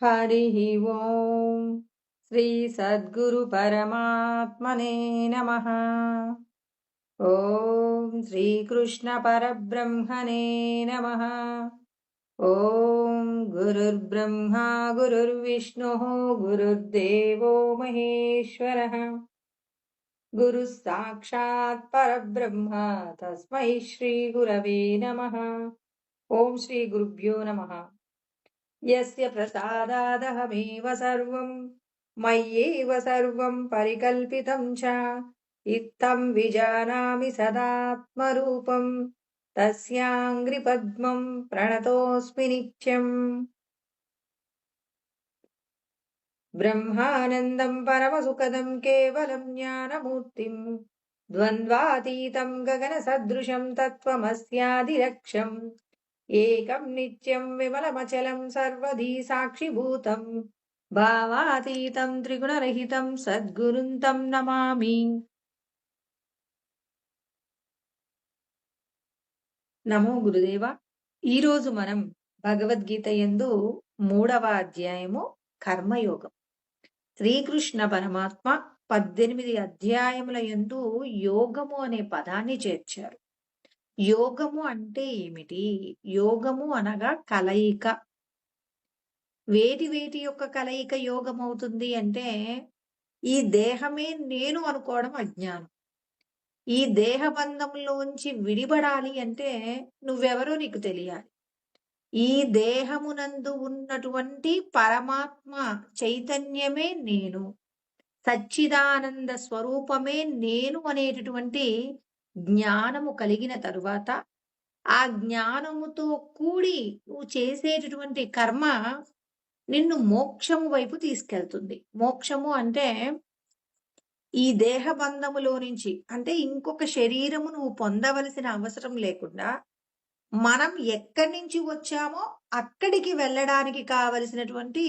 हरिः ओम् श्री सद्गुरु परमात्मने नमः। ॐ श्रीकृष्ण परब्रह्मणे नमः। ॐ गुरुर्ब्रह्मा गुरुर्विष्णुः गुरुर्देवो महेश्वरः गुरुः साक्षात् परब्रह्म तस्मै श्रीगुरवे नमः। ॐ श्रीगुरुभ्यो नमः। यस्य प्रसादादहमेव सर्वं मय्येव सर्वं परिकल्पितं च इत्थं विजानामि सदात्मरूपं तस्याङ्घ्रिपद्मं प्रणतोऽस्मि नित्यम्। ब्रह्मानन्दं परमसुखदं केवलं ज्ञानमूर्तिं द्वन्द्वातीतं गगनसदृशं तत्त्वमस्यादिलक्ष्यम् एकं नित्यं विमलमचलं सर्वधी साक्षिभूतं भावातीतं त्रिगुणरहितं सद्गुरुं तं नमामि। నమో గురుదేవ. ఈరోజు మనం భగవద్గీత యందు 3వ అధ్యాయము కర్మయోగం. శ్రీకృష్ణ పరమాత్మ 18 అధ్యాయముల యందు యోగము అనే పదాన్ని చేర్చారు. యోగము అంటే ఏమిటి? యోగము అనగా కలయిక. వేటి వేటి యొక్క కలయిక యోగం అవుతుంది అంటే, ఈ దేహమే నేను అనుకోవడం అజ్ఞానం. ఈ దేహబంధంలోంచి విడిపడాలి అంటే నువ్వెవరో నీకు తెలియాలి. ఈ దేహమునందు ఉన్నటువంటి పరమాత్మ చైతన్యమే నేను, సచ్చిదానంద స్వరూపమే నేను అనేటటువంటి జ్ఞానము కలిగిన తరువాత, ఆ జ్ఞానముతో కూడి నువ్వు చేసేటటువంటి కర్మ నిన్ను మోక్షము వైపు తీసుకెళ్తుంది. మోక్షము అంటే ఈ దేహ బంధములో నుంచి, అంటే ఇంకొక శరీరము నువ్వు పొందవలసిన అవసరం లేకుండా, మనం ఎక్కడి నుంచి వచ్చామో అక్కడికి వెళ్ళడానికి కావలసినటువంటి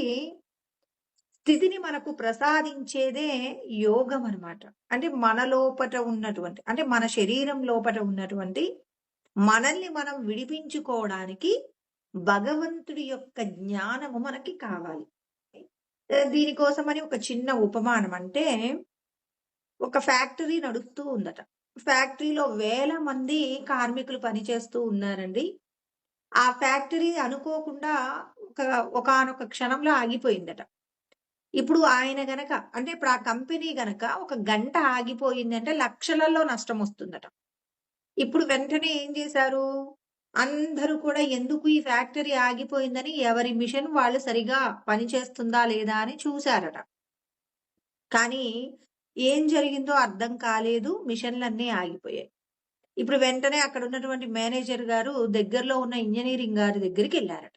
స్థితిని మనకు ప్రసాదించేదే యోగం అన్నమాట. అంటే మన లోపట ఉన్నటువంటి, అంటే మన శరీరం లోపట ఉన్నటువంటి మనల్ని మనం విడిపించుకోవడానికి భగవంతుడి యొక్క జ్ఞానము మనకి కావాలి. దీనికోసమని ఒక చిన్న ఉపమానం, అంటే ఒక ఫ్యాక్టరీ నడుస్తూ ఉందట. ఫ్యాక్టరీలో వేల మంది కార్మికులు పనిచేస్తూ ఉన్నారండి. ఆ ఫ్యాక్టరీ అనుకోకుండా ఒకానొక క్షణంలో ఆగిపోయిందట. ఇప్పుడు ఆయన గనక, అంటే ఇప్పుడు ఆ కంపెనీ గనక ఒక గంట ఆగిపోయిందంటే లక్షలలో నష్టం వస్తుందట. ఇప్పుడు వెంటనే ఏం చేశారు, అందరూ కూడా ఎందుకు ఈ ఫ్యాక్టరీ ఆగిపోయిందని ఎవరి మిషన్ వాళ్ళు సరిగా పనిచేస్తుందా లేదా అని చూశారట. కానీ ఏం జరిగిందో అర్థం కాలేదు, మిషన్లన్నీ ఆగిపోయాయి. ఇప్పుడు వెంటనే అక్కడ ఉన్నటువంటి మేనేజర్ గారు దగ్గరలో ఉన్న ఇంజనీరింగ్ గారి దగ్గరికి వెళ్ళారట.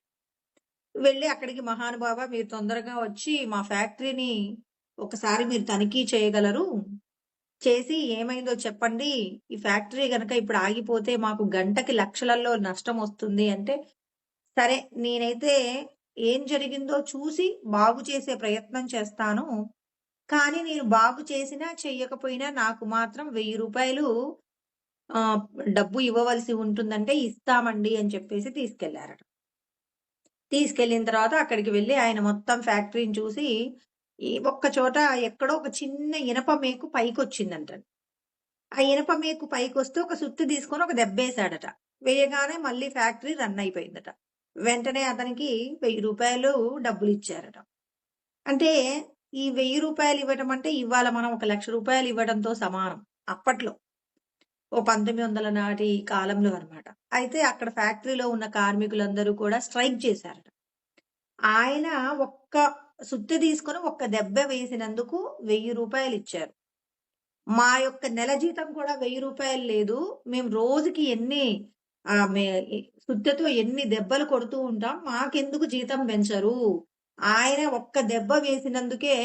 వెళ్ళి అక్కడికి, మహానుభావ మీరు తొందరగా వచ్చి మా ఫ్యాక్టరీని ఒకసారి మీరు తనిఖీ చేయగలరు, చేసి ఏమైందో చెప్పండి, ఈ ఫ్యాక్టరీ గనక ఇప్పుడు ఆగిపోతే మాకు గంటకి లక్షలలో నష్టం వస్తుంది అంటే, సరే నేనైతే ఏం జరిగిందో చూసి బాగు చేసే ప్రయత్నం చేస్తాను, కానీ నేను బాగు చేసినా చెయ్యకపోయినా నాకు మాత్రం 1000 రూపాయలు డబ్బు ఇవ్వవలసి ఉంటుందంటే ఇస్తామండి అని చెప్పేసి తీసుకెళ్లారట. తీసుకెళ్లిన తర్వాత అక్కడికి వెళ్ళి ఆయన మొత్తం ఫ్యాక్టరీని చూసి, ఈ ఒక్క చోట ఎక్కడో ఒక చిన్న ఇనప మేకు పైకొచ్చిందంట. ఆ ఇనప మేకు పైకొస్తే ఒక సుత్తి తీసుకొని ఒక దెబ్బేశాడట. వేయగానే మళ్ళీ ఫ్యాక్టరీ రన్ అయిపోయిందట. వెంటనే అతనికి 1000 రూపాయలు డబ్బులు ఇచ్చారట. అంటే ఈ 1000 రూపాయలు ఇవ్వటం అంటే ఇవాళ మనం 1,00,000 రూపాయలు ఇవ్వడంతో సమానం అప్పట్లో. ఓ 1900 నాటి కాలంలో అన్నమాట. అయితే అక్కడ ఫ్యాక్టరీలో ఉన్న కార్మికులందరూ కూడా స్ట్రైక్ చేశారట. ఆయన ఒక్క సుత్తి తీసుకొని ఒక్క దెబ్బ వేసినందుకు 1000 రూపాయలు ఇచ్చారు. మా యొక్క నెల జీతం కూడా 1000 రూపాయలు లేదు, మేము రోజుకి ఎన్ని సుత్తెతో ఎన్ని దెబ్బలు కొడుతూ ఉంటాం, మాకెందుకు జీతం పెంచరు, ఆయన ఒక్క దెబ్బ వేసినందుకే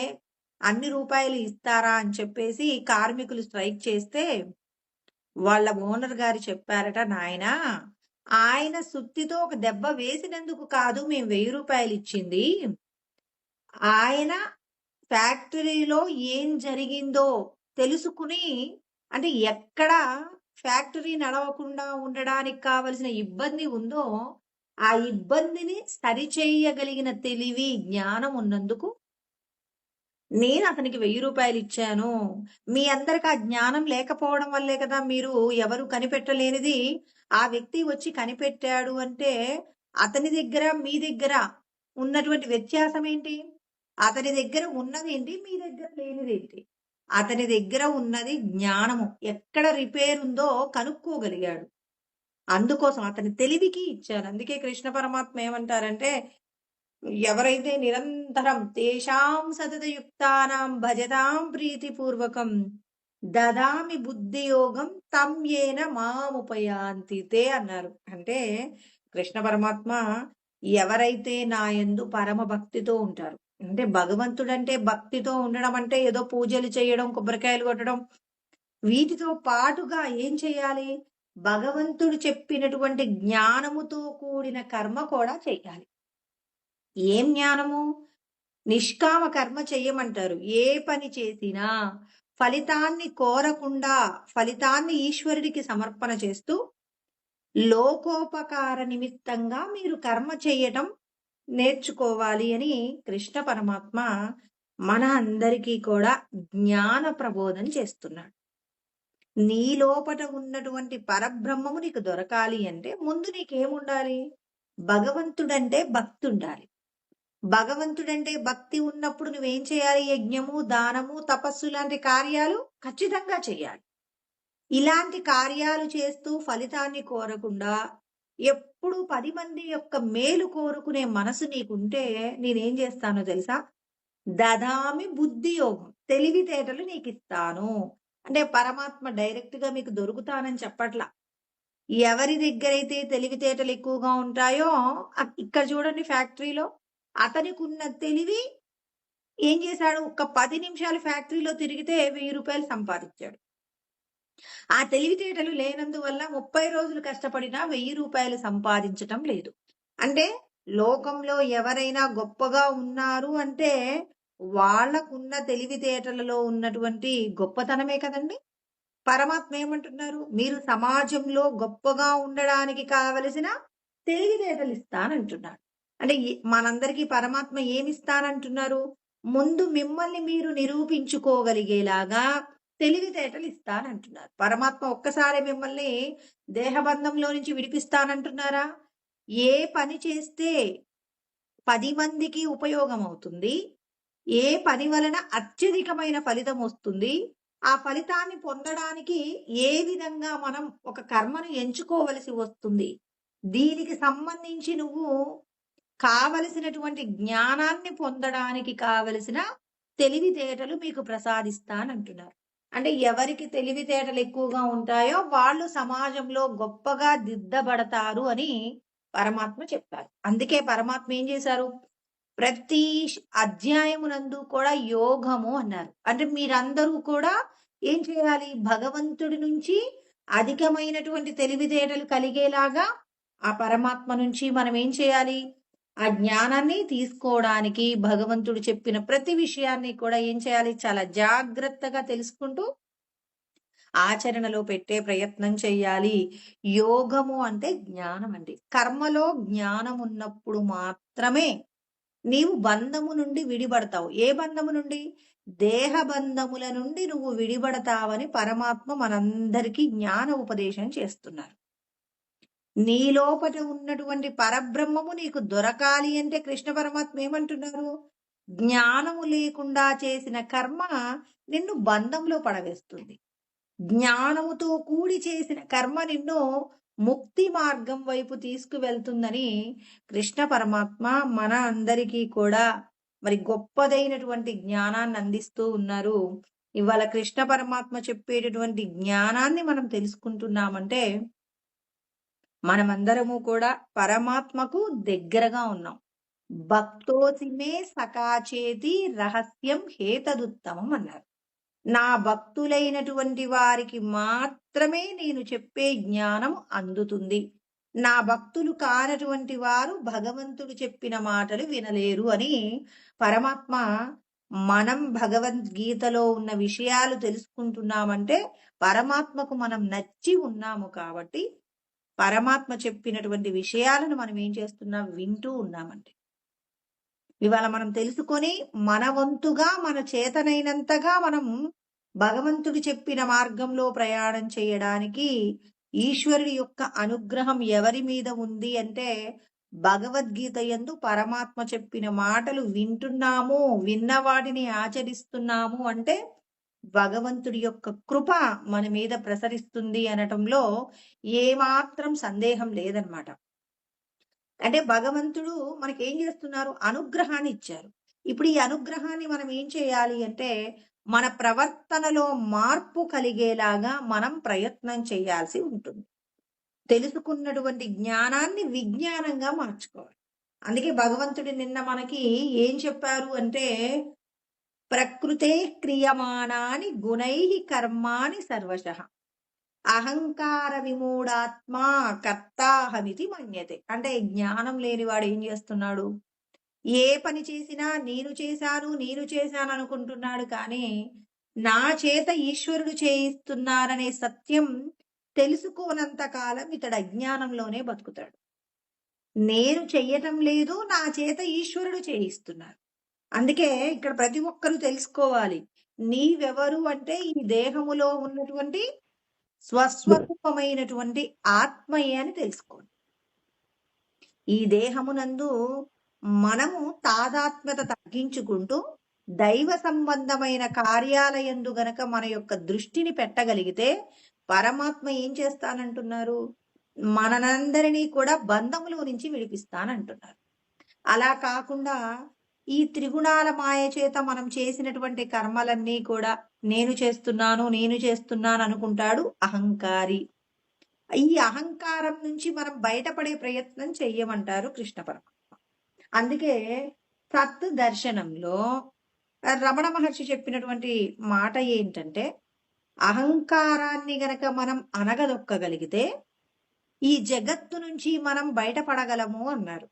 అన్ని రూపాయలు ఇస్తారా అని చెప్పేసి కార్మికులు స్ట్రైక్ చేస్తే, వాళ్ళ ఓనర్ గారు చెప్పారట, నాయనా ఆయన సుత్తితో ఒక దెబ్బ వేసినందుకు కాదు మేము 1000 రూపాయలు ఇచ్చింది, ఆయన ఫ్యాక్టరీలో ఏం జరిగిందో తెలుసుకుని, అంటే ఎక్కడ ఫ్యాక్టరీ నడవకుండా ఉండడానికి కావలసిన ఇబ్బంది ఉందో ఆ ఇబ్బందిని సరిచేయగలిగిన తెలివి, జ్ఞానం ఉన్నందుకు నేను అతనికి 1000 రూపాయలిచ్చాను. మీ అందరికి ఆ జ్ఞానం లేకపోవడం వల్లే కదా మీరు ఎవరు కనిపెట్టలేనిది ఆ వ్యక్తి వచ్చి కనిపెట్టాడు అంటే, అతని దగ్గర, మీ దగ్గర ఉన్నటువంటి వ్యత్యాసం ఏంటి? అతని దగ్గర ఉన్నదేంటి? మీ దగ్గర లేనిదేంటి? అతని దగ్గర ఉన్నది జ్ఞానము. ఎక్కడ రిపేర్ ఉందో కనుక్కోగలిగాడు. అందుకోసం అతని తెలివికి ఇచ్చారు. అందుకే కృష్ణ పరమాత్మ ఏమంటారంటే, ఎవరైతే నిరంతరం తేషాం సతతయుక్తానాం భజతాం ప్రీతిపూర్వకం దదామి బుద్ధియోగం తం యేన మాముపయాంతి తే అన్నారు. అంటే కృష్ణ పరమాత్మ ఎవరైతే నా యందు పరమ భక్తితో ఉంటారు. అంటే భగవంతుడంటే భక్తితో ఉండడం అంటే ఏదో పూజలు చేయడం, కొబ్బరికాయలు కొట్టడం వీటితో పాటుగా ఏం చేయాలి? భగవంతుడు చెప్పినటువంటి జ్ఞానముతో కూడిన కర్మ కూడా చెయ్యాలి. ఏం జ్ఞానము? నిష్కామ కర్మ చెయ్యమంటారు. ఏ పని చేసినా ఫలితాన్ని కోరకుండా, ఫలితాన్ని ఈశ్వరుడికి సమర్పణ చేస్తూ, లోకోపకార నిమిత్తంగా మీరు కర్మ చెయ్యటం నేర్చుకోవాలి అని కృష్ణ పరమాత్మ మన అందరికీ కూడా జ్ఞాన ప్రబోధం చేస్తున్నాడు. నీ లోపట ఉన్నటువంటి పరబ్రహ్మము నీకు దొరకాలి అంటే ముందు నీకేముండాలి? భగవంతుడంటే భక్తి ఉండాలి. భగవంతుడంటే భక్తి ఉన్నప్పుడు నువ్వేం చేయాలి? యజ్ఞము, దానము, తపస్సు లాంటి కార్యాలు ఖచ్చితంగా చేయాలి. ఇలాంటి కార్యాలు చేస్తూ ఫలితాన్ని కోరకుండా ఎప్పుడు 10 మంది యొక్క మేలు కోరుకునే మనసు నీకుంటే నేనేం చేస్తానో తెలుసా? దదామి బుద్ధి యోగం. తెలివితేటలు నీకిస్తాను. అంటే పరమాత్మ డైరెక్ట్ గా మీకు దొరుకుతానని చెప్పట్లా. ఎవరి దగ్గరైతే తెలివితేటలు ఎక్కువగా ఉంటాయో ఇక్కడ చూడండి ఫ్యాక్టరీలో అతనికున్న తెలివి ఏం చేశాడు? ఒక్క 10 నిమిషాలు ఫ్యాక్టరీలో తిరిగితే 1000 రూపాయలు సంపాదించాడు. ఆ తెలివితేటలు లేనందువల్ల 30 రోజులు కష్టపడినా 1000 రూపాయలు సంపాదించటం లేదు. అంటే లోకంలో ఎవరైనా గొప్పగా ఉన్నారు అంటే వాళ్ళకున్న తెలివితేటలలో ఉన్నటువంటి గొప్పతనమే కదండి. పరమాత్మ ఏమంటున్నారు? మీరు సమాజంలో గొప్పగా ఉండడానికి కావలసిన తెలివితేటలు ఇస్తానంటున్నాడు. అంటే మనందరికీ పరమాత్మ ఏమిస్తానంటున్నారు? ముందు మిమ్మల్ని మీరు నిరూపించుకోగలిగేలాగా తెలివితేటలు ఇస్తానంటున్నారు. పరమాత్మ ఒక్కసారి మిమ్మల్ని దేహబంధంలో నుంచి విడిపిస్తానంటున్నారా? ఏ పని చేస్తే 10 మందికి ఉపయోగం అవుతుంది, ఏ పని వలన అత్యధికమైన ఫలితం వస్తుంది, ఆ ఫలితాన్ని పొందడానికి ఏ విధంగా మనం ఒక కర్మను ఎంచుకోవలసి వస్తుంది, దీనికి సంబంధించి నువ్వు కావలసినటువంటి జ్ఞానాన్ని పొందడానికి కావలసిన తెలివితేటలు మీకు ప్రసాదిస్తానంటున్నారు. అంటే ఎవరికి తెలివితేటలు ఎక్కువగా ఉంటాయో వాళ్ళు సమాజంలో గొప్పగా దిద్దబడతారు అని పరమాత్మ చెప్పారు. అందుకే పరమాత్మ ఏం చేశారు? ప్రతి అధ్యాయమునందు కూడా యోగము అన్నారు. అంటే మీరందరూ కూడా ఏం చేయాలి? భగవంతుడి నుంచి అధికమైనటువంటి తెలివితేటలు కలిగేలాగా ఆ పరమాత్మ నుంచి మనం ఏం చేయాలి? ఆ జ్ఞానాన్ని తీసుకోవడానికి భగవంతుడు చెప్పిన ప్రతి విషయాన్ని కూడా ఏం చేయాలి? చాలా జాగ్రత్తగా తెలుసుకుంటూ ఆచరణలో పెట్టే ప్రయత్నం చెయ్యాలి. యోగము అంటే జ్ఞానం అండి. కర్మలో జ్ఞానం ఉన్నప్పుడు మాత్రమే నీవు బంధము నుండి విడిపడతావు. ఏ బంధము నుండి? దేహ బంధముల నుండి నువ్వు విడిపడతావని పరమాత్మ మనందరికీ జ్ఞాన ఉపదేశం చేస్తున్నారు. నీ లోపట ఉన్నటువంటి పరబ్రహ్మము నీకు దొరకాలి అంటే కృష్ణ పరమాత్మ ఏమంటున్నారు? జ్ఞానము లేకుండా చేసిన కర్మ నిన్ను బంధంలో పడవేస్తుంది. జ్ఞానముతో కూడి చేసిన కర్మ నిన్ను ముక్తి మార్గం వైపు తీసుకువెళ్తుందని కృష్ణ పరమాత్మ మన అందరికీ కూడా మరి గొప్పదైనటువంటి జ్ఞానాన్ని అందిస్తూ ఉన్నారు. ఇవాళ కృష్ణ పరమాత్మ చెప్పేటటువంటి జ్ఞానాన్ని మనం తెలుసుకుంటున్నామంటే మనమందరము కూడా పరమాత్మకు దగ్గరగా ఉన్నాం. భక్తోసిమే సకాచేతి రహస్యం హేతదుత్తమం అన్నారు. నా భక్తులైనటువంటి వారికి మాత్రమే నేను చెప్పే జ్ఞానం అందుతుంది. నా భక్తులు కానటువంటి వారు భగవంతుడు చెప్పిన మాటలు వినలేరు అని పరమాత్మ మనం భగవద్గీతలో ఉన్న విషయాలు తెలుసుకుంటున్నామంటే పరమాత్మకు మనం నచ్చి ఉన్నాము కాబట్టి పరమాత్మ చెప్పినటువంటి విషయాలను మనం ఏం చేస్తున్నాం? వింటూ ఉన్నామండి. ఇవాళ మనం తెలుసుకొని మన వంతుగా మన చేతనైనంతగా మనం భగవంతుడు చెప్పిన మార్గంలో ప్రయాణం చేయడానికి ఈశ్వరుడి యొక్క అనుగ్రహం ఎవరి మీద ఉంది అంటే భగవద్గీత యందు పరమాత్మ చెప్పిన మాటలు వింటున్నాము, విన్న వాటిని ఆచరిస్తున్నాము అంటే భగవంతుడి యొక్క కృప మన మీద ప్రసరిస్తుంది అనటంలో ఏమాత్రం సందేహం లేదనమాట. అంటే భగవంతుడు మనకేం చేస్తున్నారు? అనుగ్రహాన్ని ఇచ్చారు. ఇప్పుడు ఈ అనుగ్రహాన్ని మనం ఏం చేయాలి అంటే మన ప్రవర్తనలో మార్పు కలిగేలాగా మనం ప్రయత్నం చేయాల్సి ఉంటుంది. తెలుసుకున్నటువంటి జ్ఞానాన్ని విజ్ఞానంగా మార్చుకోవాలి. అందుకే భగవంతుడు నిన్న మనకి ఏం చెప్పారు అంటే ప్రకృతే క్రియమాణాని గుణైః కర్మాణి సర్వశః అహంకార విమూఢాత్మా కర్తాహమితి మన్యతే. అంటే జ్ఞానం లేనివాడు ఏం చేస్తున్నాడు? ఏ పని చేసినా నేను చేశాను అనుకుంటున్నాడు కానీ నా చేత ఈశ్వరుడు చేయిస్తున్నారనే సత్యం తెలుసుకోనంత కాలం ఇతడు అజ్ఞానంలోనే బతుకుతాడు. నేను చెయ్యటం లేదు, నా చేత ఈశ్వరుడు చేయిస్తున్నారు. అందుకే ఇక్కడ ప్రతి ఒక్కరూ తెలుసుకోవాలి. నీవెవరు అంటే ఈ దేహములో ఉన్నటువంటి స్వస్వరూపమైనటువంటి ఆత్మయే అని తెలుసుకోండి. ఈ దేహమునందు మనము తాదాత్మ్యత తగ్గించుకుంటూ దైవ సంబంధమైన కార్యాలయందు గనక మన యొక్క దృష్టిని పెట్టగలిగితే పరమాత్మ ఏం చేస్తానంటున్నారు? మనందరినీ కూడా బంధములో నుంచి విడిపిస్తానంటున్నారు. అలా కాకుండా ఈ త్రిగుణాల మాయ చేత మనం చేసినటువంటి కర్మలన్నీ కూడా నేను చేస్తున్నాను అనుకుంటాడు అహంకారి. ఈ అహంకారం నుంచి మనం బయటపడే ప్రయత్నం చెయ్యమంటారు కృష్ణ పరమాత్మ. అందుకే సత్ దర్శనంలో రమణ మహర్షి చెప్పినటువంటి మాట ఏంటంటే అహంకారాన్ని గనక మనం అనగదొక్కగలిగితే ఈ జగత్తు నుంచి మనం బయటపడగలము అన్నారు.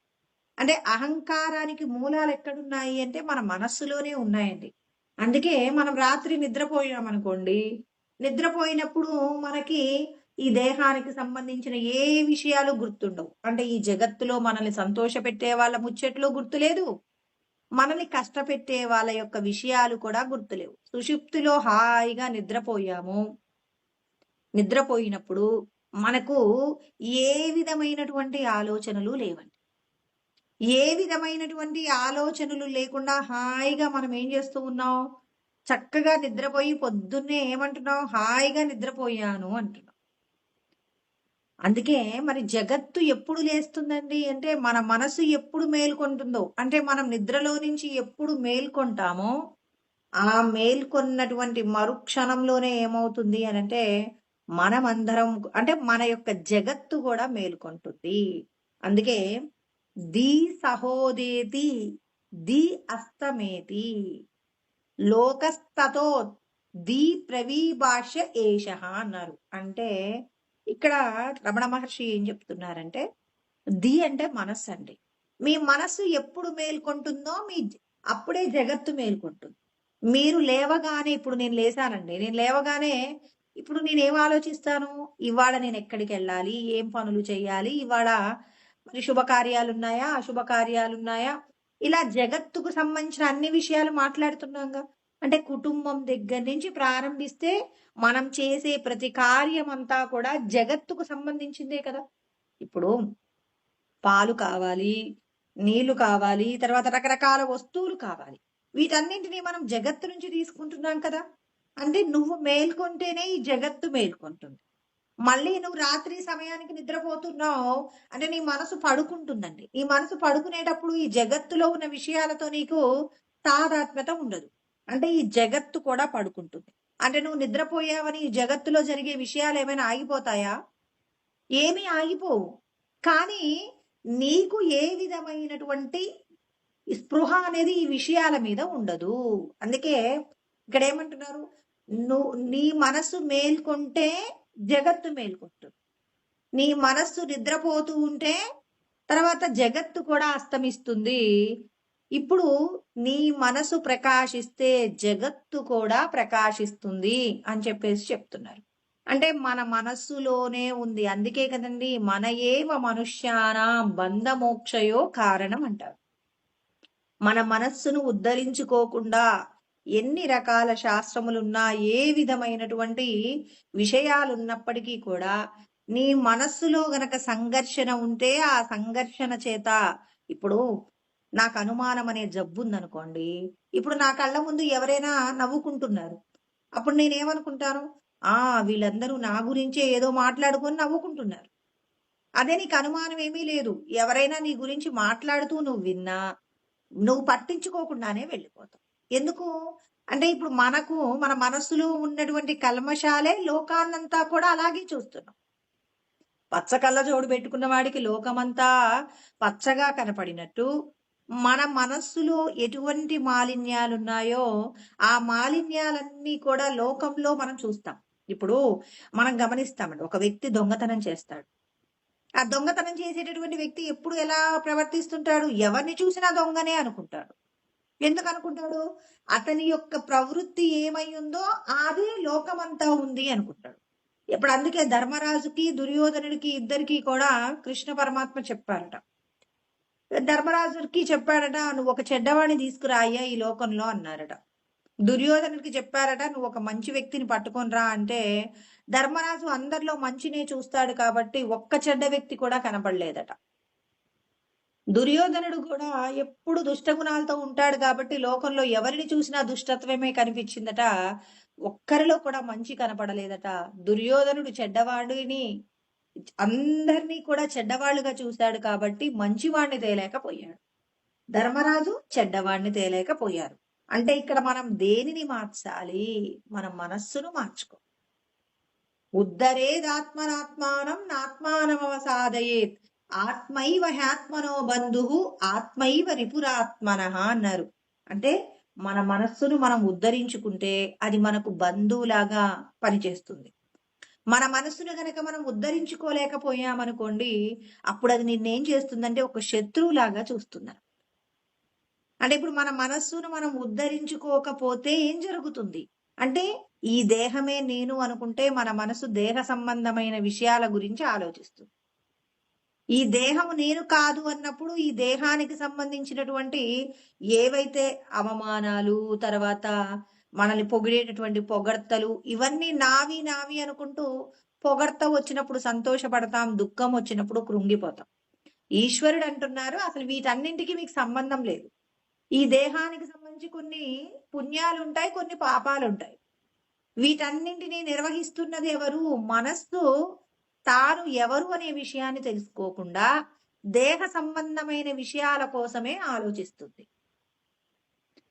అంటే అహంకారానికి మూలాలు ఎక్కడున్నాయి అంటే మన మనస్సులోనే ఉన్నాయండి. అందుకే మనం రాత్రి నిద్రపోయామనుకోండి, నిద్రపోయినప్పుడు మనకి ఈ దేహానికి సంబంధించిన ఏ విషయాలు గుర్తుండవు. అంటే ఈ జగత్తులో మనల్ని సంతోషపెట్టే వాళ్ళ ముచ్చట్లు గుర్తులేదు, మనల్ని కష్టపెట్టే వాళ్ళ యొక్క విషయాలు కూడా గుర్తులేవు. సుషుప్తిలో హాయిగా నిద్రపోయాము. నిద్రపోయినప్పుడు మనకు ఏ విధమైనటువంటి ఆలోచనలు లేవండి. ఏ విధమైనటువంటి ఆలోచనలు లేకుండా హాయిగా మనం ఏం చేస్తూ ఉన్నాం? చక్కగా నిద్రపోయి పొద్దున్నే ఏమంటున్నాం? హాయిగా నిద్రపోయాను అంటున్నాం. అందుకే మరి జగత్తు ఎప్పుడు లేస్తుందండి అంటే మన మనసు ఎప్పుడు మేల్కొంటుందో, అంటే మనం నిద్రలో నుంచి ఎప్పుడు మేల్కొంటామో ఆ మేల్కొన్నటువంటి మరుక్షణంలోనే ఏమవుతుంది అని అంటే మనమందరం అంటే మన యొక్క జగత్తు కూడా మేల్కొంటుంది. అందుకే ది సహోదేతి ది అస్తమేతి లోకస్తతో ది ప్రవీభాష్య ఏష అన్నారు. అంటే ఇక్కడ రమణ మహర్షి ఏం చెప్తున్నారంటే ది అంటే మనస్సు అండి. మీ మనస్సు ఎప్పుడు మేల్కొంటుందో అప్పుడే జగత్తు మేల్కొంటుంది. మీరు లేవగానే ఇప్పుడు నేను లేసానండి, నేను లేవగానే ఇప్పుడు నేనేం ఆలోచిస్తాను? ఇవాళ నేను ఎక్కడికి వెళ్ళాలి, ఏం పనులు చేయాలి, ఇవాళ మరి శుభకార్యాలున్నాయా, అశుభకార్యాలున్నాయా, ఇలా జగత్తుకు సంబంధించిన అన్ని విషయాలు మాట్లాడుతున్నాంగా. అంటే కుటుంబం దగ్గర నుంచి ప్రారంభిస్తే మనం చేసే ప్రతి కార్యం అంతా కూడా జగత్తుకు సంబంధించిందే కదా. ఇప్పుడు పాలు కావాలి, నీళ్లు కావాలి, తర్వాత రకరకాల వస్తువులు కావాలి. వీటన్నింటినీ మనం జగత్తు నుంచి తీసుకుంటున్నాం కదా. అంటే నువ్వు మేల్కొంటేనే ఈ జగత్తు మేల్కొంటుంది. మళ్ళీ నువ్వు రాత్రి సమయానికి నిద్రపోతున్నావు అంటే నీ మనసు పడుకుంటుందండి. ఈ మనసు పడుకునేటప్పుడు ఈ జగత్తులో ఉన్న విషయాలతో నీకు తాదాత్మ్యత ఉండదు. అంటే ఈ జగత్తు కూడా పడుకుంటుంది. అంటే నువ్వు నిద్రపోయావని ఈ జగత్తులో జరిగే విషయాలు ఏమైనా ఆగిపోతాయా? ఏమీ ఆగిపోవు. కానీ నీకు ఏ విధమైనటువంటి స్పృహ అనేది ఈ విషయాల మీద ఉండదు. అందుకే ఇక్కడ ఏమంటున్నారు? నీ మనస్సు మేల్కొంటే జగత్తు మేల్కొంటుంది. నీ మనస్సు నిద్రపోతూ ఉంటే తర్వాత జగత్తు కూడా అస్తమిస్తుంది. ఇప్పుడు నీ మనసు ప్రకాశిస్తే జగత్తు కూడా ప్రకాశిస్తుంది అని చెప్పేసి చెప్తున్నారు. అంటే మన మనస్సులోనే ఉంది. అందుకే కదండీ మన ఏవ మనుష్యానాం బంధమోక్షయో కారణం అంటారు. మన మనస్సును ఉద్ధరించుకోకుండా ఎన్ని రకాల శాస్త్రములున్నా, ఏ విధమైనటువంటి విషయాలున్నప్పటికీ కూడా, నీ మనస్సులో గనక సంఘర్షణ ఉంటే, ఆ సంఘర్షణ చేత ఇప్పుడు నాకు అనుమానం అనే జబ్బుందనుకోండి. ఇప్పుడు నా కళ్ళ ముందు ఎవరైనా నవ్వుకుంటున్నారు. అప్పుడు నేనేమనుకుంటాను? ఆ! వీళ్ళందరూ నా గురించే ఏదో మాట్లాడుకొని నవ్వుకుంటున్నారు. అదే నీకు అనుమానం ఏమీ లేదు. ఎవరైనా నీ గురించి మాట్లాడుతూ నువ్వు విన్నా, నువ్వు పట్టించుకోకుండానే వెళ్ళిపోతావు. ఎందుకు? అంటే ఇప్పుడు మనకు మన మనస్సులో ఉన్నటువంటి కల్మషాలే లోకాన్నంతా కూడా అలాగే చూస్తున్నాం. పచ్చ కళ్ళజోడు పెట్టుకున్న వాడికి లోకమంతా పచ్చగా కనపడినట్టు, మన మనస్సులో ఎటువంటి మాలిన్యాలున్నాయో, ఆ మాలిన్యాలన్నీ కూడా లోకంలో మనం చూస్తాం. ఇప్పుడు మనం గమనిస్తామండి. ఒక వ్యక్తి దొంగతనం చేస్తాడు. ఆ దొంగతనం చేసేటటువంటి వ్యక్తి ఎప్పుడు ఎలా ప్రవర్తిస్తుంటాడు? ఎవరిని చూసినా దొంగనే అనుకుంటాడు. ఎందుకనుకుంటాడు? అతని యొక్క ప్రవృత్తి ఏమై ఉందో అదే లోకమంతా ఉంది అనుకుంటాడు. ఇప్పుడు అందుకే ధర్మరాజుకి, దుర్యోధనుడికి ఇద్దరికీ కూడా కృష్ణ పరమాత్మ చెప్పారట. ధర్మరాజుకి చెప్పాడట, "నువ్వు ఒక చెడ్డవాడిని తీసుకురా అయ్యా ఈ లోకంలో" అన్నారట. దుర్యోధనుడికి చెప్పారట, "నువ్వు ఒక మంచి వ్యక్తిని పట్టుకొని రా" అంటే, ధర్మరాజు అందరిలో మంచినే చూస్తాడు కాబట్టి ఒక్క చెడ్డ వ్యక్తి కూడా కనపడలేదట. దుర్యోధనుడు కూడా ఎప్పుడు దుష్టగుణాలతో ఉంటాడు కాబట్టి లోకంలో ఎవరిని చూసినా దుష్టత్వమే కనిపించిందట. ఒక్కరిలో కూడా మంచి కనపడలేదట. దుర్యోధనుడు చెడ్డవాడిని అందరినీ కూడా చెడ్డవాళ్ళుగా చూశాడు కాబట్టి మంచివాణ్ణి తేలేకపోయాడు. ధర్మరాజు చెడ్డవాణ్ణి తేలేకపోయారు. అంటే ఇక్కడ మనం దేనిని మార్చాలి? మన మనస్సును మార్చుకో. ఉద్ధరేదాత్మనాత్మానం నాత్మానమవసాదయేత్ ఆత్మైవ హ్యాత్మనో బంధువు ఆత్మైవ రిపురాత్మనః అన్నారు. అంటే మన మనస్సును మనం ఉద్ధరించుకుంటే అది మనకు బంధువులాగా పనిచేస్తుంది. మన మనస్సును గనక మనం ఉద్ధరించుకోలేకపోయామనుకోండి, అప్పుడు అది నిన్నేం చేస్తుందంటే ఒక శత్రువులాగా చూస్తుంది. అంటే ఇప్పుడు మన మనస్సును మనం ఉద్ధరించుకోకపోతే ఏం జరుగుతుంది? అంటే ఈ దేహమే నేను అనుకుంటే మన మనసు దేహ సంబంధమైన విషయాల గురించి ఆలోచిస్తుంది. ఈ దేహము నేను కాదు అన్నప్పుడు ఈ దేహానికి సంబంధించినటువంటి ఏవైతే అవమానాలు, తర్వాత మనల్ని పొగిడేటటువంటి పొగడ్తలు ఇవన్నీ నావి నావి అనుకుంటూ పొగడ్త వచ్చినప్పుడు సంతోషపడతాం, దుఃఖం వచ్చినప్పుడు కృంగిపోతాం. ఈశ్వరుడు అంటున్నారు అసలు వీటన్నింటికి మీకు సంబంధం లేదు. ఈ దేహానికి సంబంధించి కొన్ని పుణ్యాలుంటాయి, కొన్ని పాపాలుంటాయి. వీటన్నింటినీ నిర్వహిస్తున్నది ఎవరు? మనస్సు తాను ఎవరు అనే విషయాన్ని తెలుసుకోకుండా దేహ సంబంధమైన విషయాల కోసమే ఆలోచిస్తుంది.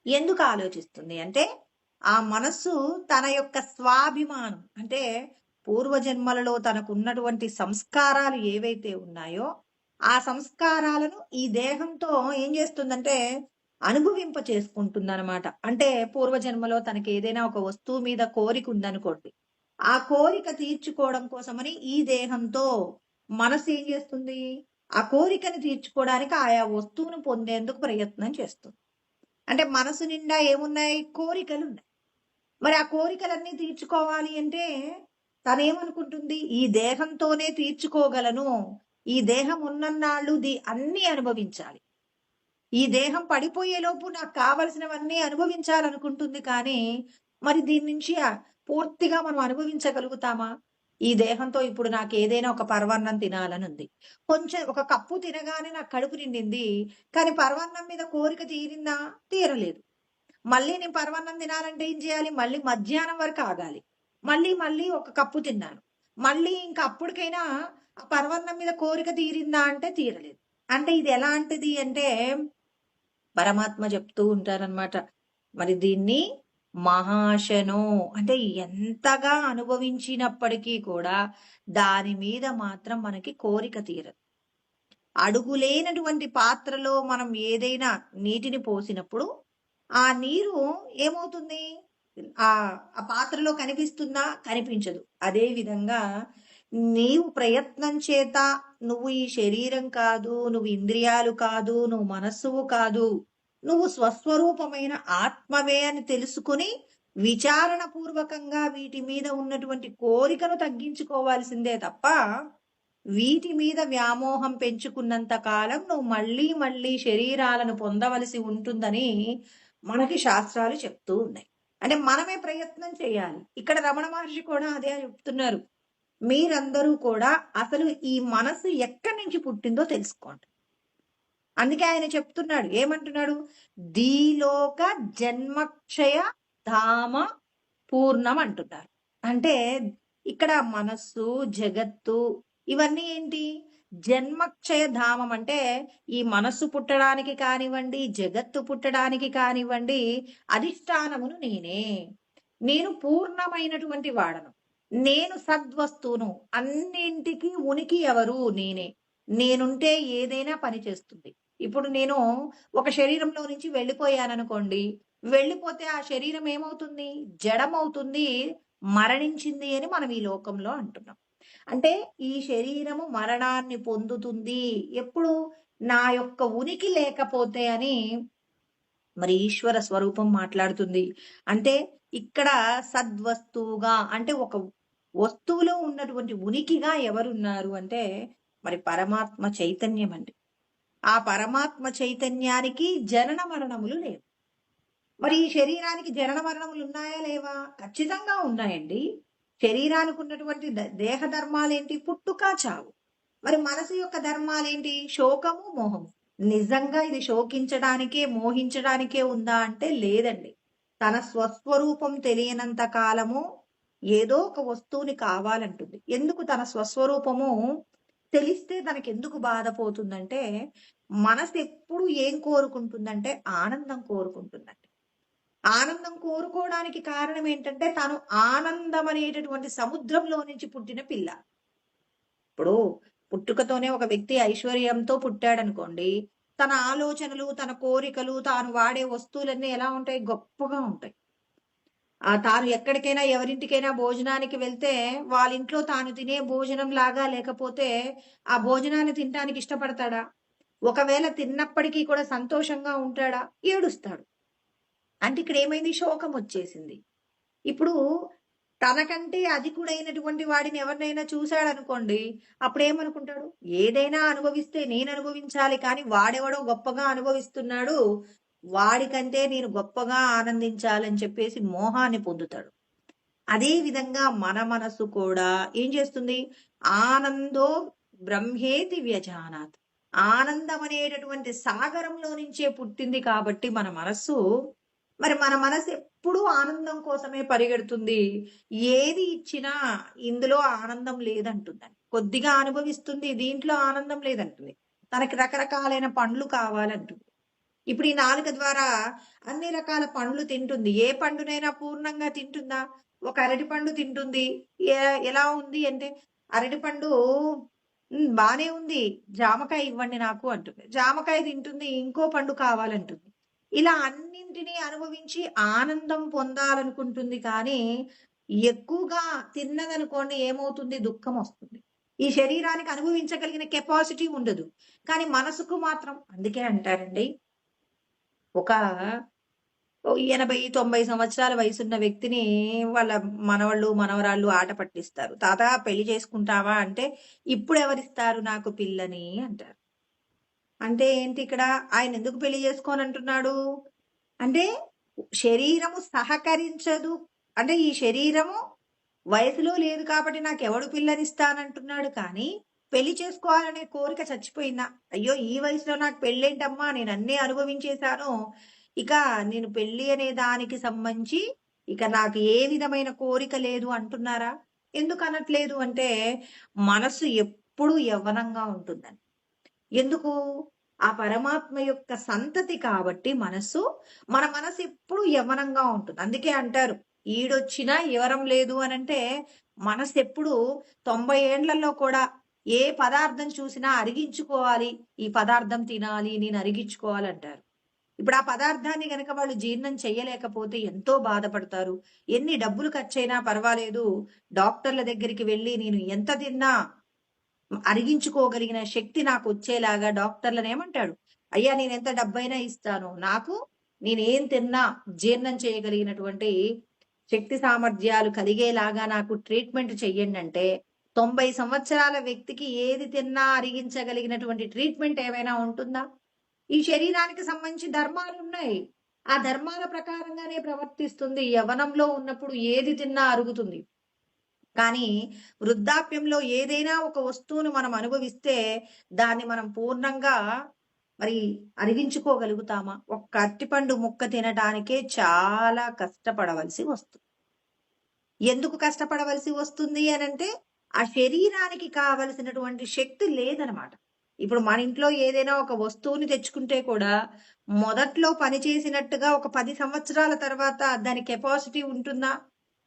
ఎందుకు ఆలోచిస్తుంది అంటే ఆ మనస్సు తన యొక్క స్వాభిమానం అంటే పూర్వజన్మలలో తనకున్నటువంటి సంస్కారాలు ఏవైతే ఉన్నాయో ఆ సంస్కారాలను ఈ దేహంతో ఏం చేస్తుందంటే అనుభవింప చేసుకుంటుందన్నమాట. అంటే పూర్వజన్మలో తనకి ఏదైనా ఒక వస్తువు మీద కోరిక ఉందనుకోండి, ఆ కోరిక తీర్చుకోవడం కోసమని ఈ దేహంతో మనసు ఏం చేస్తుంది? ఆ కోరికను తీర్చుకోవడానికి ఆయా వస్తువును పొందేందుకు ప్రయత్నం చేస్తుంది. అంటే మనసు నిండా ఏమున్నాయి? కోరికలు ఉన్నాయి. మరి ఆ కోరికలన్నీ తీర్చుకోవాలి అంటే తనేమనుకుంటుంది? ఈ దేహంతోనే తీర్చుకోగలను. ఈ దేహం ఉన్నన్నాళ్ళు అన్నీ అనుభవించాలి. ఈ దేహం పడిపోయేలోపు నాకు కావలసినవన్నీ అనుభవించాలనుకుంటుంది కానీ, మరి దీని నుంచి పూర్తిగా మనం అనుభవించగలుగుతామా? ఈ దేహంతో ఇప్పుడు నాకేదైనా ఒక పరమాన్నం తినాలనుంది. కొంచెం ఒక కప్పు తినగానే నాకు కడుపు నిండింది. కానీ పరమాన్నం మీద కోరిక తీరిందా? తీరలేదు. మళ్ళీ నేను పరమాన్నం తినాలంటే ఏం చేయాలి? మళ్ళీ మధ్యాహ్నం వరకు ఆగాలి. మళ్ళీ ఒక కప్పు తిన్నాను. మళ్ళీ ఇంక అప్పటికైనా ఆ పరమాన్నం మీద కోరిక తీరిందా అంటే తీరలేదు. అంటే ఇది ఎలాంటిది అంటే పరమాత్మ చెప్తూ ఉంటారనమాట. మరి దీన్ని మహాశనో అంటే ఎంతగా అనుభవించినప్పటికీ కూడా దాని మీద మాత్రం మనకి కోరిక తీరదు. అడుగులేనటువంటి పాత్రలో మనం ఏదైనా నీటిని పోసినప్పుడు ఆ నీరు ఏమవుతుంది? ఆ ఆ పాత్రలో కనిపిస్తుందా? కనిపించదు. అదే విధంగా నీవు ప్రయత్నం చేత నువ్వు ఈ శరీరం కాదు, నువ్వు ఇంద్రియాలు కాదు, నువ్వు మనస్సువు కాదు, నువ్వు స్వస్వరూపమైన ఆత్మవే అని తెలుసుకుని విచారణ పూర్వకంగా వీటి మీద ఉన్నటువంటి కోరికను తగ్గించుకోవాల్సిందే తప్ప వీటి మీద వ్యామోహం పెంచుకున్నంత కాలం నువ్వు మళ్ళీ మళ్ళీ శరీరాలను పొందవలసి ఉంటుందని మనకి శాస్త్రాలు చెప్తూ ఉన్నాయి. అంటే మనమే ప్రయత్నం చేయాలి. ఇక్కడ రమణ మహర్షి కూడా అదే చెప్తున్నారు. మీరందరూ కూడా అసలు ఈ మనసు ఎక్కడి నుంచి పుట్టిందో తెలుసుకోండి. అందుకే ఆయన చెప్తున్నాడు, ఏమంటున్నాడు? దీలోక జన్మక్షయ ధామ పూర్ణం అంటున్నారు. అంటే ఇక్కడ మనస్సు, జగత్తు ఇవన్నీ ఏంటి? జన్మక్షయ ధామం. అంటే ఈ మనస్సు పుట్టడానికి కానివ్వండి, జగత్తు పుట్టడానికి కానివ్వండి, అధిష్టానమును నేనే. నేను పూర్ణమైనటువంటి వాడను. నేను సద్వస్తువును. అన్నింటికి ఉనికి ఎవరు? నేనే. నేనుంటే ఏదైనా పని చేస్తుంది. ఇప్పుడు నేను ఒక శరీరంలో నుంచి వెళ్ళిపోయాననుకోండి, వెళ్ళిపోతే ఆ శరీరం ఏమవుతుంది? జడమవుతుంది, మరణించింది అని మనం ఈ లోకంలో అంటున్నాం. అంటే ఈ శరీరము మరణాన్ని పొందుతుంది ఎప్పుడు? నా యొక్క ఉనికి లేకపోతే అని మరి ఈశ్వర స్వరూపం మాట్లాడుతుంది. అంటే ఇక్కడ సద్వస్తువుగా, అంటే ఒక వస్తువులో ఉన్నటువంటి ఉనికిగా ఎవరున్నారు అంటే మరి పరమాత్మ చైతన్యం అండి. ఆ పరమాత్మ చైతన్యానికి జనన మరణములు లేవు. మరి ఈ శరీరానికి జనన మరణములు ఉన్నాయా లేవా? ఖచ్చితంగా ఉన్నాయండి. శరీరానికి ఉన్నటువంటి దేహ ధర్మాలేంటి? పుట్టుక, చావు. మరి మనసు యొక్క ధర్మాలేంటి? శోకము, మోహము. నిజంగా ఇది శోకించడానికే, మోహించడానికే ఉందా అంటే లేదండి. తన స్వస్వరూపం తెలియనంత కాలము ఏదో ఒక వస్తువుని కావాలంటుంది. ఎందుకు? తన స్వస్వరూపము తెలిస్తే తనకి ఎందుకు బాధపోతుందంటే, మనసు ఎప్పుడు ఏం కోరుకుంటుందంటే ఆనందం కోరుకుంటుందండి. ఆనందం కోరుకోవడానికి కారణం ఏంటంటే తను ఆనందం అనేటటువంటి సముద్రంలో నుంచి పుట్టిన పిల్ల. ఇప్పుడు పుట్టుకతోనే ఒక వ్యక్తి ఐశ్వర్యంతో పుట్టాడనుకోండి, తన ఆలోచనలు, తన కోరికలు, తాను వాడే వస్తువులన్నీ ఎలా ఉంటాయి? గొప్పగా ఉంటాయి. తాను ఎక్కడికైనా ఎవరింటికైనా భోజనానికి వెళ్తే వాళ్ళ ఇంట్లో తాను తినే భోజనం లాగా లేకపోతే ఆ భోజనాన్ని తినడానికి ఇష్టపడతాడా? ఒకవేళ తిన్నప్పటికీ కూడా సంతోషంగా ఉంటాడా? ఏడుస్తాడు. అంటే ఇక్కడ ఏమైంది? శోకం వచ్చేసింది. ఇప్పుడు తనకంటే అధికుడైనటువంటి వాడిని ఎవరినైనా చూశాడనుకోండి, అప్పుడు ఏమనుకుంటాడు? ఏదైనా అనుభవిస్తే నేను అనుభవించాలి, కానీ వాడెవడో గొప్పగా అనుభవిస్తున్నాడు, వాడికంటే నేను గొప్పగా ఆనందించాలని చెప్పేసి మోహాన్ని పొందుతాడు. అదే విధంగా మన మనసు కూడా ఏం చేస్తుంది? ఆనందో బ్రహ్మేతి వ్యజానాత్. ఆనందం అనేటటువంటి సాగరంలో నుంచే పుట్టింది కాబట్టి మన మనస్సు, మరి మన మనసు ఎప్పుడూ ఆనందం కోసమే పరిగెడుతుంది. ఏది ఇచ్చినా ఇందులో ఆనందం లేదంటుందని. కొద్దిగా అనుభవిస్తుంది, దీంట్లో ఆనందం లేదంటుంది. తనకి రకరకాలైన పండ్లు కావాలంటుంది. ఇప్పుడు ఈ నాలుక ద్వారా అన్ని రకాల పండ్లు తింటుంది. ఏ పండునైనా పూర్ణంగా తింటుందా? ఒక అరటి పండు తింటుంది. ఎలా ఉంది అంటే, అరటి పండు బానే ఉంది, జామకాయ ఇవ్వండి నాకు అంటుంది. జామకాయ తింటుంది, ఇంకో పండు కావాలంటుంది. ఇలా అన్నింటినీ అనుభవించి ఆనందం పొందాలనుకుంటుంది. కానీ ఎక్కువగా తిన్నదనుకోండి ఏమవుతుంది? దుఃఖం వస్తుంది. ఈ శరీరానికి అనుభవించగలిగిన కెపాసిటీ ఉండదు. కానీ మనసుకు మాత్రం, అందుకే అంటారండి, ఒక 80-90 సంవత్సరాల వయసున్న వ్యక్తిని వాళ్ళ మనవళ్ళు, మనవరాళ్ళు ఆట పట్టిస్తారు. తాత పెళ్లి చేసుకుంటావా అంటే, ఇప్పుడు ఎవరిస్తారు నాకు పిల్లని అంటారు. అంటే ఏంటి ఇక్కడ? ఆయన ఎందుకు పెళ్లి చేసుకోనంటున్నాడు అంటే, శరీరము సహకరించదు. అంటే ఈ శరీరము వయసులో లేదు కాబట్టి నాకెవడు పిల్లనిస్తానంటున్నాడు. కానీ పెళ్లి చేసుకోవాలనే కోరిక చచ్చిపోయిందా? అయ్యో ఈ వయసులో నాకు పెళ్ళేంటమ్మా, నేను అన్నీ అనుభవించేశాను, ఇక నేను పెళ్లి అనే దానికి సంబంధించి ఇక నాకు ఏ విధమైన కోరిక లేదు అంటున్నారా? ఎందుకు అనట్లేదు అంటే, మనసు ఎప్పుడు యవ్వనంగా ఉంటుందని. ఎందుకు? ఆ పరమాత్మ యొక్క సంతతి కాబట్టి మన మనసు ఎప్పుడు యవ్వనంగా ఉంటుంది. అందుకే అంటారు, ఈడొచ్చినా వివరం లేదు అనంటే, మనసు ఎప్పుడు 90 ఏండ్లలో కూడా ఏ పదార్థం చూసినా అరిగించుకోవాలి, ఈ పదార్థం తినాలి, నేను అరిగించుకోవాలి అంటారు. ఇప్పుడు ఆ పదార్థాన్ని గనక వాళ్ళు జీర్ణం చేయలేకపోతే ఎంతో బాధపడతారు. ఎన్ని డబ్బులు ఖర్చయినా పర్వాలేదు, డాక్టర్ల దగ్గరికి వెళ్ళి నేను ఎంత తిన్నా అరిగించుకోగలిగిన శక్తి నాకు వచ్చేలాగా డాక్టర్లను ఏమంటాడు? అయ్యా నేను ఎంత డబ్బైనా ఇస్తాను, నాకు నేనేం తిన్నా జీర్ణం చేయగలిగినటువంటి శక్తి సామర్థ్యాలు కలిగేలాగా నాకు ట్రీట్మెంట్ చెయ్యండి అంటే 90 సంవత్సరాల వ్యక్తికి ఏది తిన్నా అరిగించగలిగినటువంటి ట్రీట్మెంట్ ఏమైనా ఉంటుందా? ఈ శరీరానికి సంబంధించి ధర్మాలున్నాయి. ఆ ధర్మాల ప్రకారంగానే ప్రవర్తిస్తుంది. యవ్వనంలో ఉన్నప్పుడు ఏది తిన్నా అరుగుతుంది. కానీ వృద్ధాప్యంలో ఏదైనా ఒక వస్తువును మనం అనుభవిస్తే దాన్ని మనం పూర్ణంగా మరి అరిగించుకోగలుగుతామా? ఒక్క అరటిపండు ముక్క తినటానికే చాలా కష్టపడవలసి వస్తుంది. ఎందుకు కష్టపడవలసి వస్తుంది అనంటే, ఆ శరీరానికి కావలసినటువంటి శక్తి లేదనమాట. ఇప్పుడు మన ఇంట్లో ఏదైనా ఒక వస్తువుని తెచ్చుకుంటే కూడా, మొదట్లో పని చేసినట్టుగా ఒక 10 సంవత్సరాల తర్వాత దాని కెపాసిటీ ఉంటుందా?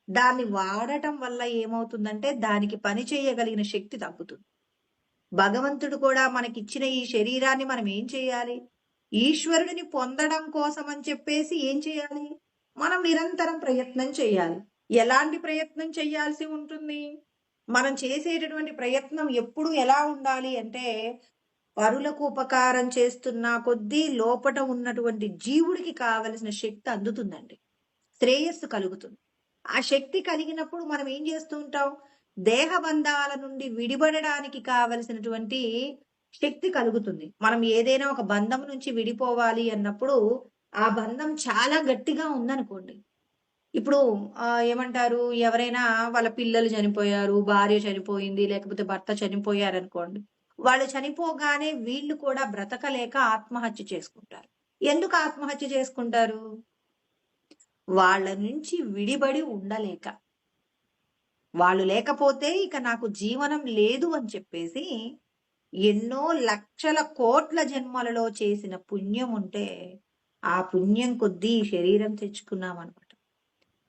దాన్ని వాడటం వల్ల ఏమవుతుందంటే, దానికి పని చేయగలిగిన శక్తి తగ్గుతుంది. భగవంతుడు కూడా మనకిచ్చిన ఈ శరీరాన్ని మనం ఏం చేయాలి? ఈశ్వరుడిని పొందడం కోసం అని చెప్పేసి ఏం చేయాలి? మనం నిరంతరం ప్రయత్నం చేయాలి. ఎలాంటి ప్రయత్నం చేయాల్సి ఉంటుంది? మనం చేసేటటువంటి ప్రయత్నం ఎప్పుడు ఎలా ఉండాలి అంటే, పరులకు ఉపకారం చేస్తున్న కొద్దీ లోపట ఉన్నటువంటి జీవుడికి కావలసిన శక్తి అందుతుందండి. శ్రేయస్సు కలుగుతుంది. ఆ శక్తి కలిగినప్పుడు మనం ఏం చేస్తూ ఉంటాం? దేహబంధాల నుండి విడిపడడానికి కావలసినటువంటి శక్తి కలుగుతుంది. మనం ఏదైనా ఒక బంధం నుంచి విడిపోవాలి అన్నప్పుడు, ఆ బంధం చాలా గట్టిగా ఉందనుకోండి. ఇప్పుడు ఏమంటారు? ఎవరైనా వాళ్ళ పిల్లలు చనిపోయారు, భార్య చనిపోయింది, లేకపోతే భర్త చనిపోయారనుకోండి. వాళ్ళు చనిపోగానే వీళ్ళు కూడా బ్రతకలేక ఆత్మహత్య చేసుకుంటారు. ఎందుకు ఆత్మహత్య చేసుకుంటారు? వాళ్ళ నుంచి విడిబడి ఉండలేక. వాళ్ళు లేకపోతే ఇక నాకు జీవనం లేదు అని చెప్పేసి ఎన్నో లక్షల కోట్ల జన్మలలో చేసిన పుణ్యం ఉంటే ఆ పుణ్యం కొద్దీ శరీరం తెచ్చుకున్నామనమాట.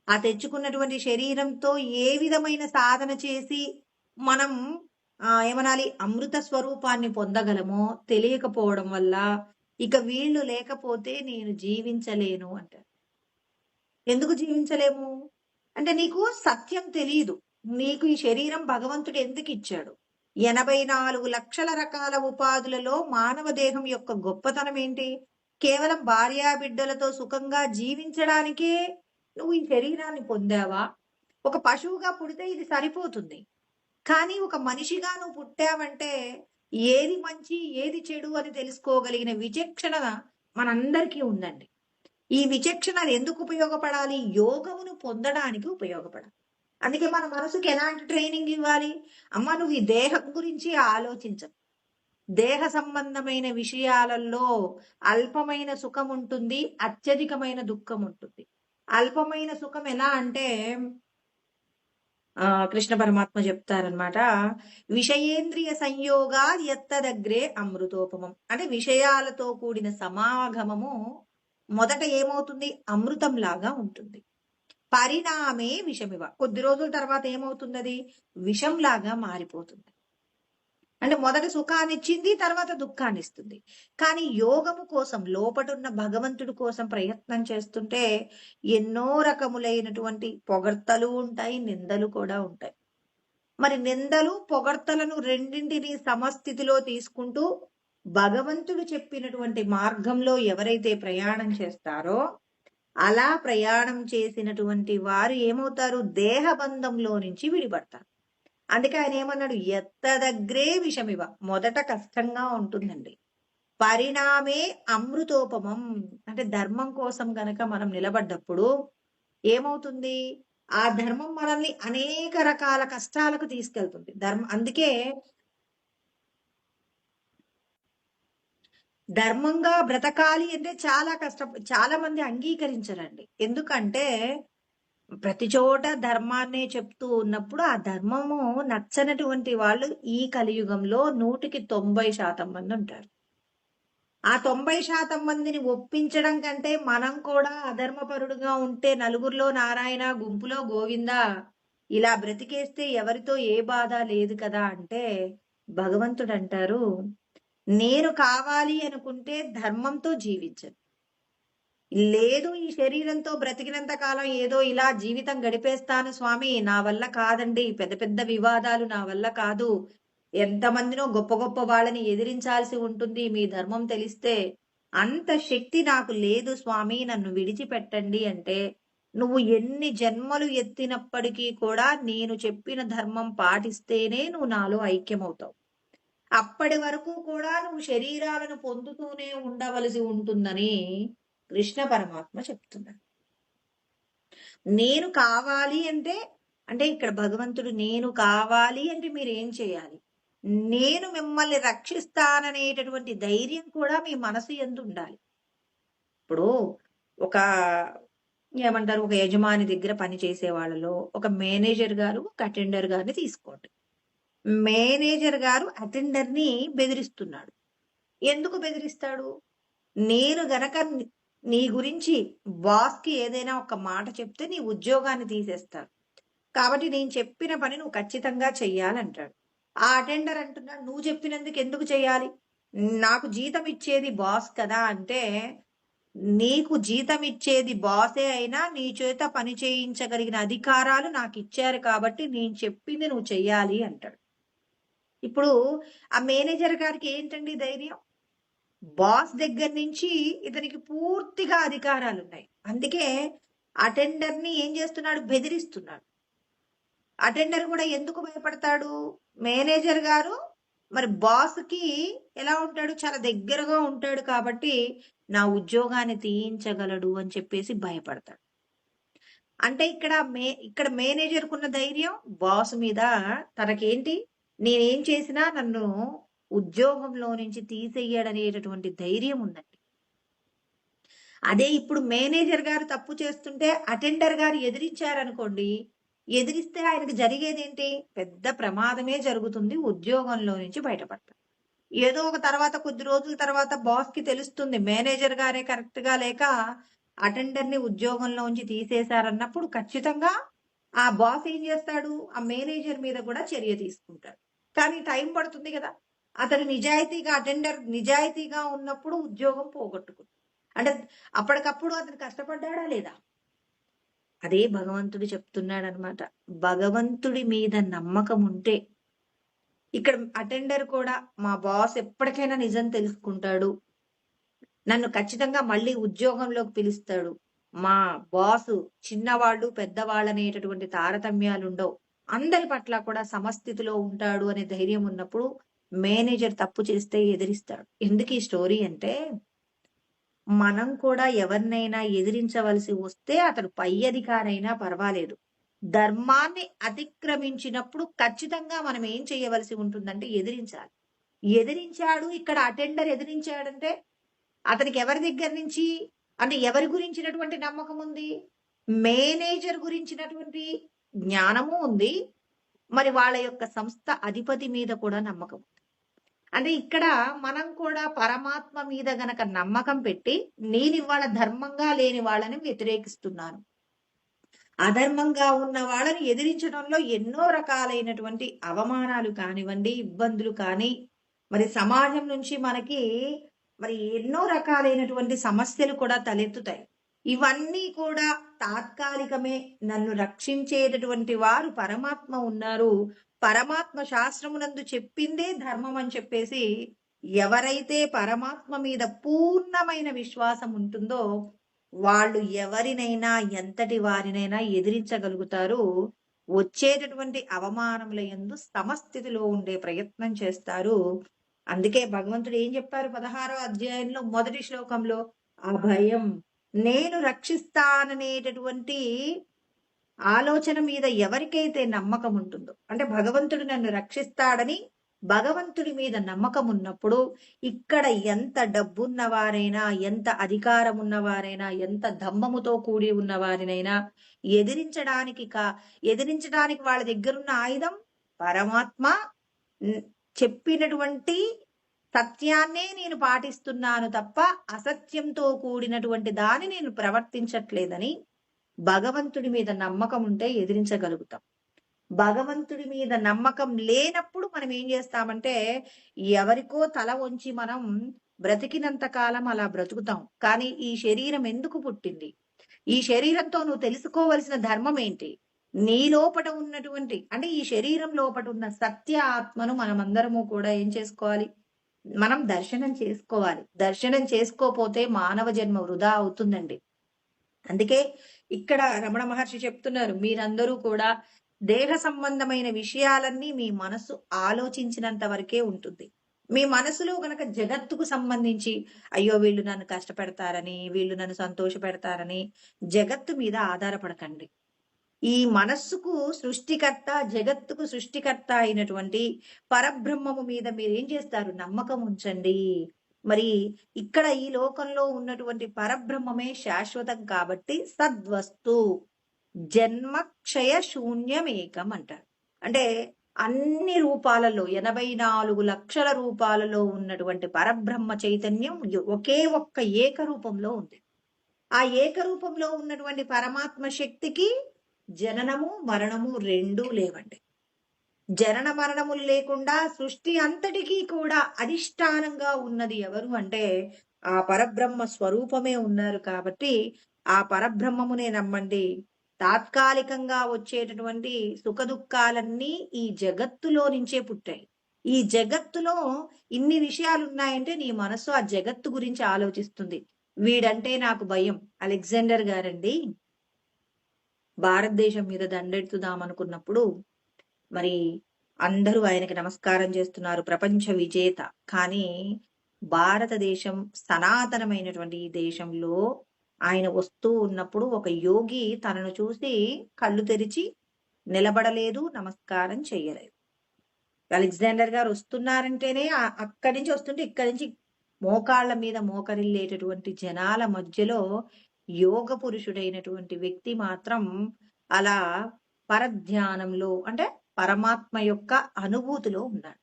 ఆ తెచ్చుకున్నటువంటి శరీరంతో ఏ విధమైన సాధన చేసి మనం ఏమనాలి అమృత స్వరూపాన్ని పొందగలమో తెలియకపోవడం వల్ల ఇక వీళ్ళు లేకపోతే నేను జీవించలేను అంటారు. ఎందుకు జీవించలేము? అంటే నీకు సత్యం తెలియదు. నీకు ఈ శరీరం భగవంతుడు ఎందుకు ఇచ్చాడు? 84 లక్షల రకాల ఉపాధులలో మానవ దేహం యొక్క గొప్పతనం ఏంటి? కేవలం భార్యాబిడ్డలతో సుఖంగా జీవించడానికే నువ్వు ఈ శరీరాన్ని పొందావా? ఒక పశువుగా పుడితే ఇది సరిపోతుంది. కానీ ఒక మనిషిగా నువ్వు పుట్టావంటే ఏది మంచి, ఏది చెడు అని తెలుసుకోగలిగిన విచక్షణ మనందరికీ ఉందండి. ఈ విచక్షణ ఎందుకు ఉపయోగపడాలి? యోగమును పొందడానికి ఉపయోగపడాలి. అందుకే మన మనసుకి ఎలాంటి ట్రైనింగ్ ఇవ్వాలి? అమ్మ నువ్వు ఈ దేహం గురించి ఆలోచించు. దేహ సంబంధమైన విషయాలలో అల్పమైన సుఖం ఉంటుంది, అత్యధికమైన దుఃఖం ఉంటుంది. అల్పమైన సుఖం ఎలా అంటే కృష్ణ పరమాత్మ చెప్తారనమాట. విషయేంద్రియ సంయోగా ఎత్తదగ్రే అమృతోపమం. అంటే విషయాలతో కూడిన సమాగమము మొదట ఏమవుతుంది? అమృతం లాగా ఉంటుంది. పరిణామే విషమివ. కొద్ది రోజుల తర్వాత ఏమవుతుంది? అది విషంలాగా మారిపోతుంది. అంటే మొదట సుఖాన్ని ఇచ్చింది, తర్వాత దుఃఖాన్ని ఇస్తుంది. కానీ యోగము కోసం లోపటున్న భగవంతుడి కోసం ప్రయత్నం చేస్తుంటే ఎన్నో రకములైనటువంటి పొగడ్తలు ఉంటాయి, నిందలు కూడా ఉంటాయి. మరి నిందలు పొగడ్తలను రెండింటిని సమస్థితిలో తీసుకుంటూ భగవంతుడు చెప్పినటువంటి మార్గంలో ఎవరైతే ప్రయాణం చేస్తారో అలా ప్రయాణం చేసినటువంటి వారు ఏమవుతారు? దేహబంధంలో నుంచి విడిపడతారు. అందుకే ఆయన ఏమన్నాడు? ఎత్తదగ్రే విషమివ. మొదట కష్టంగా ఉంటుందండి. పరిణామే అమృతోపమం. అంటే ధర్మం కోసం గనక మనం నిలబడ్డప్పుడు ఏమవుతుంది? ఆ ధర్మం మనల్ని అనేక రకాల కష్టాలకు తీసుకెళ్తుంది. అందుకే ధర్మంగా బ్రతకాలి అంటే చాలా మంది అంగీకరించరండి. ఎందుకంటే ప్రతి చోట ధర్మాన్నే చెప్తూ ఉన్నప్పుడు ఆ ధర్మము నచ్చనటువంటి వాళ్ళు ఈ కలియుగంలో 100కి 90% మంది ఉంటారు. ఆ 90% మందిని ఒప్పించడం కంటే మనం కూడా అధర్మపరుడుగా ఉంటే నలుగురిలో నారాయణ, గుంపులో గోవింద ఇలా బ్రతికేస్తే ఎవరితో ఏ బాధ లేదు కదా అంటే భగవంతుడు అంటారు, నేను కావాలి అనుకుంటే ధర్మంతో జీవించను. లేదు ఈ శరీరంతో బ్రతికినంత కాలం ఏదో ఇలా జీవితం గడిపేస్తాను స్వామి, నా వల్ల కాదండి, పెద్ద పెద్ద వివాదాలు నా వల్ల కాదు, ఎంతమందినో గొప్ప గొప్ప వాళ్ళని ఎదిరించాల్సి ఉంటుంది మీ ధర్మం తెలిస్తే, అంత శక్తి నాకు లేదు స్వామి, నన్ను విడిచిపెట్టండి అంటే నువ్వు ఎన్ని జన్మలు ఎత్తినప్పటికీ కూడా నేను చెప్పిన ధర్మం పాటిస్తేనే నువ్వు నాలో ఐక్యమవుతావు. అప్పటి వరకు కూడా నువ్వు శరీరాలను పొందుతూనే ఉండవలసి ఉంటుందని కృష్ణ పరమాత్మ చెప్తున్నాడు. నేను కావాలి అంటే, అంటే ఇక్కడ భగవంతుడు నేను కావాలి అంటే మీరేం చేయాలి? నేను మిమ్మల్ని రక్షిస్తాననేటటువంటి ధైర్యం కూడా మీ మనసు యందు ఉండాలి. ఇప్పుడు ఒక ఏమంటారు, ఒక యజమాని దగ్గర పని చేసే వాళ్ళలో ఒక మేనేజర్ గారు, ఒక అటెండర్ గారిని తీసుకోండి. మేనేజర్ గారు అటెండర్ ని బెదిరిస్తున్నాడు. ఎందుకు బెదిరిస్తాడు? నేను గనక నీ గురించి బాస్ కి ఏదైనా ఒక మాట చెప్తే నీ ఉద్యోగాన్ని తీసేస్తాడు. కాబట్టి నేను చెప్పిన పని నువ్వు ఖచ్చితంగా చెయ్యాలంటాడు. ఆ అటెండర్ అంటున్నాడు, నువ్వు చెప్పినందుకు ఎందుకు చెయ్యాలి? నాకు జీతం ఇచ్చేది బాస్ కదా అంటే, నీకు జీతం ఇచ్చేది బాసే అయినా నీ చేత పని చేయించగలిగిన అధికారాలు నాకు ఇచ్చారు కాబట్టి నేను చెప్పింది నువ్వు చెయ్యాలి అంటాడు. ఇప్పుడు ఆ మేనేజర్ గారికి ఏంటండి ధైర్యం? బాస్ దగ్గర నుంచి ఇతనికి పూర్తిగా అధికారాలు ఉన్నాయి. అందుకే అటెండర్ ని ఏం చేస్తున్నాడు? బెదిరిస్తున్నాడు. అటెండర్ కూడా ఎందుకు భయపడతాడు? మేనేజర్ గారు మరి బాస్ కి ఎలా ఉంటాడు? చాలా దగ్గరగా ఉంటాడు కాబట్టి నా ఉద్యోగాన్ని తీయించగలడు అని చెప్పేసి భయపడతాడు. అంటే ఇక్కడ మేనేజర్ కున్న ధైర్యం బాస్ మీద తనకేంటి, నేనేం చేసినా నన్ను ఉద్యోగంలో నుంచి తీసేయడనేటటువంటి ధైర్యం ఉందండి. అదే ఇప్పుడు మేనేజర్ గారు తప్పు చేస్తుంటే అటెండర్ గారు ఎదిరించారనుకోండి, ఎదిరిస్తే ఆయనకు జరిగేదేంటి? పెద్ద ప్రమాదమే జరుగుతుంది, ఉద్యోగంలో నుంచి బయటపడతారు. ఏదో ఒక తర్వాత కొద్ది రోజుల తర్వాత బాస్ కి తెలుస్తుంది మేనేజర్ గారే కరెక్ట్ గా లేక అటెండర్ ని ఉద్యోగంలోంచి తీసేశారన్నప్పుడు ఖచ్చితంగా ఆ బాస్ ఏం చేస్తాడు? ఆ మేనేజర్ మీద కూడా చర్య తీసుకుంటాడు. కానీ టైం పడుతుంది కదా. అతను నిజాయితీగా, అటెండర్ నిజాయితీగా ఉన్నప్పుడు ఉద్యోగం పోగొట్టుకుంటాడు. అంటే అప్పటికప్పుడు అతను కష్టపడ్డాడా లేదా? అదే భగవంతుడు చెప్తున్నాడు అనమాట. భగవంతుడి మీద నమ్మకం ఉంటే, ఇక్కడ అటెండర్ కూడా మా బాస్ ఎప్పటికైనా నిజం తెలుసుకుంటాడు, నన్ను ఖచ్చితంగా మళ్ళీ ఉద్యోగంలోకి పిలుస్తాడు, మా బాసు చిన్నవాళ్ళు పెద్దవాళ్ళు అనేటటువంటి తారతమ్యాలుండవు, అందరి పట్ల కూడా సమస్థితిలో ఉంటాడు అనే ధైర్యం ఉన్నప్పుడు మేనేజర్ తప్పు చేస్తే ఎదిరిస్తాడు. ఎందుకు ఈ స్టోరీ అంటే, మనం కూడా ఎవరినైనా ఎదిరించవలసి వస్తే అతడు పై అధికారైనా పర్వాలేదు, ధర్మాన్ని అతిక్రమించినప్పుడు ఖచ్చితంగా మనం ఏం చేయవలసి ఉంటుందంటే ఎదిరించాలి. ఎదిరించాడు, ఇక్కడ అటెండర్ ఎదిరించాడంటే అతనికి ఎవరి దగ్గర నుంచి, అంటే ఎవరి గురించినటువంటి నమ్మకం ఉంది? మేనేజర్ గురించినటువంటి జ్ఞానము ఉంది, మరి వాళ్ళ యొక్క సంస్థ అధిపతి మీద కూడా నమ్మకం ఉంది. అంటే ఇక్కడ మనం కూడా పరమాత్మ మీద గనక నమ్మకం పెట్టి, నేను ఇవాళ ధర్మంగా లేని వాళ్ళని వ్యతిరేకిస్తున్నాను, అధర్మంగా ఉన్న వాళ్ళని ఎదిరించడంలో ఎన్నో రకాలైనటువంటి అవమానాలు కానివ్వండి, ఇబ్బందులు కానీ, మరి సమాజం నుంచి మనకి మరి ఎన్నో రకాలైనటువంటి సమస్యలు కూడా తలెత్తుతాయి. ఇవన్నీ కూడా తాత్కాలికమే. నన్ను రక్షించేటటువంటి వారు పరమాత్మ ఉన్నారు, పరమాత్మ శాస్త్రమునందు చెప్పిందే ధర్మం అని చెప్పేసి ఎవరైతే పరమాత్మ మీద పూర్ణమైన విశ్వాసం ఉంటుందో వాళ్ళు ఎవరినైనా, ఎంతటి వారినైనా ఎదిరించగలుగుతారు. వచ్చేటటువంటి అవమానముల యందు సమస్థితిలో ఉండే ప్రయత్నం చేస్తారు. అందుకే భగవంతుడు ఏం చెప్పారు 16వ అధ్యాయంలో మొదటి శ్లోకంలో? అభయం, నేను రక్షిస్తాననేటటువంటి ఆలోచన మీద ఎవరికైతే నమ్మకం ఉంటుందో, అంటే భగవంతుడు నన్ను రక్షిస్తాడని భగవంతుడి మీద నమ్మకం ఉన్నప్పుడు, ఇక్కడ ఎంత డబ్బున్న వారైనా, ఎంత అధికారం ఉన్నవారైనా, ఎంత దమ్మముతో కూడి ఉన్న వారినైనా ఎదిరించడానికి వాళ్ళ దగ్గరున్న ఆయుధం పరమాత్మ చెప్పినటువంటి సత్యాన్నే నేను పాటిస్తున్నాను తప్ప అసత్యంతో కూడినటువంటి దాన్ని నేను ప్రవర్తించట్లేదని భగవంతుడి మీద నమ్మకం ఉంటే ఎదిరించగలుగుతాం. భగవంతుడి మీద నమ్మకం లేనప్పుడు మనం ఏం చేస్తామంటే ఎవరికో తల వంచి మనం బ్రతికినంత కాలం అలా బ్రతుకుతాం. కానీ ఈ శరీరం ఎందుకు పుట్టింది? ఈ శరీరంతో నువ్వు తెలుసుకోవలసిన ధర్మం ఏంటి? నీ లోపట ఉన్నటువంటి, అంటే ఈ శరీరం లోపట ఉన్న సత్య ఆత్మను మనమందరము కూడా ఏం చేసుకోవాలి? మనం దర్శనం చేసుకోవాలి. దర్శనం చేసుకోపోతే మానవ జన్మ వృధా అవుతుందండి. అందుకే ఇక్కడ రమణ మహర్షి చెప్తున్నారు, మీరందరూ కూడా దేహ సంబంధమైన విషయాలన్నీ మీ మనసు ఆలోచించినంత వరకే ఉంటుంది. మీ మనసులో గనక జగత్తుకు సంబంధించి అయ్యో వీళ్ళు నన్ను కష్టపెడతారని, వీళ్ళు నన్ను సంతోషపెడతారని జగత్తు మీద ఆధారపడకండి. ఈ మనస్సుకు సృష్టికర్త, జగత్తుకు సృష్టికర్త అయినటువంటి పరబ్రహ్మము మీద మీరేం చేస్తారు? నమ్మకం ఉంచండి. మరి ఇక్కడ ఈ లోకంలో ఉన్నటువంటి పరబ్రహ్మమే శాశ్వతం కాబట్టి సద్వస్తు జన్మ క్షయ శూన్యమేకం అంటారు. అంటే అన్ని రూపాలలో 84 లక్షల రూపాలలో ఉన్నటువంటి పరబ్రహ్మ చైతన్యం ఒకే ఒక్క ఏకరూపంలో ఉంది. ఆ ఏకరూపంలో ఉన్నటువంటి పరమాత్మ శక్తికి జననము మరణము రెండూ లేవండి. జనన మరణములు లేకుండా సృష్టి అంతటికీ కూడా అధిష్టానంగా ఉన్నది ఎవరు అంటే ఆ పరబ్రహ్మ స్వరూపమే ఉన్నారు కాబట్టి ఆ పరబ్రహ్మమునే నమ్మండి. తాత్కాలికంగా వచ్చేటటువంటి సుఖ దుఃఖాలన్నీ ఈ జగత్తులో నుంచే పుట్టాయి. ఈ జగత్తులో ఇన్ని విషయాలు ఉన్నాయంటే నీ మనస్సు ఆ జగత్తు గురించి ఆలోచిస్తుంది. వీడంటే నాకు భయం. అలెగ్జాండర్ గారండి భారతదేశం మీద దండెత్తుదామనుకున్నప్పుడు మరి అందరూ ఆయనకి నమస్కారం చేస్తున్నారు, ప్రపంచ విజేత. కానీ భారతదేశం సనాతనమైనటువంటి ఈ దేశంలో ఆయన వస్తూ ఉన్నప్పుడు ఒక యోగి తనను చూసి కళ్ళు తెరిచి నిలబడలేదు, నమస్కారం చెయ్యలేదు. అలెగ్జాండర్ గారు వస్తున్నారంటేనే అక్కడి నుంచి వస్తుంటే ఇక్కడి నుంచి మోకాళ్ళ మీద మోకరిల్లేటటువంటి జనాల మధ్యలో యోగ పురుషుడైనటువంటి వ్యక్తి మాత్రం అలా పరధ్యానంలో అంటే పరమాత్మ యొక్క అనుభూతిలో ఉన్నాడు.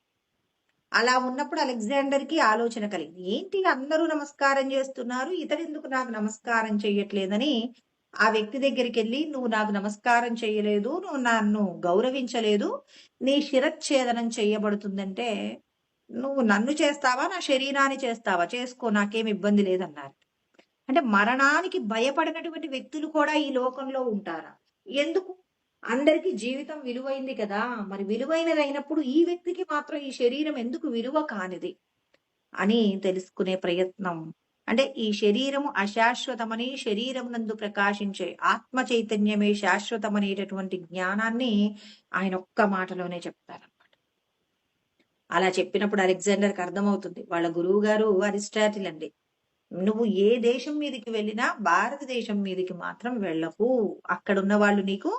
అలా ఉన్నప్పుడు అలెగ్జాండర్ కి ఆలోచన కలిగింది, ఏంటి అందరూ నమస్కారం చేస్తున్నారు, ఇతడెందుకు నాకు నమస్కారం చెయ్యట్లేదని ఆ వ్యక్తి దగ్గరికి వెళ్ళి, నువ్వు నాకు నమస్కారం చెయ్యలేదు, నువ్వు నన్ను గౌరవించలేదు, నీ శిరచ్ఛేదనం చెయ్యబడుతుందంటే నువ్వు నన్ను చేస్తావా నా శరీరాన్ని చేస్తావా, చేసుకో నాకేం ఇబ్బంది లేదన్నారు. అంటే మరణానికి భయపడినటువంటి వ్యక్తులు కూడా ఈ లోకంలో ఉంటారా? ఎందుకు? అందరికి జీవితం విలువైంది కదా, మరి విలువైనది అయినప్పుడు ఈ వ్యక్తికి మాత్రం ఈ శరీరం ఎందుకు విలువ కానిది అని తెలుసుకునే ప్రయత్నం. అంటే ఈ శరీరము అశాశ్వతమని, శరీరం నందు ప్రకాశించే ఆత్మ చైతన్యమే శాశ్వతమనేటటువంటి జ్ఞానాన్ని ఆయన ఒక్క మాటలోనే చెప్తారనమాట. అలా చెప్పినప్పుడు అలెగ్జాండర్కి అర్థమవుతుంది, వాళ్ళ గురువు గారు అరిస్టాటిల్ అండి, నువ్వు ఏ దేశం మీదకి వెళ్ళినా భారతదేశం మీదకి మాత్రం వెళ్ళకు, అక్కడున్న వాళ్ళు నీకు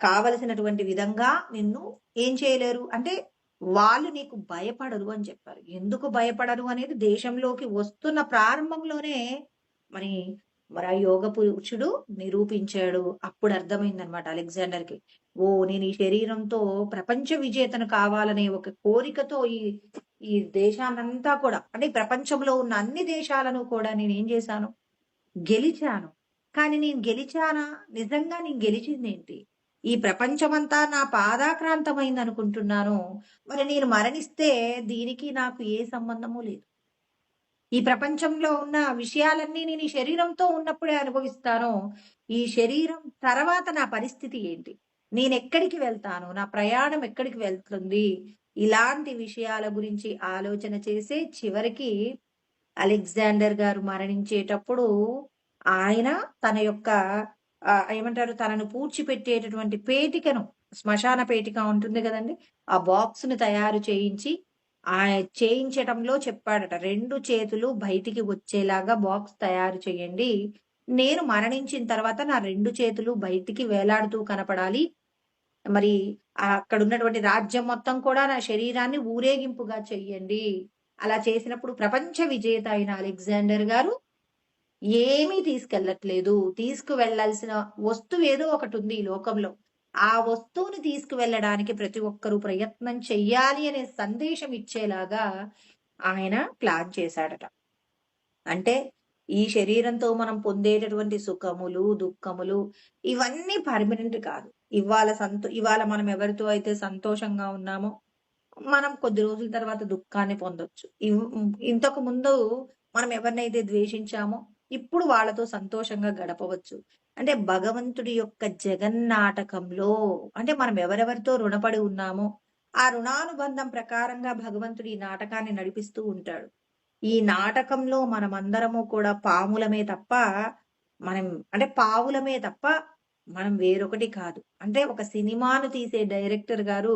కావలసినటువంటి విధంగా నిన్ను ఏం చేయలేరు అంటే వాళ్ళు నీకు భయపడరు అని చెప్పారు. ఎందుకు భయపడరు అనేది దేశంలోకి వస్తున్న ప్రారంభంలోనే మరి మరి ఆ యోగ పురుషుడు నిరూపించాడు. అప్పుడు అర్థమైందనమాట అలెగ్జాండర్ కి, ఓ నేను ఈ శరీరంతో ప్రపంచ విజేతను కావాలనే ఒక కోరికతో ఈ ఈ దేశాన్నంతా కూడా అంటే ప్రపంచంలో ఉన్న అన్ని దేశాలను కూడా నేను ఏం చేశాను, గెలిచాను. కానీ నేను గెలిచానా? నిజంగా నేను గెలిచింది ఏంటి? ఈ ప్రపంచమంతా నా పాదాక్రాంతమైంది అనుకుంటున్నాను. మరి నేను మరణిస్తే దీనికి నాకు ఏ సంబంధము లేదు. ఈ ప్రపంచంలో ఉన్న విషయాలన్నీ నేను ఈ శరీరంతో ఉన్నప్పుడే అనుభవిస్తాను. ఈ శరీరం తర్వాత నా పరిస్థితి ఏంటి? నేను ఎక్కడికి వెళ్తాను? నా ప్రయాణం ఎక్కడికి వెళ్తుంది? ఇలాంటి విషయాల గురించి ఆలోచన చేసే చివరికి అలెగ్జాండర్ గారు మరణించేటప్పుడు ఆయన తన యొక్క ఏమంటారు, తనను పూడ్చిపెట్టేటటువంటి పేటికను, శ్మశాన పేటిక ఉంటుంది కదండి, ఆ బాక్స్ ను తయారు చేయించి చేయించటంలో చెప్పాడట, 2 చేతులు బయటికి వచ్చేలాగా బాక్స్ తయారు చేయండి, నేను మరణించిన తర్వాత నా 2 చేతులు బయటికి వేలాడుతూ కనపడాలి, మరి అక్కడ ఉన్నటువంటి రాజ్యం మొత్తం కూడా నా శరీరాన్ని ఊరేగింపుగా చెయ్యండి. అలా చేసినప్పుడు ప్రపంచ విజేత అయిన అలెగ్జాండర్ గారు ఏమీ తీసుకెళ్ళట్లేదు. తీసుకువెళ్లాల్సిన వస్తువు ఏదో ఒకటి ఉంది ఈ లోకంలో, ఆ వస్తువుని తీసుకువెళ్ళడానికి ప్రతి ఒక్కరూ ప్రయత్నం చెయ్యాలి అనే సందేశం ఇచ్చేలాగా ఆయన ప్లాన్ చేశాడట. అంటే ఈ శరీరంతో మనం పొందేటటువంటి సుఖములు, దుఃఖములు ఇవన్నీ పర్మనెంట్ కాదు. ఇవాళ మనం ఎవరితో అయితే సంతోషంగా ఉన్నామో మనం కొద్ది రోజుల తర్వాత దుఃఖాన్ని పొందొచ్చు. ఇంతకు ముందు మనం ఎవరినైతే ద్వేషించామో ఇప్పుడు వాళ్ళతో సంతోషంగా గడపవచ్చు. అంటే భగవంతుడి యొక్క జగన్నాటకంలో అంటే మనం ఎవరెవరితో రుణపడి ఉన్నామో ఆ రుణానుబంధం ప్రకారంగా భగవంతుడి ఈ నాటకాన్ని నడిపిస్తూ ఉంటాడు. ఈ నాటకంలో మనమందరము కూడా పాములమే తప్ప మనం అంటే పావులమే తప్ప మనం వేరొకటి కాదు. అంటే ఒక సినిమాను తీసే డైరెక్టర్ గారు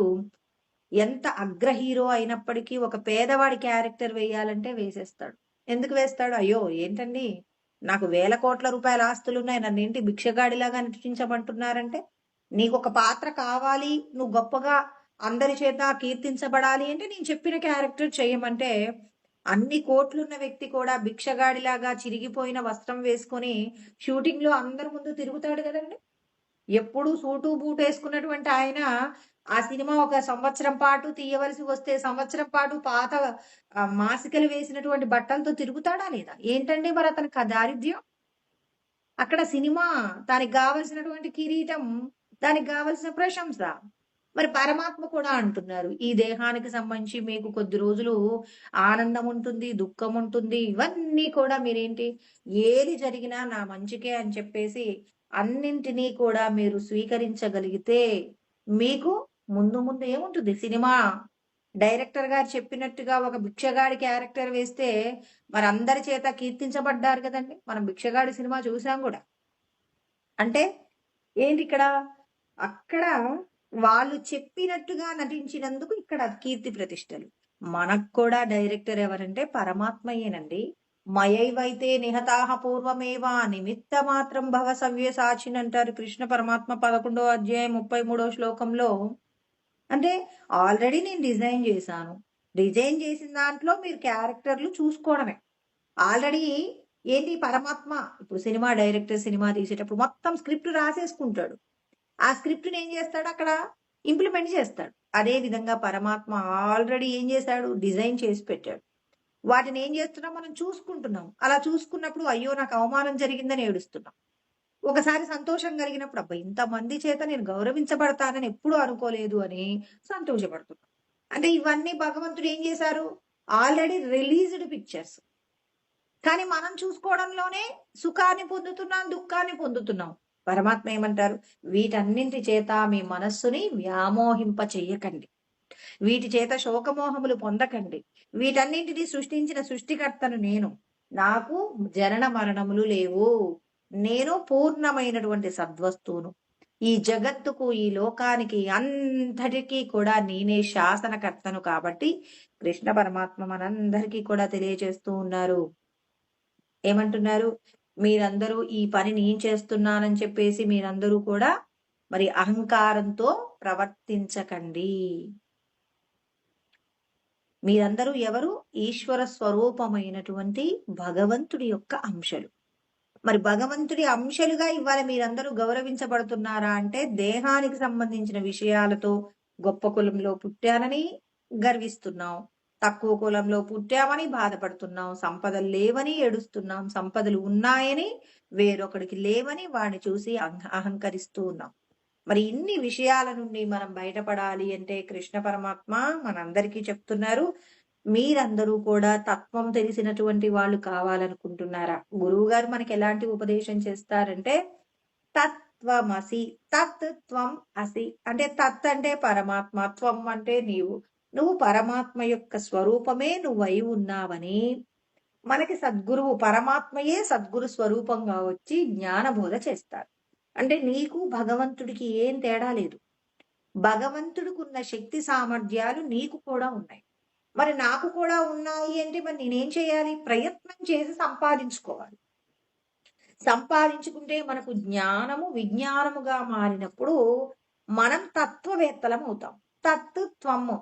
ఎంత అగ్ర హీరో అయినప్పటికీ ఒక పేదవాడి క్యారెక్టర్ వేయాలంటే వేసేస్తాడు. ఎందుకు వేస్తాడు? అయ్యో! ఏంటండి నాకు వేల కోట్ల రూపాయల ఆస్తులున్నాయి. నన్నేంటి భిక్షగాడిలాగా నటించమంటున్నారంటే, నీకొక పాత్ర కావాలి, నువ్వు గొప్పగా అందరి చేత కీర్తించబడాలి అంటే నేను చెప్పిన క్యారెక్టర్ చేయమంటే, అన్ని కోట్లున్న వ్యక్తి కూడా భిక్షగాడిలాగా చిరిగిపోయిన వస్త్రం వేసుకొని షూటింగ్‌లో అందరి ముందు తిరుగుతాడు గదండీ! ఎప్పుడూ సూటు, బూటేసుకున్నటువంటి ఆయన, ఆ సినిమా ఒక సంవత్సరం పాటు తీయవలసి వస్తే, సంవత్సరం పాటు పాత మాసికలు వేసినటువంటి బట్టలతో తిరుగుతాడా లేదా? ఏంటండి మరతనికి ఆ దారిద్ర్యం? అక్కడ సినిమా, దానికి గావాల్సినటువంటి కిరీటం, దానికి గావాల్సిన ప్రశంస. మరి పరమాత్మ కూడా అంటున్నారు, ఈ దేహానికి సంబంధించి మీకు కొద్ది రోజులు ఆనందం ఉంటుంది, దుఃఖం ఉంటుంది. ఇవన్నీ కూడా మీరేంటి, ఏది జరిగినా నా మంచికే అని చెప్పేసి అన్నింటినీ కూడా మీరు స్వీకరించగలిగితే, మీకు ముందు ముందు ఏముంటుంది సినిమా డైరెక్టర్ గారు చెప్పినట్టుగా ఒక భిక్షగాడి క్యారెక్టర్ వేస్తే మరందరి చేత కీర్తించబడ్డారు కదండీ! మనం 'భిక్షగాడి' సినిమా చూసాం గూడా. అంటే ఏంటిక్కడ? అక్కడ వాళ్ళు చెప్పినట్టుగా నటించినందుకు ఇక్కడ కీర్తి ప్రతిష్టలు. మనకు కూడా డైరెక్టర్ ఎవరంటే పరమాత్మయేనండి. మయైవైతే నిహతాః పూర్వమేవ నిమిత్త మాత్రం భవ సవ్యసాచిన్ అంటారు కృష్ణ పరమాత్మ 11వ అధ్యాయం 33వ శ్లోకంలో. అంటే ఆల్రెడీ నేను డిజైన్ చేశాను. డిజైన్ చేసిన దాంట్లో మీరు క్యారెక్టర్‌లు చూసుకోవడమే. ఆల్రెడీ ఏంటి పరమాత్మ ఇప్పుడు సినిమా డైరెక్టర్ సినిమా తీసేటప్పుడు మొత్తం స్క్రిప్ట్ రాసేసుకుంటాడు. ఆ స్క్రిప్ట్‌ని ఏం చేస్తాడు అక్కడ ఇంప్లిమెంట్ చేస్తాడు. అదే విధంగా పరమాత్మ ఆల్రెడీ ఏం చేశాడు? డిజైన్ చేసి పెట్టాడు. వాటిని ఏం చేస్తున్నాం మనం చూసుకుంటున్నాం. అలా చూసుకున్నప్పుడు అయ్యో! నాకు అవమానం జరిగిందని ఏడుస్తున్నాం. ఒకసారి సంతోషం కలిగినప్పుడు అబ్బా! ఇంతమంది చేత నేను గౌరవించబడతానని ఎప్పుడూ అనుకోలేదు అని సంతోషపడుతున్నాం. అంటే ఇవన్నీ భగవంతుడు ఏం చేశారు? Already released pictures. కానీ మనం చూసుకోవడంలోనే సుఖాన్ని పొందుతున్నాం, దుఃఖాన్ని పొందుతున్నాం. పరమాత్మ ఏమంటారు? వీటన్నింటి చేత మీ మనస్సుని వ్యామోహింప చెయ్యకండి. వీటి చేత శోకమోహములు పొందకండి. వీటన్నింటిని సృష్టించిన సృష్టికర్తను నేను. నాకు జనన మరణములు లేవు. నేను పూర్ణమైనటువంటి సద్వస్తువును. ఈ జగత్తుకు, ఈ లోకానికి అంతటికీ కూడా నేనే శాసనకర్తను కాబట్టి కృష్ణ పరమాత్మ మనందరికీ కూడా తెలియజేస్తూ ఉన్నారు. ఏమంటున్నారు? మీరందరూ ఈ పని నేను చేస్తున్నానని చెప్పేసి మీరందరూ కూడా మరి అహంకారంతో ప్రవర్తించకండి. మీరందరూ ఎవరు? ఈశ్వర స్వరూపమైనటువంటి భగవంతుడి యొక్క అంశలు. మరి భగవంతుడి అంశలుగా ఇవాళ మీరందరూ గౌరవించబడుతున్నారా అంటే, దేహానికి సంబంధించిన విషయాలతో గొప్ప కులంలో పుట్టానని గర్విస్తున్నాం. తక్కువ కులంలో పుట్టామని బాధపడుతున్నాం. సంపదలు లేవని ఏడుస్తున్నాం. సంపదలు ఉన్నాయని వేరొకడికి లేవని వాడిని చూసి అహంకరిస్తూ ఉన్నాం. మరి ఇన్ని విషయాల నుండి మనం బయటపడాలి అంటే కృష్ణ పరమాత్మ మనందరికీ చెప్తున్నారు, మీరందరూ కూడా తత్వం తెలిసినటువంటి వాళ్ళు కావాలనుకుంటున్నారా? గురువు గారు మనకి ఎలాంటి ఉపదేశం చేస్తారంటే, తత్వమసి, తత్ త్వం అసి. అంటే తత్ అంటే పరమాత్మ, త్వం అంటే నీవు. నువ్వు పరమాత్మ యొక్క స్వరూపమే నువ్వై ఉన్నావని మనకి సద్గురువు పరమాత్మయే సద్గురు స్వరూపంగా వచ్చి జ్ఞానబోధ చేస్తారు. అంటే నీకు భగవంతుడికి ఏం తేడా లేదు. భగవంతుడికున్న శక్తి సామర్థ్యాలు నీకు కూడా ఉన్నాయి. మరి నాకు కూడా ఉన్నాయి అంటే మరి నేనేం చేయాలి? ప్రయత్నం చేసి సంపాదించుకోవాలి. సంపాదించుకుంటే మనకు జ్ఞానము విజ్ఞానముగా మారినప్పుడు మనం తత్వవేత్తలం అవుతాం. త్వము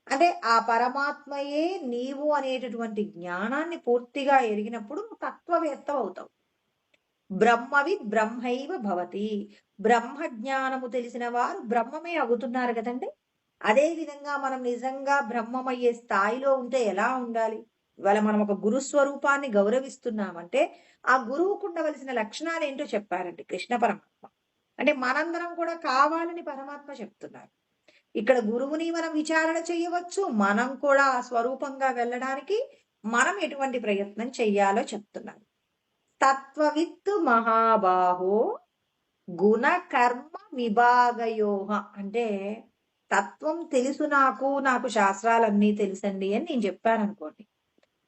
అంటే ఆ పరమాత్మయే నీవు అనేటటువంటి జ్ఞానాన్ని పూర్తిగా ఎరిగినప్పుడు నువ్వు తత్వవేత్త అవుతావు. బ్రహ్మవిద్ బ్రహ్మైవ భవతి. బ్రహ్మ జ్ఞానము తెలిసిన వారు బ్రహ్మమే అవుతున్నారు కదండి. అదే విధంగా మనం నిజంగా బ్రహ్మమయ్యే స్థాయిలో ఉంటే ఎలా ఉండాలి? ఇవాళ మనం ఒక గురు స్వరూపాన్ని గౌరవిస్తున్నామంటే, ఆ గురువుకు ఉండవలసిన లక్షణాలు ఏంటో చెప్పారండి కృష్ణ పరమాత్మ. అంటే మనందరం కూడా కావాలని పరమాత్మ చెప్తున్నారు. ఇక్కడ గురువుని మనం విచారణ చేయవచ్చు. మనం కూడా ఆ స్వరూపంగా వెళ్ళడానికి మనం ఎటువంటి ప్రయత్నం చెయ్యాలో చెప్తున్నారు. తత్వవిత్తు మహాబాహో గుణ కర్మ విభాగయోహ. అంటే తత్వం తెలుసు నాకు శాస్త్రాలన్నీ తెలుసండి అని నేను చెప్పాను అనుకోండి.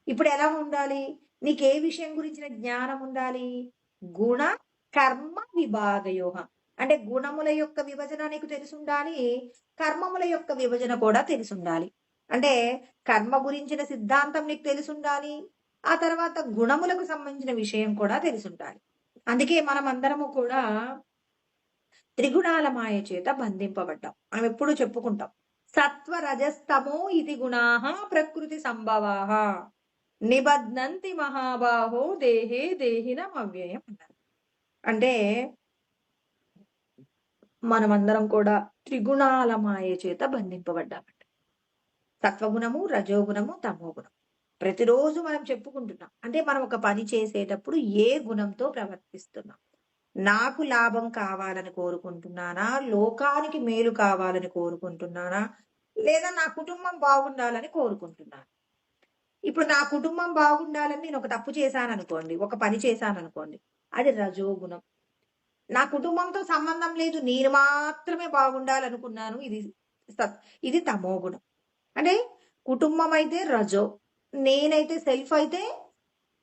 ఇప్పుడు ఎలా ఉండాలి? నీకు ఏ విషయం గురించిన జ్ఞానం ఉండాలి? గుణ కర్మ విభాగయోహ. అంటే గుణముల యొక్క విభజన నీకు తెలిసుండాలి. కర్మముల యొక్క విభజన కూడా తెలిసుండాలి. అంటే కర్మ గురించిన సిద్ధాంతం నీకు తెలిసుండాలి. ఆ తర్వాత గుణములకు సంబంధించిన విషయం కూడా తెలిసుండాలి. అందుకే మనమందరము కూడా త్రిగుణాల మాయ చేత బంధింపబడ్డాం. మనం ఎప్పుడూ చెప్పుకుంటాం. సత్వ రజస్తమో ఇది గుణాః ప్రకృతి సంభవాః నిబధ్నంతి మహాబాహో దేహే దేహినం అవ్యయం అన్నారు. అంటే మనమందరం కూడా త్రిగుణాల మాయ చేత బంధింపబడ్డామంట. సత్వగుణము, రజోగుణము, తమోగుణం. ప్రతిరోజు మనం చెప్పుకుంటున్నాం. అంటే మనం ఒక పని చేసేటప్పుడు ఏ గుణంతో ప్రవర్తిస్తున్నాం? నాకు లాభం కావాలని కోరుకుంటున్నానా? లోకానికి మేలు కావాలని కోరుకుంటున్నానా? లేదా నా కుటుంబం బాగుండాలని కోరుకుంటున్నానా? ఇప్పుడు నా కుటుంబం బాగుండాలని నేను ఒక తప్పు చేశాననుకోండి, ఒక పని చేశాననుకోండి, అది రజోగుణం. నా కుటుంబంతో సంబంధం లేదు. నేను మాత్రమే బాగుండాలనుకున్నాను. ఇది తమోగుణం. అంటే కుటుంబం అయితే రజో, నేనైతే సెల్ఫ్ అయితే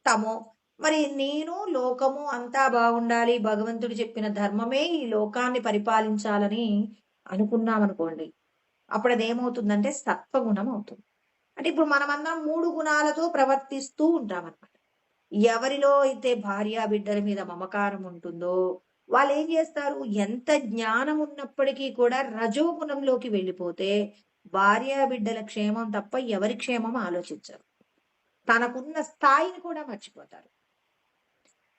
తమో. మరి నేను లోకము అంతా బాగుండాలి, భగవంతుడు చెప్పిన ధర్మమే ఈ లోకాన్ని పరిపాలించాలని అనుకున్నామనుకోండి, అప్పుడు అదేమవుతుందంటే సత్వగుణం అవుతుంది. అంటే ఇప్పుడు మనమందరం 3 గుణాలతో ప్రవర్తిస్తూ ఉంటామన్నమాట. ఎవరిలో అయితే భార్యా బిడ్డల మీద మమకారం ఉంటుందో వాళ్ళు ఏం చేస్తారు? ఎంత జ్ఞానం ఉన్నప్పటికీ కూడా రజోగుణంలోకి వెళ్ళిపోతే భార్యా బిడ్డల క్షేమం తప్ప ఎవరి క్షేమం ఆలోచించరు. తనకున్న స్థాయిని కూడా మర్చిపోతారు.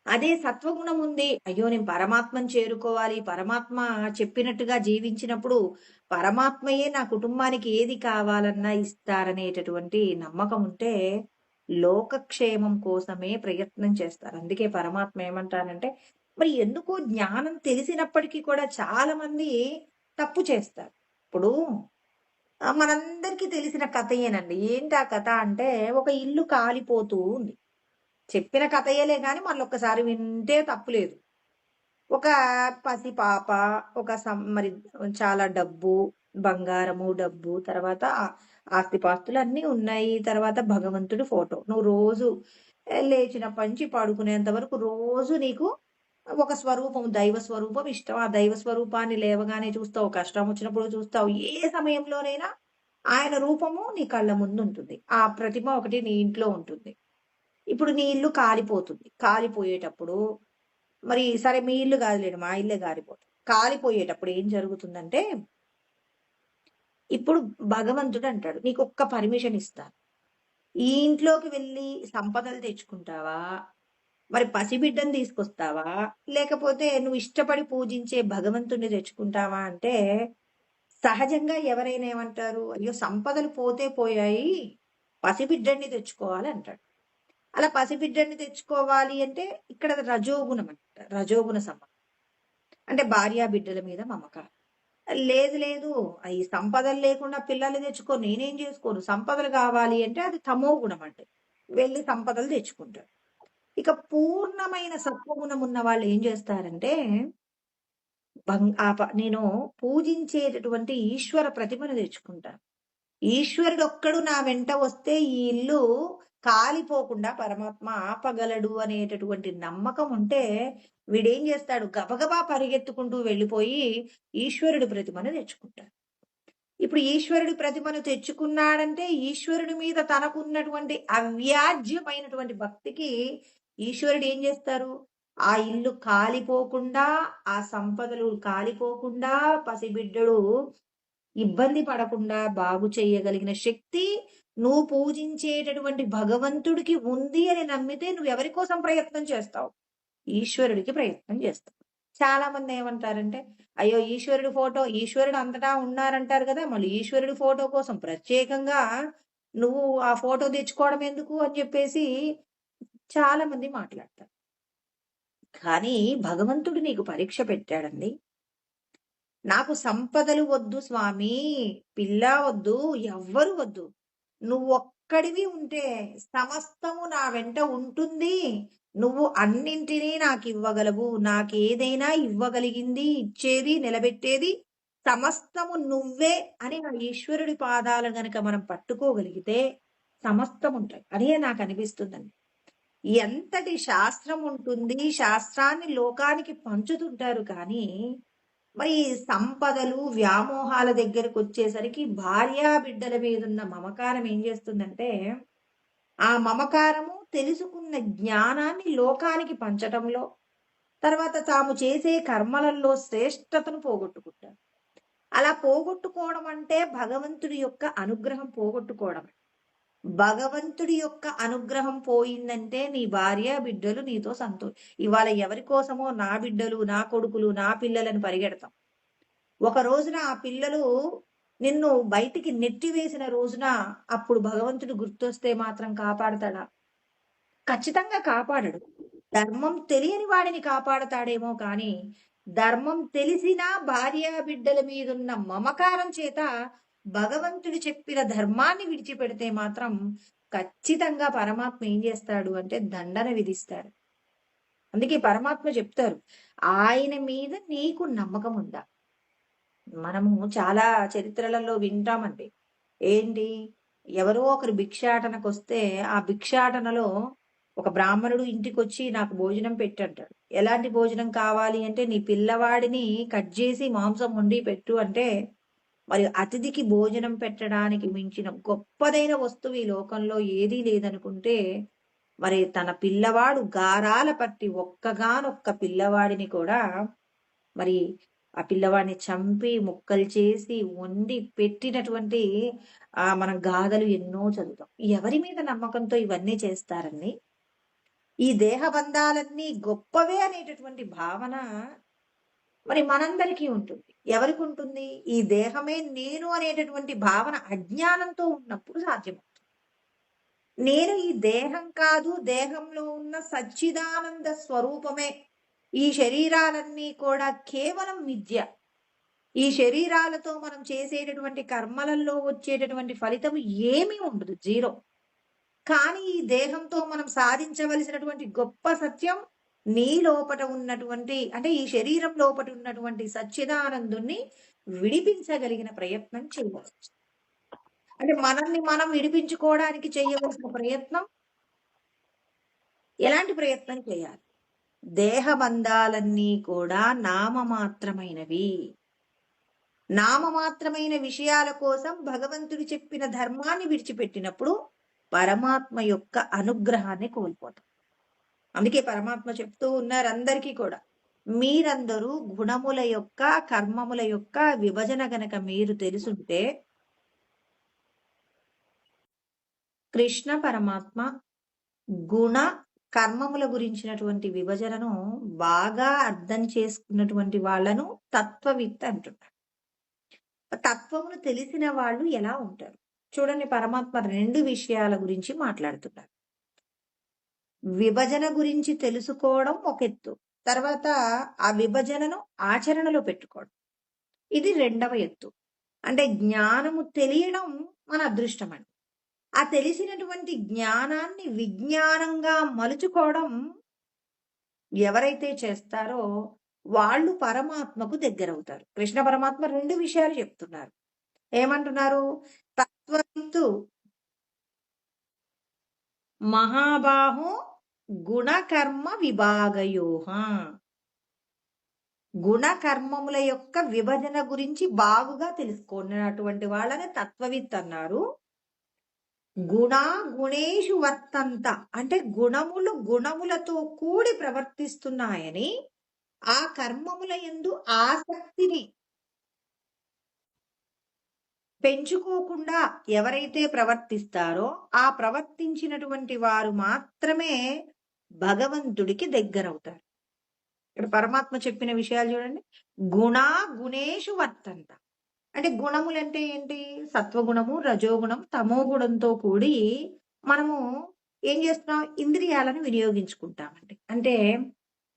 అదే సత్వగుణం ఉంది, అయ్యో నేను పరమాత్మను చేరుకోవాలి, పరమాత్మ చెప్పినట్టుగా జీవించినప్పుడు పరమాత్మయే నా కుటుంబానికి ఏది కావాలన్నా ఇస్తారనేటటువంటి నమ్మకం ఉంటే లోకక్షేమం కోసమే ప్రయత్నం చేస్తారు. అందుకే పరమాత్మ ఏమంటారంటే, మరి ఎందుకో జ్ఞానం తెలిసినప్పటికీ కూడా చాలా మంది తప్పు చేస్తారు. ఇప్పుడు మనందరికీ తెలిసిన కథయేనండి. ఏంటి ఆ కథ అంటే, ఒక ఇల్లు కాలిపోతూ ఉంది. చెప్పిన కథయేలే గాని మళ్ళొక్కసారి వింటే తప్పులేదు. ఒక పసి పాప, మరి చాలా డబ్బు, బంగారము, డబ్బు, తర్వాత ఆస్తిపాస్తులు అన్నీ ఉన్నాయి. తర్వాత భగవంతుడి ఫోటో. నువ్వు రోజు లేచినప్పటి నుంచి పడుకునేంత వరకు రోజు నీకు ఒక స్వరూపం, దైవ స్వరూపం ఇష్టం. ఆ దైవ స్వరూపాన్ని లేవగానే చూస్తావు, కష్టం వచ్చినప్పుడు చూస్తావు. ఏ సమయంలోనైనా ఆయన రూపము నీ కళ్ళ ముందు ఉంటుంది. ఆ ప్రతిమ ఒకటి నీ ఇంట్లో ఉంటుంది. ఇప్పుడు నీ ఇల్లు కాలిపోతుంది. కాలిపోయేటప్పుడు మరి సరే మీ ఇల్లు కాదులేండి, మా ఇల్లే కాలిపోతుంది. కాలిపోయేటప్పుడు ఏం జరుగుతుందంటే, ఇప్పుడు భగవంతుడు అంటాడు, నీకు ఒక్క పర్మిషన్ ఇస్తాను. ఈ ఇంట్లోకి వెళ్ళి సంపదలు తెచ్చుకుంటావా? మరి పసిబిడ్డను తీసుకొస్తావా? లేకపోతే నువ్వు ఇష్టపడి పూజించే భగవంతుడిని తెచ్చుకుంటావా అంటే, సహజంగా ఎవరైనా ఏమంటారు? అయ్యో సంపదలు పోతే పోయాయి, పసిబిడ్డని తెచ్చుకోవాలి అంటాడు. అలా పసిబిడ్డని తెచ్చుకోవాలి అంటే ఇక్కడ రజోగుణం అంట. రజోగుణ సంబంధం. అంటే భార్యా బిడ్డల మీద మమకారం. లేదు లేదు, ఈ సంపదలు లేకుండా పిల్లల్ని తెచ్చుకో, నేనేం చేసుకోను. సంపదలు కావాలి అంటే అది తమో గుణం అంటే. వెళ్ళి సంపదలు తెచ్చుకుంటాడు. ఇక పూర్ణమైన సత్వగుణం ఉన్న వాళ్ళు ఏం చేస్తారంటే, నేను పూజించేటటువంటి ఈశ్వర ప్రతిమను తెచ్చుకుంటాను. ఈశ్వరుడొక్కడు నా వెంట వస్తే ఈ ఇల్లు కాలిపోకుండా పరమాత్మ ఆపగలడు అనేటటువంటి నమ్మకం ఉంటే వీడేం చేస్తాడు? గబగబా పరిగెత్తుకుంటూ వెళ్ళిపోయి ఈశ్వరుడి ప్రతిమను తెచ్చుకుంటాడు. ఇప్పుడు ఈశ్వరుడి ప్రతిమను తెచ్చుకున్నాడంటే ఈశ్వరుడి మీద తనకున్నటువంటి అవ్యాజ్యమైనటువంటి భక్తికి ఈశ్వరుడు ఏం చేస్తారు? ఆ ఇల్లు కాలిపోకుండా, ఆ సంపదలు కాలిపోకుండా, పసిబిడ్డడు ఇబ్బంది పడకుండా బాగు చేయగలిగిన శక్తి నువ్వు పూజించేటటువంటి భగవంతుడికి ఉంది అని నమ్మితే నువ్వు ఎవరి కోసం ప్రయత్నం చేస్తావు? ఈశ్వరుడికి ప్రయత్నం చేస్తావు. చాలా మంది ఏమంటారంటే, అయ్యో ఈశ్వరుడు అంతటా ఉన్నారంటారు కదా, మళ్ళీ ఈశ్వరుడి ఫోటో కోసం ప్రత్యేకంగా నువ్వు ఆ ఫోటో తెచ్చుకోవడం ఎందుకు అని చెప్పేసి చాలా మంది మాట్లాడతారు. కానీ భగవంతుడు నీకు పరీక్ష పెట్టాడండి. నాకు సంపదలు వద్దు స్వామి, పిల్ల వద్దు, ఎవ్వరు వద్దు. నువ్వొక్కడివి ఉంటే సమస్తము నా వెంట ఉంటుంది. నువ్వు అన్నింటినీ నాకివ్వగలవు. నాకేదైనా ఇవ్వగలిగింది, ఇచ్చేది, నిలబెట్టేది సమస్తము నువ్వే అని ఆ ఈశ్వరుడి పాదాలు గనక మనం పట్టుకోగలిగితే సమస్తం ఉంటాయి. అదే నాకు అనిపిస్తుందండి. ఎంతటి శాస్త్రం ఉంటుంది, శాస్త్రాన్ని లోకానికి పంచుతుంటారు కానీ, మరి సంపదలు, వ్యామోహాల దగ్గరకొచ్చేసరికి భార్యా బిడ్డల మీదున్న మమకారం ఏం చేస్తుందంటే, ఆ మమకారము తెలుసుకున్న జ్ఞానాన్ని లోకానికి పంచటంలో, తర్వాత తాము చేసే కర్మలలో శ్రేష్టతను పోగొట్టుకుంటారు. అలా పోగొట్టుకోవడం అంటే భగవంతుడి యొక్క అనుగ్రహం పోగొట్టుకోవడమే. భగవంతుడి యొక్క అనుగ్రహం పోయిందంటే నీ భార్య, బిడ్డలు నీతో ఇవాళ ఎవరి కోసమో నా బిడ్డలు, నా కొడుకులు, నా పిల్లలని పరిగెడతాం. ఒక రోజున ఆ పిల్లలు నిన్ను బయటికి నెట్టివేసిన రోజున అప్పుడు భగవంతుడు గుర్తొస్తే మాత్రం కాపాడతాడా? ఖచ్చితంగా కాపాడడు. ధర్మం తెలియని వాడిని కాపాడతాడేమో కానీ, ధర్మం తెలిసినా భార్య బిడ్డల మీదున్న మమకారం చేత భగవంతుడు చెప్పిన ధర్మాన్ని విడిచిపెడితే మాత్రం ఖచ్చితంగా పరమాత్మ ఏం చేస్తాడు అంటే దండన విధిస్తాడు. అందుకే పరమాత్మ చెప్తారు, ఆయన మీద నీకు నమ్మకం ఉందా? మనము చాలా చరిత్రలలో వింటామండి. ఏంటి? ఎవరో ఒకరు భిక్షాటనకొస్తే ఆ భిక్షాటనలో ఒక బ్రాహ్మణుడు ఇంటికొచ్చి నాకు భోజనం పెట్టంటాడు. ఎలాంటి భోజనం కావాలి అంటే నీ పిల్లవాడిని కట్ చేసి మాంసం వండి పెట్టు అంటే, మరి అతిథికి భోజనం పెట్టడానికి మించిన గొప్పదైన వస్తువు ఈ లోకంలో ఏదీ లేదనుకుంటే, మరి తన పిల్లవాడు గారాల పట్టి ఒక్కగానొక్క పిల్లవాడిని కూడా మరి ఆ పిల్లవాడిని చంపి ముక్కలు చేసి వండి పెట్టినటువంటి మనం గాథలు ఎన్నో చదువుతాం. ఎవరి మీద నమ్మకంతో ఇవన్నీ చేస్తారండి? ఈ దేహ బంధాలన్నీ గొప్పవే అనేటటువంటి భావన మరి మనందరికీ ఉంటుంది. ఎవరికి ఉంటుంది? ఈ దేహమే నేను అనేటటువంటి భావన అజ్ఞానంతో ఉన్నప్పుడు సాధ్యమవుతుంది. నేను ఈ దేహం కాదు, దేహంలో ఉన్న సచ్చిదానంద స్వరూపమే. ఈ శరీరాలన్నీ కూడా కేవలం మిథ్య. ఈ శరీరాలతో మనం చేసేటటువంటి కర్మలలో వచ్చేటటువంటి ఫలితం ఏమీ ఉండదు, జీరో. కానీ ఈ దేహంతో మనం సాధించవలసినటువంటి గొప్ప సత్యం నీ లోపట ఉన్నటువంటి అంటే ఈ శరీరం లోపట ఉన్నటువంటి సచ్చిదానందుణ్ణి విడిపించగలిగిన ప్రయత్నం చేయవచ్చు. అంటే మనల్ని మనం విడిపించుకోవడానికి చేయవలసిన ప్రయత్నం ఎలాంటి ప్రయత్నం చేయాలి? దేహబంధాలన్నీ కూడా నామమాత్రమైనవి. నామమాత్రమైన విషయాల కోసం భగవంతుడు చెప్పిన ధర్మాన్ని విడిచిపెట్టినప్పుడు పరమాత్మ యొక్క అనుగ్రహాన్ని కోల్పోతాం. అందుకే పరమాత్మ చెప్తూ ఉన్నారు అందరికీ కూడా, మీరందరూ గుణముల యొక్క కర్మముల యొక్క విభజన గనక మీరు తెలుసుంటే, కృష్ణ పరమాత్మ గుణ కర్మముల గురించినటువంటి విభజనను బాగా అర్థం చేసుకున్నటువంటి వాళ్ళను తత్వవిత్ అంటున్నారు. తత్వమును తెలిసిన వాళ్ళు ఎలా ఉంటారు? చూడండి, పరమాత్మ రెండు విషయాల గురించి మాట్లాడుతున్నారు. విభజన గురించి తెలుసుకోవడం ఒక ఎత్తు, తర్వాత ఆ విభజనను ఆచరణలో పెట్టుకోవడం ఇది రెండవ ఎత్తు. అంటే జ్ఞానము తెలియడం మన అదృష్టం అండి. ఆ తెలిసినటువంటి జ్ఞానాన్ని విజ్ఞానంగా మలుచుకోవడం ఎవరైతే చేస్తారో వాళ్ళు పరమాత్మకు దగ్గరవుతారు. కృష్ణ పరమాత్మ రెండు విషయాలు చెప్తున్నారు. ఏమంటున్నారు? తత్వవిత్తు మహాబాహో గుణకర్మ విభాగయోహ. గుణకర్మముల యొక్క విభజన గురించి బాగుగా తెలుసుకున్నటువంటి వాళ్ళని తత్వవిత్ అన్నారు. గుణా గుణేషు వర్తంత అంటే గుణములు గుణములతో కూడి ప్రవర్తిస్తున్నాయని, ఆ కర్మముల యందు ఆసక్తిని పెంచుకోకుండా ఎవరైతే ప్రవర్తిస్తారో ఆ ప్రవర్తించినటువంటి వారు మాత్రమే భగవంతుడికి దగ్గరవుతారు. ఇక్కడ పరమాత్మ చెప్పిన విషయాలు చూడండి. గుణా గుణేషు వర్తంత అంటే గుణములంటే ఏంటి? సత్వగుణము, రజోగుణం, తమో గుణంతో కూడి మనము ఏం చేస్తున్నాం? ఇంద్రియాలను వినియోగించుకుంటామండి. అంటే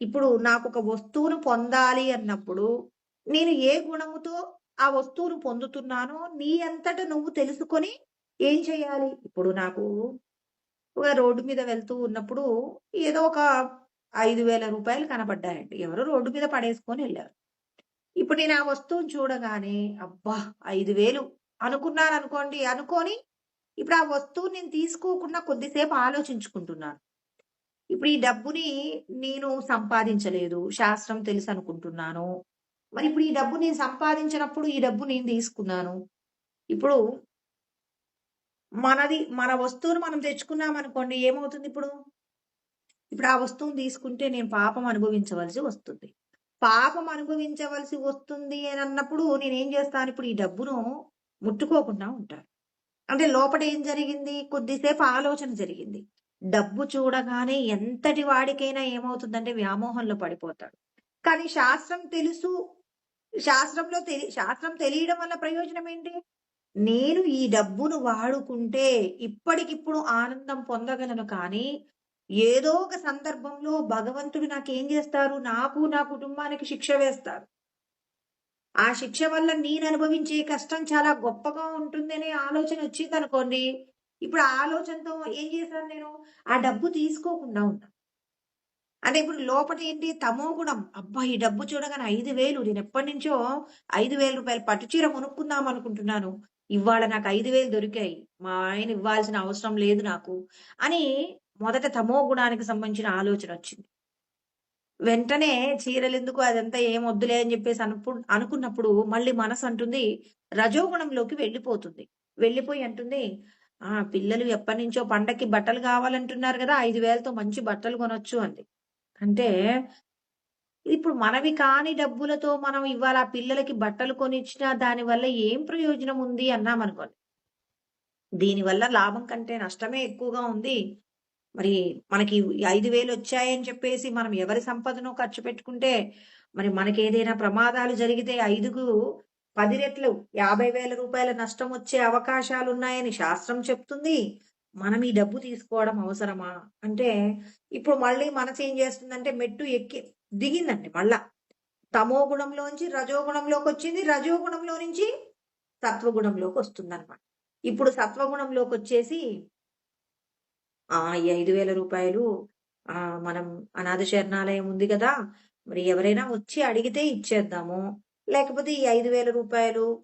ఇప్పుడు నాకు ఒక వస్తువును పొందాలి అన్నప్పుడు నేను ఏ గుణముతో ఆ వస్తువును పొందుతున్నానో నీ అంతట నువ్వు తెలుసుకొని ఏం చేయాలి? ఇప్పుడు నాకు రోడ్డు మీద వెళ్తూ ఉన్నప్పుడు ఏదో ఒక 5,000 రూపాయలు కనపడ్డాయండి. ఎవరో రోడ్డు మీద పడేసుకొని వెళ్ళారు. ఇప్పుడు నేను ఆ వస్తువుని చూడగానే అబ్బా 5,000 అనుకున్నాను అనుకోండి. అనుకోని ఇప్పుడు ఆ వస్తువుని నేను తీసుకోకుండా కొద్దిసేపు ఆలోచించుకుంటున్నాను. ఇప్పుడు ఈ డబ్బుని నేను సంపాదించలేదు. శాస్త్రం తెలుసనుకుంటున్నాను. మరి ఇప్పుడు ఈ డబ్బు నేను సంపాదించినప్పుడు ఈ డబ్బు నేను తీసుకున్నాను. ఇప్పుడు మన వస్తువును మనం తెచ్చుకున్నామనుకోండి ఏమవుతుందిప్పుడు? ఇప్పుడు ఆ వస్తువుని తీసుకుంటే నేను పాపం అనుభవించవలసి వస్తుంది. పాపం అనుభవించవలసి వస్తుంది అనన్నప్పుడు నేనేం చేస్తాను? ఇప్పుడు ఈ డబ్బును ముట్టుకోకుండా ఉంటాను. అంటే లోపట ఏం జరిగింది? కొద్దిసేపు ఆలోచన జరిగింది. డబ్బు చూడగానే ఎంతటి వాడికైనా ఏమవుతుందంటే వ్యామోహంలో పడిపోతాడు. కానీ శాస్త్రం తెలియడం వల్ల ప్రయోజనం ఏంటి? నేను ఈ డబ్బును వాడుకుంటే ఇప్పటికిప్పుడు ఆనందం పొందగలను కానీ, ఏదో ఒక సందర్భంలో భగవంతుడు నాకేం జేస్తారు? నాకు, నా కుటుంబానికి శిక్ష వేస్తారు. ఆ శిక్ష వల్ల నేననుభవించే కష్టం చాలా గొప్పగా ఉంటుందనే ఆలోచన వచ్చిందనుకోండి, ఇప్పుడు ఆ ఆలోచనతో ఏం చేశాను నేను? ఆ డబ్బు తీసుకోకుండా ఉన్నా. అంటే ఇప్పుడు లోపట ఏంటి? తమోగుణం. అబ్బా! ఈ డబ్బు చూడగానే 5,000 నేనెప్పటినుంచో రూ. 5,000 పట్టు చీర కొనుక్కుందాం అనుకుంటున్నాను. ఇవాళ నాకు 5,000 దొరికాయి. మా ఆయన ఇవ్వాల్సిన అవసరం లేదు నాకు. అని మొదట తమోగుణానికి సంబంధించిన ఆలోచనొచ్చింది. వెంటనే చీరలెందుకు అదంతా ఏం వద్దులే అని జెప్పేసి అనుకున్నప్పుడు మళ్ళీ మనసంటుంది రజోగుణంలోకి వెళ్ళిపోతుంది. వెళ్ళిపోయి అంటుంది, పిల్లలు ఎప్పటినుంచో పండక్కి బట్టలు గావాలంటున్నారు గదా! 5,000తో మంచి బట్టలు కొనొచ్చు అంది. అంటే ఇప్పుడు మనవి కాని డబ్బులతో మనం ఇవాళ ఆ పిల్లలకి బట్టలు కొనిచ్చినా దానివల్ల ఏం ప్రయోజనం ఉంది అన్నామనుకోండి. దీనివల్ల లాభం కంటే నష్టమే ఎక్కువగా ఉంది. మరి మనకి ఈ 5,000 వచ్చాయని చెప్పేసి మనం ఎవరి సంపదనో ఖర్చు పెట్టుకుంటే, మరి మనకేదైనా ప్రమాదాలు జరిగితే 5కు 10 రెట్లు రూ. 50,000 నష్టం వచ్చే అవకాశాలున్నాయని శాస్త్రం చెప్తుంది. మనం ఈ డబ్బు తీసుకోవడం అవసరమా? అంటే ఇప్పుడు మళ్ళీ మనసేం చేస్తుందంటే మెట్టు ఎక్కి దిగిందండి మళ్ళా. తమో గుణంలోంచి రజోగుణంలోకొచ్చింది. రజోగుణంలో నుంచి సత్వగుణంలోకొస్తుందనమాట. ఇప్పుడు సత్వగుణంలోకొచ్చేసి ఈ రూ. 5,000 మనం అనాథ శరణాలయం ఉంది గదా! మరి ఎవరైనా వచ్చి అడిగితే ఇచ్చేద్దాము. లేకపోతే ఈ రూ. 5,000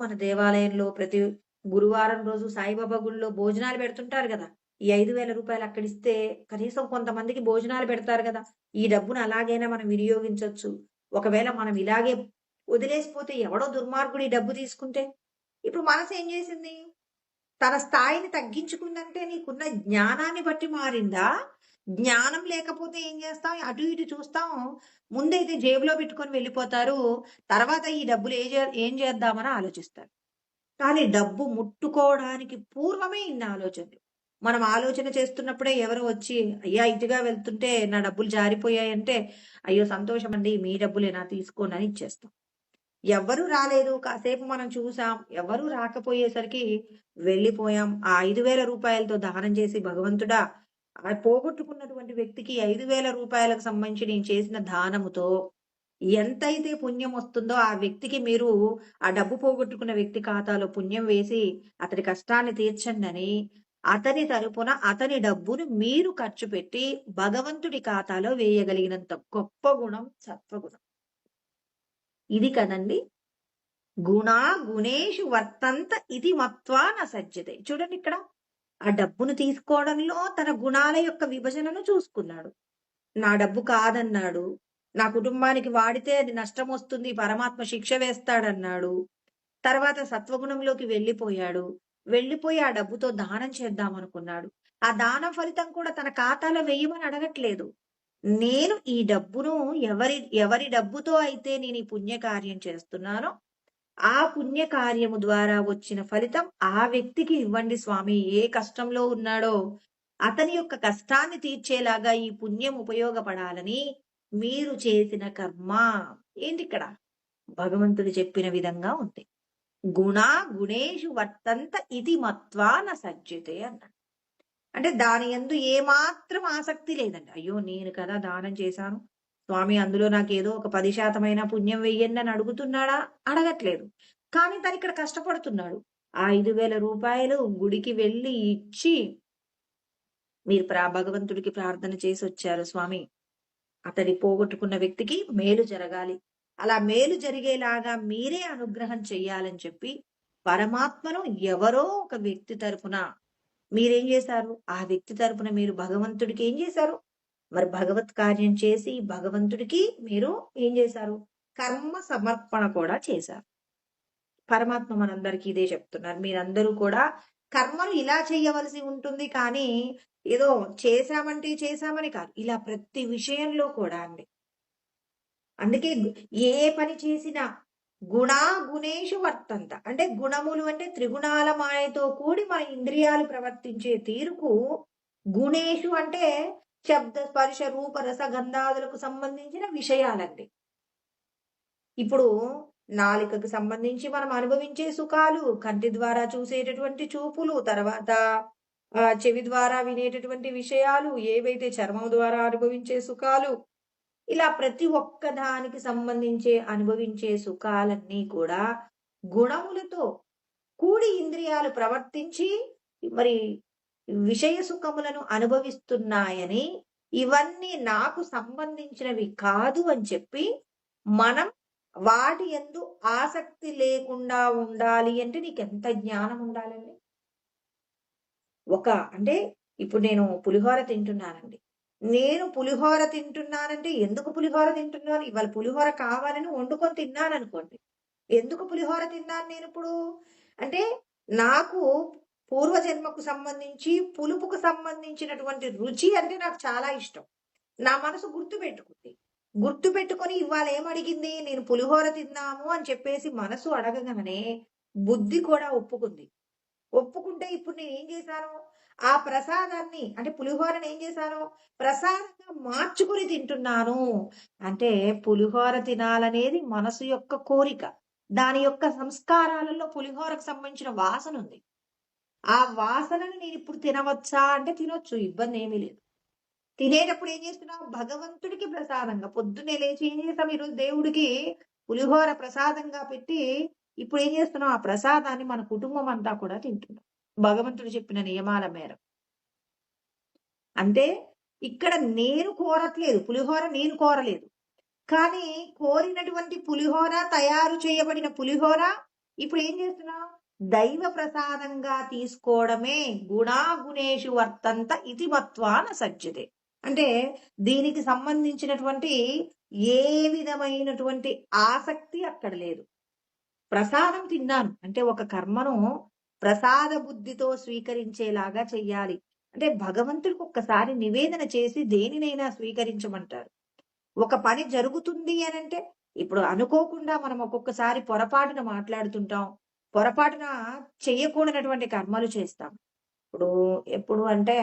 మన దేవాలయంలో ప్రతి గురువారం రోజు సాయిబాబా గుడిలో భోజనాలు పెడుతుంటారు గదా! ఈ రూ. 5,000 అక్కడిస్తే కనీసం కొంతమందికి భోజనాలు పెడతారు గదా! ఈ డబ్బును అలాగైనా మనం వినియోగించొచ్చు. ఒకవేళ మనం ఇలాగే వదిలేసిపోతే ఎవడో దుర్మార్గుడు ఈ డబ్బు తీసుకుంటే? ఇప్పుడు మనసేం జేసింది? తన స్థాయిని తగ్గించుకుందంటే నీకున్న జ్ఞానాన్ని బట్టి మారిందా? జ్ఞానం లేకపోతే ఏం చేస్తాం? అటు ఇటు చూస్తాం. ముందైతే జేబులో పెట్టుకొని వెళ్ళిపోతారు. తర్వాత ఈ డబ్బులు ఏం చేద్దామని ఆలోచిస్తారు. కానీ డబ్బు ముట్టుకోవడానికి పూర్వమే ఇన్ని ఆలోచనలు. మనం ఆలోచన చేస్తున్నప్పుడే ఎవరో వచ్చి, "అయ్యా! ఇటుగా వెళ్తుంటే నా డబ్బులు జారిపోయాయంటే" "అయ్యో! సంతోషమండి. మీ డబ్బులేనా తీసుకోండి" అని ఇచ్చేస్తాం. ఎవ్వరూ రాలేదు. కాసేపు మనం చూసాం. ఎవరూ రాకపోయేసరికి వెళ్ళిపోయాం. ఆ రూ. 5,000తో దానం చేసి భగవంతుడా! ఆ పోగొట్టుకున్నటువంటి వ్యక్తికి రూ. 5,000కు సంబంధించి నేను చేసిన దానముతో ఎంతైతే పుణ్యం వస్తుందో ఆ వ్యక్తికి మీరు ఆ డబ్బు పోగొట్టుకున్న వ్యక్తి ఖాతాలో పుణ్యం వేసి అతడి కష్టాన్ని తీర్చండని అతని తరపున అతని డబ్బును మీరు ఖర్చు పెట్టి భగవంతుడి ఖాతాలో వేయగలిగినంత గొప్ప గుణం సత్వగుణం. ఇది కదండీ! గుణా గుణేషు వర్తంత ఇది మత్వా న సజ్జతే. చూడండి ఇక్కడ. ఆ డబ్బును తీసుకోవడంలో తన గుణాల యొక్క విభజనను చూసుకున్నాడు. నా డబ్బు కాదన్నాడు. నా కుటుంబానికి వాడితే అది నష్టమొస్తుంది. పరమాత్మ శిక్ష వేస్తాడన్నాడు. తర్వాత సత్వగుణంలోకి వెళ్ళిపోయాడు. వెళ్ళిపోయి ఆ డబ్బుతో దానం చేద్దామనుకున్నాడు. ఆ దానం ఫలితం కూడా తన ఖాతాలో వెయ్యమని అడగట్లేదు. నేను ఈ డబ్బును ఎవరి డబ్బుతో అయితే నేను ఈ పుణ్యకార్యం చేస్తున్నానో ఆ పుణ్య కార్యము ద్వారా వచ్చిన ఫలితం ఆ వ్యక్తికి ఇవ్వండి స్వామి. ఏ కష్టంలో ఉన్నాడో అతని యొక్క కష్టాన్ని తీర్చేలాగా ఈ పుణ్యం ఉపయోగపడాలని మీరు చేసిన కర్మ. ఏంటిక్కడ? భగవంతుడు చెప్పిన విధంగా ఉంది. గుణా గుణేషు వర్తంత ఇది మత్వా న సజ్జతే అన్నాడు. అంటే దాని యందు ఏమాత్రం ఆసక్తి లేదండి. అయ్యో! నేను కదా దానం చేశాను. స్వామి అందులో నాకేదో ఒక 10% పుణ్యం వెయ్యండి అని అడుగుతున్నాడా? అడగట్లేదు. కానీ తనిక్కడ కష్టపడుతున్నాడు. ఆ రూ. 5,000 గుడికి వెళ్లి ఇచ్చి, మీరు భగవంతుడికి ప్రార్థన చేసొచ్చారు స్వామి. అతడి పోగొట్టుకున్న వ్యక్తికి మేలు జరగాలి. అలా మేలు జరిగేలాగా మీరే అనుగ్రహం చెయ్యాలని చెప్పి, పరమాత్మను ఎవరో ఒక వ్యక్తి తరపున మీరేం జేశారు? ఆ వ్యక్తి తరపున మీరు భగవంతుడికి ఏం జేశారు? మరి భగవత్ కార్యం చేసి భగవంతుడికి మీరు ఏం చేశారు? కర్మ సమర్పణ కూడా చేశారు. పరమాత్మ మనందరికీ ఇదే చెప్తున్నారు. మీరందరూ కూడా కర్మను ఇలా చేయవలసి ఉంటుంది కానీ ఏదో చేశామంటే చేశామని కాదు. ఇలా ప్రతి విషయంలో కూడా అండి. అందుకే ఏ పని చేసినా గుణా గుణేషు వర్తంత. అంటే గుణములు అంటే త్రిగుణాల మాయతో కూడి మన ఇంద్రియాలు ప్రవర్తించే తీరుకు గుణేషు అంటే శబ్ద, స్పర్శ, రూప, రస, గంధాదులకు సంబంధించిన విషయాలండి. ఇప్పుడు నాలికకు సంబంధించి మనం అనుభవించే సుఖాలు, కంటి ద్వారా చూసేటటువంటి చూపులు, తర్వాత చెవి ద్వారా వినేటటువంటి విషయాలు, ఏవైతే చర్మం ద్వారా అనుభవించే సుఖాలు, ఇలా ప్రతి ఒక్క దానికి సంబంధించే అనుభవించే సుఖాలన్నీ కూడా గుణములతో కూడి ఇంద్రియాలు ప్రవర్తించి మరి విషయ సుఖములను అనుభవిస్తున్నాయని, ఇవన్నీ నాకు సంబంధించినవి కాదు అని చెప్పి మనం వాటి యందు ఆసక్తి లేకుండా ఉండాలి అంటే నీకెంత జ్ఞానం ఉండాలండి? అంటే ఇప్పుడు నేను పులిహోర తింటున్నానండి. నేను పులిహోర తింటున్నానంటే ఎందుకు పులిహోర తింటున్నాను? ఇవాళ పులిహోర కావాలని వండుకొని తిన్నాననుకోండి. ఎందుకు పులిహోర తిన్నాను నేనిప్పుడు? అంటే నాకు పూర్వజన్మకు సంబంధించి, పులుపుకు సంబంధించినటువంటి రుచి అంటే నాకు చాలా ఇష్టం. నా మనసు గుర్తుపెట్టుకుంది. గుర్తుపెట్టుకొని ఇవాళ ఏమడిగింది? నేను పులిహోర తిందాము అని చెప్పేసి మనసు అడగగానే బుద్ధి కూడా ఒప్పుకుంది. ఒప్పుకుంటే ఇప్పుడు నేనేం చేశాను? ఆ ప్రసాదాన్ని అంటే పులిహోరని ఏం చేశాను? ప్రసాదంగా మార్చుకొని తింటున్నాను. అంటే పులిహోర తినాలనేది మనసు యొక్క కోరిక. దాని యొక్క సంస్కారాలలో పులిహోరకు సంబంధించిన వాసనుంది. ఆ వాసనను నేనిప్పుడు తినవచ్చా అంటే తినొచ్చు. ఇబ్బందేమీ లేదు. తినేటప్పుడు ఏం చేస్తున్నావు? భగవంతుడికి ప్రసాదంగా పొద్దున్నే లేచి ఏం చేసాం ఈరోజు దేవుడికి పులిహోర ప్రసాదంగా పెట్టి ఇప్పుడు ఏం చేస్తున్నాం? ఆ ప్రసాదాన్ని మన కుటుంబం అంతా కూడా తింటున్నాం. భగవంతుడు చెప్పిన నియమాల మేర. అంటే ఇక్కడ నేను కోరట్లేదు. పులిహోర నేను కోరలేదు. కానీ కోరినటువంటి పులిహోర, తయారు చేయబడిన పులిహోర ఇప్పుడు ఏం చేస్తున్నాం? దైవ ప్రసాదంగా తీసుకోవడమే గుణాగుణేషు వర్తంత ఇతి మత్వాన సజ్జతే. అంటే దీనికి సంబంధించినటువంటి ఏ విధమైనటువంటి ఆసక్తి అక్కడ లేదు. ప్రసాదం తిన్నాను అంటే ఒక కర్మను ప్రసాద బుద్ధితో స్వీకరించేలాగా చెయ్యాలి. అంటే భగవంతుడికి ఒక్కసారి నివేదన చేసి దేనినైనా స్వీకరించమంటారు. ఒక పని జరుగుతుంది అనంటే ఇప్పుడు అనుకోకుండా మనం ఒక్కొక్కసారి పొరపాటున మాట్లాడుతుంటాం. పొరపాటున చెయ్యకూడనటువంటి కర్మలు చేస్తాం. ఎప్పుడు అంటే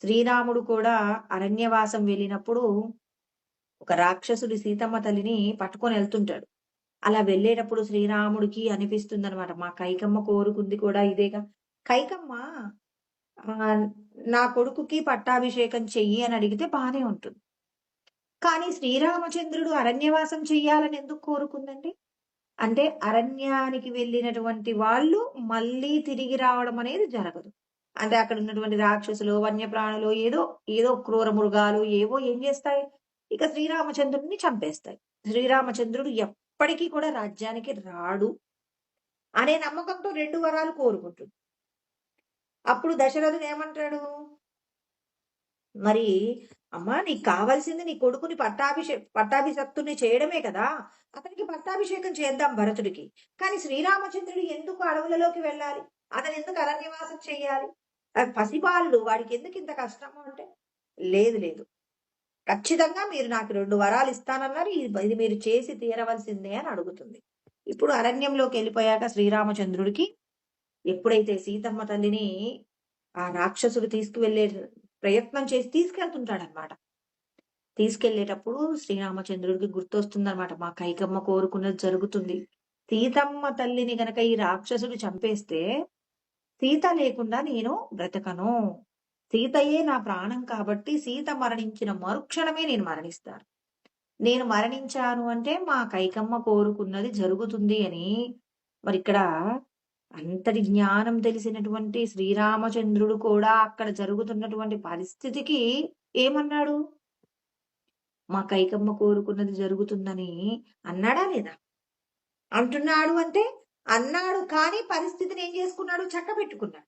శ్రీరాముడు కూడా అరణ్యవాసం వెళ్ళినప్పుడు ఒక రాక్షసుడు సీతమ్మ తల్లిని పట్టుకొని వెళ్తుంటాడు. అలా వెళ్ళేటప్పుడు శ్రీరాముడికి అనిపిస్తుందనమాట. మా కైకమ్మ కోరుకుంది కూడా ఇదేగా. కైకమ్మ నా కొడుకుకి పట్టాభిషేకం చెయ్యి అని అడిగితే బానే ఉంటుంది. కానీ శ్రీరామచంద్రుడు అరణ్యవాసం చెయ్యాలని ఎందుకు కోరుకుందండి? అంటే అరణ్యానికి వెళ్ళినటువంటి వాళ్ళు మళ్ళీ తిరిగి రావడం అనేది జరగదు. అంటే అక్కడ ఉన్నటువంటి రాక్షసులు, వన్యప్రాణులు ఏదో క్రూర మృగాలు ఏవో ఏం చేస్తాయి? ఇక శ్రీరామచంద్రుడిని చంపేస్తాయి. శ్రీరామచంద్రుడు ఎప్పటికీ కూడా రాజ్యానికి రాడు అనే నమ్మకంతో 2 వరాలు కోరుకుంటుంది. అప్పుడు దశరథుడు ఏమంటాడు? మరి అమ్మా నీకు కావాల్సింది నీ కొడుకుని పట్టాభిషక్తుని చేయడమే కదా! అతనికి పట్టాభిషేకం చేద్దాం భరతుడికి. కానీ శ్రీరామచంద్రుడు ఎందుకు అడవులలోకి వెళ్ళాలి? అతను ఎందుకు అరణ్యవాసం చేయాలి? పసిబాలుడు వాడికి ఎందుకు ఇంత కష్టము అంటే, లేదు. ఖచ్చితంగా మీరు నాకు 2 వరాలు ఇస్తానన్నారు. ఇది మీరు చేసి తీరవలసిందే అని అడుగుతుంది. ఇప్పుడు అరణ్యంలోకి వెళ్ళిపోయాక శ్రీరామచంద్రుడికి ఎప్పుడైతే సీతమ్మ తల్లిని ఆ రాక్షసుడు తీసుకువెళ్ళే ప్రయత్నం చేసి తీసుకెళ్తుంటాడనమాట. తీసుకెళ్లేటప్పుడు శ్రీరామచంద్రుడికి గుర్తొస్తుందనమాట. మా కైకమ్మ కోరుకున్నది జరుగుతుంది. సీతమ్మ తల్లిని గనక ఈ రాక్షసుడు చంపేస్తే సీత లేకుండా నేను బ్రతకను. సీతయే నా ప్రాణం కాబట్టి సీత మరణించిన మరుక్షణమే నేను మరణిస్తాను. నేను మరణించాను అంటే మా కైకమ్మ కోరుకున్నది జరుగుతుంది అని మరిక్కడ అంతటి జ్ఞానం తెలిసినటువంటి శ్రీరామచంద్రుడు కూడా అక్కడ జరుగుతున్నటువంటి పరిస్థితికి ఏమన్నాడు? మా కైకమ్మ కోరుకున్నది జరుగుతుందని అన్నాడా లేదా? అంటున్నాడు అంటే అన్నాడు కానీ పరిస్థితిని ఏం చేసుకున్నాడు? చక్కబెట్టుకున్నాడు.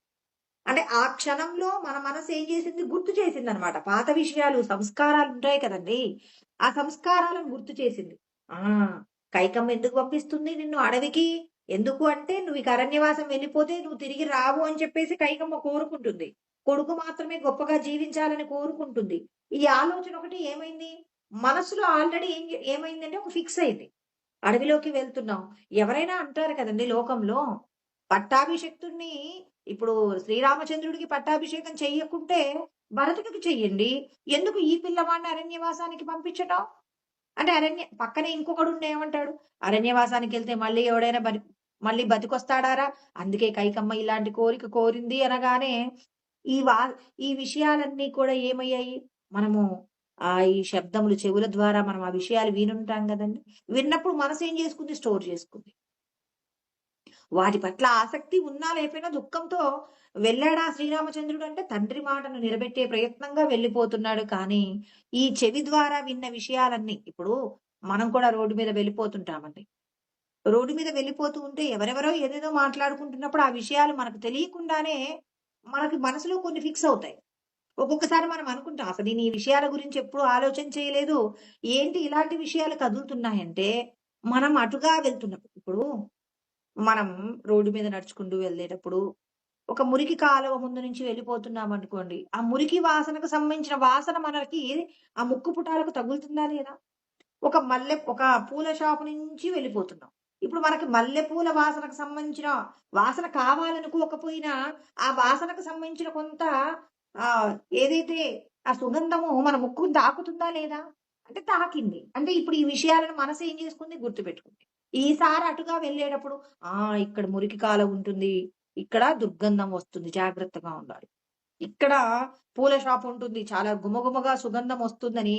అంటే ఆ క్షణంలో మన మనసు ఏం చేసింది? గుర్తు చేసిందనమాట. పాత విషయాలు, సంస్కారాలు ఉంటాయి కదండీ! ఆ సంస్కారాలను గుర్తు చేసింది. ఆ! కైకమ్మ ఎందుకు పంపిస్తుంది నిన్ను అడవికి? ఎందుకు అంటే నువ్వు ఇక అరణ్యవాసం వెళ్ళిపోతే నువ్వు తిరిగి రావు అని చెప్పేసి కైకమ్మ కోరుకుంటుంది. కొడుకు మాత్రమే గొప్పగా జీవించాలని కోరుకుంటుంది. ఈ ఆలోచన ఒకటి ఏమైంది? మనసులో ఆల్రెడీ ఏమైందంటే ఒక ఫిక్స్ అయింది. అడవిలోకి వెళ్తున్నాం. ఎవరైనా అంటారు కదండీ లోకంలో, పట్టాభిషిక్తుడిని ఇప్పుడు శ్రీరామచంద్రుడికి పట్టాభిషేకం చెయ్యకుంటే భరతుడికి చెయ్యండి. ఎందుకు ఈ పిల్లవాడిని అరణ్యవాసానికి పంపించటం? అంటే పక్కనే ఇంకొకడుండి ఏమంటాడు? అరణ్యవాసానికెళ్తే మళ్ళీ ఎవడైనా మళ్ళీ బతికొస్తాడారా? అందుకే కైకమ్మ ఇలాంటి కోరిక కోరింది అనగానే, ఈ వా ఈ విషయాలన్నీ కూడా ఏమయ్యాయి? మనము ఈ శబ్దములు చెవుల ద్వారా మనం ఆ విషయాలు వినుంటాం గదండీ! విన్నప్పుడు మనసేం జేసుకుంది? స్టోర్ చేసుకుంది. వాటి పట్ల ఆసక్తి ఉన్నా లేకపోయినా దుఃఖంతో వెళ్ళాడా శ్రీరామచంద్రుడు అంటే తండ్రి మాటను నిలబెట్టే ప్రయత్నంగా వెళ్ళిపోతున్నాడు. కానీ, ఈ చెవి ద్వారా విన్న విషయాలన్నీ ఇప్పుడు మనం కూడా రోడ్డు మీద వెళ్ళిపోతుంటామండి. రోడ్డు మీద వెళ్ళిపోతూ ఉంటే ఎవరెవరో ఏదేదో మాట్లాడుకుంటున్నప్పుడు ఆ విషయాలు మనకు తెలియకుండానే మనకి మనసులో కొన్ని ఫిక్స్ అవుతాయి. ఒక్కొక్కసారి మనం అనుకుంటాం అసలు నేను ఈ విషయాల గురించి ఎప్పుడు ఆలోచన చేయలేదు. ఏంటి ఇలాంటి విషయాలు కదులుతున్నాయంటే మనం అటుగా వెళ్తున్నప్పుడు ఇప్పుడు మనం రోడ్డు మీద నడుచుకుంటూ వెళ్ళేటప్పుడు, ఒక మురికి కాలువ ముందు నుంచి వెళ్ళిపోతున్నామనుకోండి. ఆ మురికి వాసనకు సంబంధించిన వాసన మనకి ఆ ముక్కు పుటాలకు తగులుతుందా లేదా? ఒక పూల షాపు నుంచి వెళ్ళిపోతున్నాం. ఇప్పుడు మనకి మల్లె పూల వాసనకు సంబంధించిన వాసన కావాలనుకోకపోయినా, ఆ వాసనకు సంబంధించిన కొంత ఆహ్, ఏదైతే ఆ సుగంధము మన ముక్కుని తాకుతుందా లేదా? అంటే తాకింది. అంటే ఇప్పుడు ఈ విషయాలను మనసు ఏం చేసుకుంది? గుర్తుపెట్టుకుంది. ఈసారి అటుగా వెళ్ళేటప్పుడు ఆ! ఇక్కడ మురికి కాలువ ఉంటుంది. ఇక్కడ దుర్గంధం వస్తుంది. జాగ్రత్తగా ఉండాలి. ఇక్కడ పూల షాప్ ఉంటుంది. చాలా గుమగుమగా సుగంధం వస్తుందని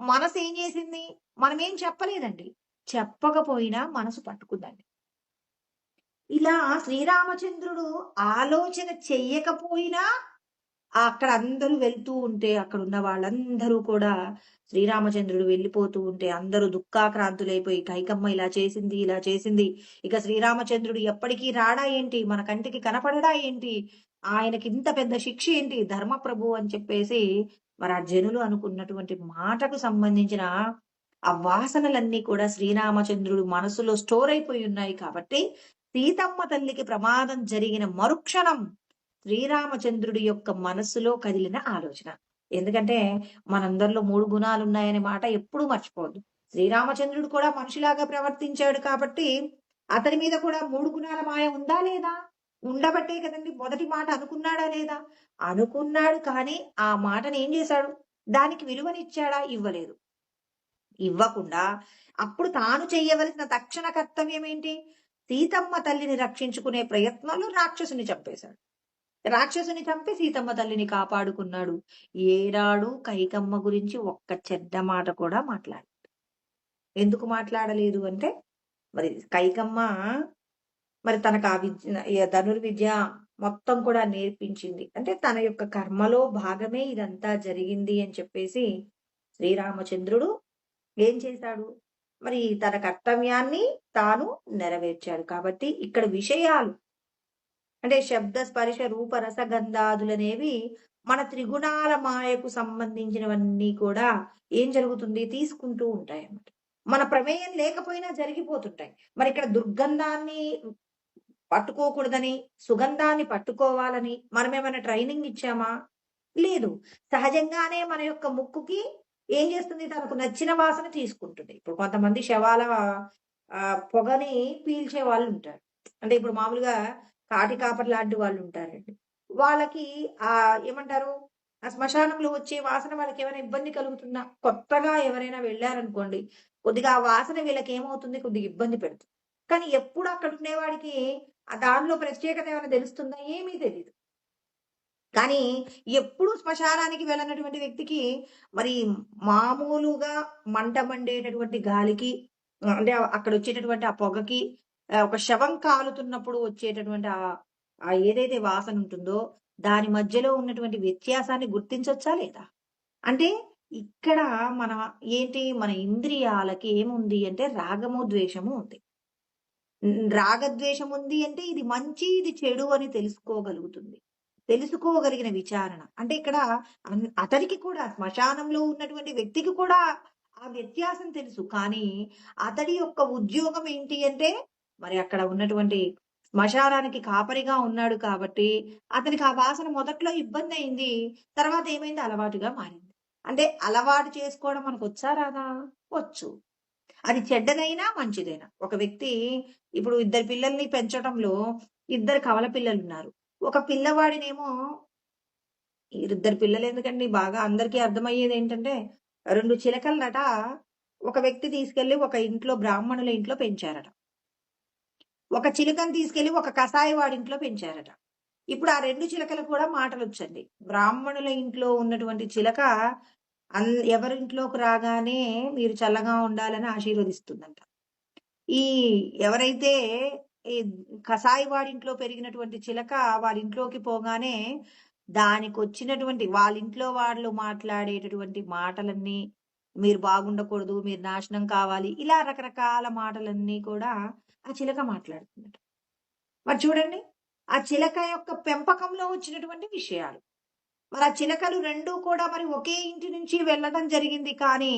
మనసేం జేసింది? మనమేం చెప్పలేదండి. చెప్పకపోయినా మనసు పట్టుకుందండి. ఇలా శ్రీరామచంద్రుడు ఆలోచన చెయ్యకపోయినా అక్కడ అందరూ వెళ్తూ ఉంటే, అక్కడున్న వాళ్ళందరూ కూడా శ్రీరామచంద్రుడు వెళ్ళిపోతూ ఉంటే, అందరూ దుఃఖాక్రాంతులైపోయి, కైకమ్మ ఇలా చేసింది, ఇలా చేసింది. ఇక శ్రీరామచంద్రుడు ఎప్పటికీ రాడా ఏంటి? మన కంటికి కనపడడా ఏంటి? ఆయనకింత పెద్ద శిక్ష ఏంటి? ధర్మప్రభువు అని చెప్పేసి, మరి ఆ జనులు అనుకున్నటువంటి మాటకు సంబంధించిన ఆ వాసనలన్నీ కూడా శ్రీరామచంద్రుడు మనసులో స్టోర్ అయిపోయి ఉన్నాయి కాబట్టి, సీతమ్మ తల్లికి ప్రమాదం జరిగిన మరుక్షణం శ్రీరామచంద్రుడి యొక్క మనస్సులో కదిలిన ఆలోచన. ఎందుకంటే, మనందరిలో 3 గుణాలున్నాయనే మాట ఎప్పుడూ మర్చిపోవద్దు. శ్రీరామచంద్రుడు కూడా మనిషిలాగా ప్రవర్తించాడు కాబట్టి, అతని మీద కూడా 3 గుణాల మాయ ఉందా లేదా? ఉండబట్టే కదండీ మొదటి మాట అనుకున్నాడా లేదా? అనుకున్నాడు కానీ, ఆ మాటని ఏం చేశాడు? దానికి విలువనిచ్చాడా? ఇవ్వలేదు. ఇవ్వకుండా, అప్పుడు తాను చెయ్యవలసిన తక్షణ కర్తవ్యం ఏంటి? సీతమ్మ తల్లిని రక్షించుకునే ప్రయత్నంలో రాక్షసుని చంపేశాడు. రాక్షసుని చంపి సీతమ్మ తల్లిని కాపాడుకున్నాడు. ఏనాడు కైకమ్మ గురించి ఒక్క చెడ్డ మాట కూడా ఎందుకు మాట్లాడలేదు అంటే, మరి కైకమ్మ మరి తనకు ఆ ధనుర్విద్య మొత్తం కూడా నేర్పించింది. అంటే తన యొక్క కర్మలో భాగమే ఇదంతా జరిగింది అని చెప్పేసి శ్రీరామచంద్రుడు ఏం చేశాడు? మరి తన కర్తవ్యాన్ని తాను నెరవేర్చాడు. కాబట్టి ఇక్కడ విషయాలు అంటే శబ్ద, స్పర్శ, రూప, రస, గంధాదులనేవి మన త్రిగుణాల మాయకు సంబంధించినవన్నీ కూడా ఏం జరుగుతుంది? తీసుకుంటూ ఉంటాయన్నమాట. మన ప్రమేయం లేకపోయినా జరిగిపోతుంటాయి. మరిక్కడ దుర్గంధాన్ని పట్టుకోకూడదని, సుగంధాన్ని పట్టుకోవాలని మనమేమైనా ట్రైనింగ్ ఇచ్చామా? లేదు. సహజంగానే మన యొక్క ముక్కుకి ఏం చేస్తుంది? తనకు నచ్చిన వాసన తీసుకుంటుంది. ఇప్పుడు కొంతమంది శవాల పొగని పీల్చే వాళ్ళుంటారు. అంటే ఇప్పుడు మామూలుగా కాటి కాపరి లాంటి వాళ్ళుంటారండి. వాళ్ళకి ఏమంటారు? ఆ శ్మశానంలో వచ్చే వాసన వాళ్ళకేమైనా ఇబ్బంది కలుగుతుందా? కొత్తగా ఎవరైనా వెళ్లారనుకోండి, కొద్దిగా ఆ వాసన వీళ్ళకేమవుతుంది? కొద్దిగా ఇబ్బంది పెడుతుంది. కానీ ఎప్పుడు అక్కడుండేవాడికి దానిలో ప్రత్యేకత ఏమైనా తెలుస్తుందా? ఏమీ తెలీదు. కానీ ఎప్పుడు శ్మశానానికి వెళ్ళనటువంటి వ్యక్తికి మరి మామూలుగా మంట మండేటటువంటి గాలికి అంటే అక్కడొచ్చేటటువంటి ఆ పొగకి ఒక శవం కాలుతున్నప్పుడు వచ్చేటటువంటి ఏదైతే వాసన ఉంటుందో దాని మధ్యలో ఉన్నటువంటి వ్యత్యాసాన్ని గుర్తించొచ్చా లేదా? అంటే ఇక్కడ మన మన ఇంద్రియాలకి ఏముంది అంటే రాగము, ద్వేషము ఉంది. రాగద్వేషం ఉంది అంటే ఇది మంచి, ఇది చెడు అని తెలుసుకోగలుగుతుంది. తెలుసుకోగలిగిన విచారణ. అంటే ఇక్కడ అతనికి కూడా శ్మశానంలో ఉన్నటువంటి వ్యక్తికి కూడా ఆ వ్యత్యాసం తెలుసు. కానీ అతడి యొక్క ఉద్యోగం ఏంటి అంటే మరి అక్కడ ఉన్నటువంటి శ్మశానానికి కాపరిగా ఉన్నాడు కాబట్టి అతనికి ఆ వాసన మొదట్లో ఇబ్బందయింది. తర్వాత ఏమైంది అలవాటుగా మారింది. అంటే అలవాటు చేసుకోవడం మనకొచ్చా రాదా? వచ్చు. అది చెడ్డదైనా, మంచిదైనా. ఒక వ్యక్తి ఇప్పుడు ఇద్దరు పిల్లల్ని పెంచటంలో ఇద్దరు కవల పిల్లలున్నారు. ఒక పిల్లవాడినేమో ఇద్దరు పిల్లలెందుకండి బాగా అందరికీ అర్థమయ్యేదేంటంటే 2 చిలకలనట ఒక వ్యక్తి తీసుకెళ్ళి ఒక ఇంట్లో బ్రాహ్మణుల ఇంట్లో పెంచారట. ఒక చిలుకని తీసుకెళ్ళి ఒక కసాయి వాడింట్లో పెంచారట. ఇప్పుడు ఆ 2 చిలకలకు కూడా మాటలొచ్చండి. బ్రాహ్మణుల ఇంట్లో ఉన్నటువంటి చిలక ఎవరింట్లోకి రాగానే మీరు చల్లగా ఉండాలని ఆశీర్వదిస్తుందంట. ఈ ఎవరైతే ఈ కసాయి వాడింట్లో పెరిగినటువంటి చిలక వాళ్ళింట్లోకి పోగానే దానికొచ్చినటువంటి వాళ్ళింట్లో వాళ్ళు మాట్లాడేటటువంటి మాటలన్నీ మీరు బాగుండకూడదు, మీరు నాశనం కావాలి, ఇలా రకరకాల మాటలన్నీ కూడా ఆ చిలక మాట్లాడుతుందట. మరి చూడండి, ఆ చిలక యొక్క పెంపకంలో వచ్చినటువంటి విషయాలు. మరి ఆ చిలకలు 2 కూడా మరి ఒకే ఇంటి నుంచి వెళ్ళడం జరిగింది. కానీ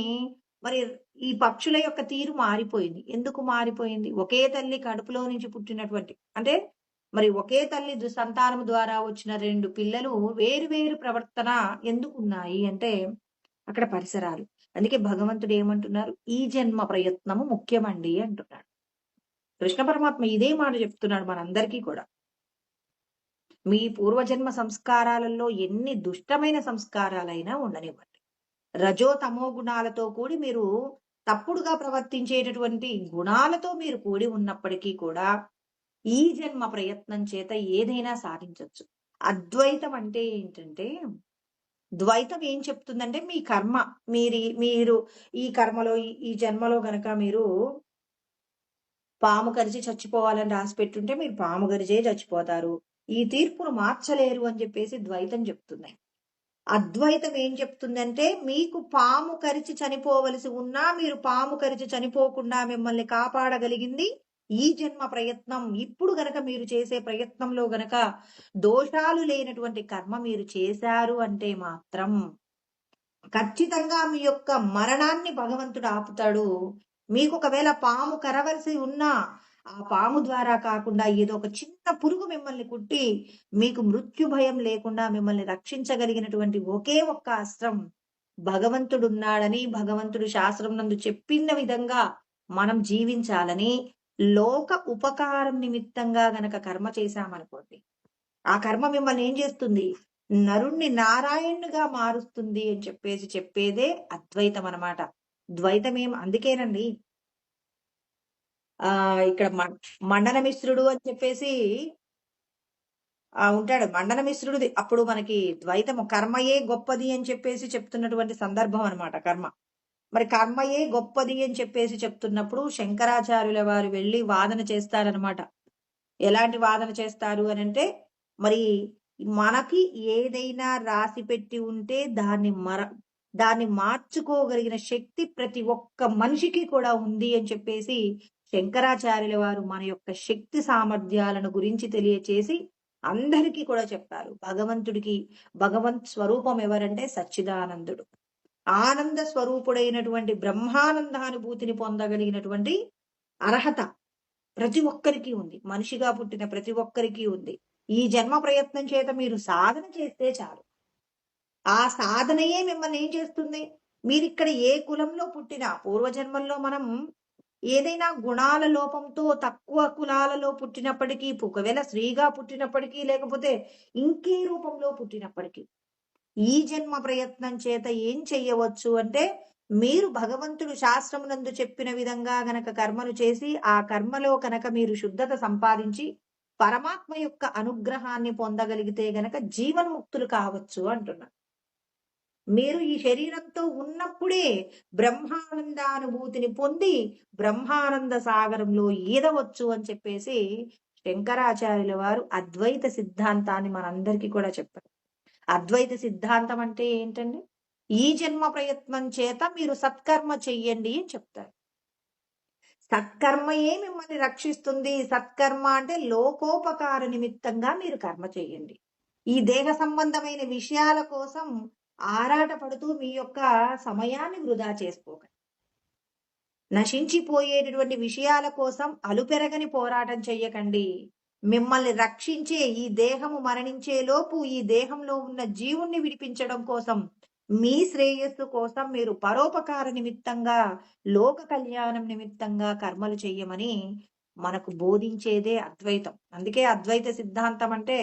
మరి ఈ పక్షుల యొక్క తీరు మారిపోయింది. ఎందుకు మారిపోయింది? ఒకే తల్లి కడుపులో నుంచి పుట్టినటువంటి అంటే మరి ఒకే తల్లి సంతానం ద్వారా వచ్చిన 2 పిల్లలు వేరు వేరు ప్రవర్తన ఎందుకున్నాయి అంటే అక్కడ పరిసరాలు. అందుకే భగవంతుడు ఏమంటున్నారు? ఈ జన్మ ప్రయత్నము ముఖ్యమండి అంటున్నాడు. కృష్ణ పరమాత్మ ఇదే మాట చెప్తున్నాడు మనందరికీ కూడా. మీ పూర్వజన్మ సంస్కారాలలో ఎన్ని దుష్టమైన సంస్కారాలైనా ఉండనివ్వండి. రజో తమో గుణాలతో కూడి మీరు తప్పుడుగా ప్రవర్తించేటటువంటి గుణాలతో మీరు కూడి ఉన్నప్పటికీ కూడా ఈ జన్మ ప్రయత్నం చేత ఏదైనా సాధించొచ్చు. అద్వైతం అంటే ఏంటంటే ద్వైతం ఏం చెప్తుందంటే మీ కర్మ మీరు ఈ కర్మలో ఈ జన్మలో గనక మీరు పాము కరిచి చచ్చిపోవాలని రాసి పెట్టుంటే మీరు పాము గరిచే చచ్చిపోతారు. ఈ తీర్పును మార్చలేరు అని చెప్పేసి ద్వైతం చెప్తున్నాయి. అద్వైతం ఏం చెప్తుందంటే మీకు పాము కరిచి చనిపోవలసి ఉన్నా మీరు పాము కరిచి చనిపోకుండా మిమ్మల్ని కాపాడగలిగింది ఈ జన్మ ప్రయత్నం. ఇప్పుడు గనక మీరు చేసే ప్రయత్నంలో గనక దోషాలు లేనటువంటి కర్మ మీరు చేశారు అంటే మాత్రం ఖచ్చితంగా మీ యొక్క మరణాన్ని భగవంతుడు ఆపుతాడు. మీకు ఒకవేళ పాము కరవలసి ఉన్నా ఆ పాము ద్వారా కాకుండా ఏదో ఒక చిన్న పురుగు మిమ్మల్ని కుట్టి మీకు మృత్యు భయం లేకుండా మిమ్మల్ని రక్షించగలిగినటువంటి ఒకే ఒక్క అస్త్రం భగవంతుడున్నాడని, భగవంతుడు శాస్త్రం నందు చెప్పిన విధంగా మనం జీవించాలని, లోక ఉపకారం నిమిత్తంగా గనక కర్మ చేశామనుకోండి, ఆ కర్మ మిమ్మల్ని ఏం చేస్తుంది? నరుణ్ణి నారాయణుగా మారుస్తుంది అని చెప్పేసి చెప్పేదే అద్వైతం అన్నమాట. ద్వైతమేం అందుకేనండి ఇక్కడ మండన మిశ్రుడు అని చెప్పేసి ఉంటాడు. మండన మిశ్రుడిది అప్పుడు మనకి ద్వైతము కర్మయే గొప్పది అని చెప్పేసి చెప్తున్నటువంటి సందర్భం అన్నమాట కర్మ. మరి కర్మయే గొప్పది అని చెప్పేసి చెప్తున్నప్పుడు శంకరాచార్యుల వారు వెళ్ళి వాదన చేస్తారనమాట. ఎలాంటి వాదన చేస్తారు అనంటే మరి మనకి ఏదైనా రాసి పెట్టి ఉంటే దాన్ని మార్చుకోగలిగిన శక్తి ప్రతి ఒక్క మనిషికి కూడా ఉంది అని చెప్పేసి శంకరాచార్యుల వారు మన యొక్క శక్తి సామర్థ్యాలను గురించి తెలియచేసి అందరికీ కూడా చెప్పారు. భగవంత్ స్వరూపం ఎవరంటే సచ్చిదానందుడు. ఆనంద స్వరూపుడైనటువంటి బ్రహ్మానందానుభూతిని పొందగలిగినటువంటి అర్హత ప్రతి ఒక్కరికి ఉంది. మనిషిగా పుట్టిన ప్రతి ఒక్కరికి ఉంది. ఈ జన్మ ప్రయత్నం చేత మీరు సాధన చేస్తే చాలు. ఆ సాధనయే మిమ్మల్ని ఏం చేస్తుంది? మీరిక్కడ ఏ కులంలో పుట్టినా పూర్వజన్మల్లో మనం ఏదైనా గుణాల లోపంతో తక్కువ కులాలలో పుట్టినప్పటికీ, ఒకవేళ స్త్రీగా పుట్టినప్పటికీ, లేకపోతే ఇంకే రూపంలో పుట్టినప్పటికీ ఈ జన్మ ప్రయత్నం చేత ఏం చెయ్యవచ్చు అంటే మీరు భగవంతుడు శాస్త్రమునందు చెప్పిన విధంగా గనక కర్మను చేసి ఆ కర్మలో కనుక మీరు శుద్ధత సంపాదించి పరమాత్మ యొక్క అనుగ్రహాన్ని పొందగలిగితే గనక జీవన్ముక్తులు కావచ్చు అంటున్నారు. మీరు ఈ శరీరంతో ఉన్నప్పుడే బ్రహ్మానందానుభూతిని పొంది బ్రహ్మానంద సాగరంలో ఈదవచ్చు అని చెప్పేసి శంకరాచార్యుల వారు అద్వైత సిద్ధాంతాన్ని మనందరికీ కూడా చెప్పారు. అద్వైత సిద్ధాంతం అంటే ఏంటండి? ఈ జన్మ ప్రయత్నం చేత మీరు సత్కర్మ చెయ్యండి అని చెప్తారు. సత్కర్మయే మిమ్మల్ని రక్షిస్తుంది. సత్కర్మ అంటే లోకోపకార నిమిత్తంగా మీరు కర్మ చెయ్యండి. ఈ దేహ సంబంధమైన విషయాల కోసం ఆరాటపడుతూ మీ యొక్క సమయాన్ని వృధా చేసుకోకండి. నశించిపోయేటటువంటి విషయాల కోసం అలుపెరగని పోరాటం చెయ్యకండి. మిమ్మల్ని రక్షించే ఈ దేహము మరణించేలోపు ఈ దేహంలో ఉన్న జీవుణ్ణి విడిపించడం కోసం, మీ శ్రేయస్సు కోసం మీరు పరోపకార నిమిత్తంగా, లోక కళ్యాణం నిమిత్తంగా కర్మలు చెయ్యమని మనకు బోధించేదే అద్వైతం. అందుకే అద్వైత సిద్ధాంతం అంటే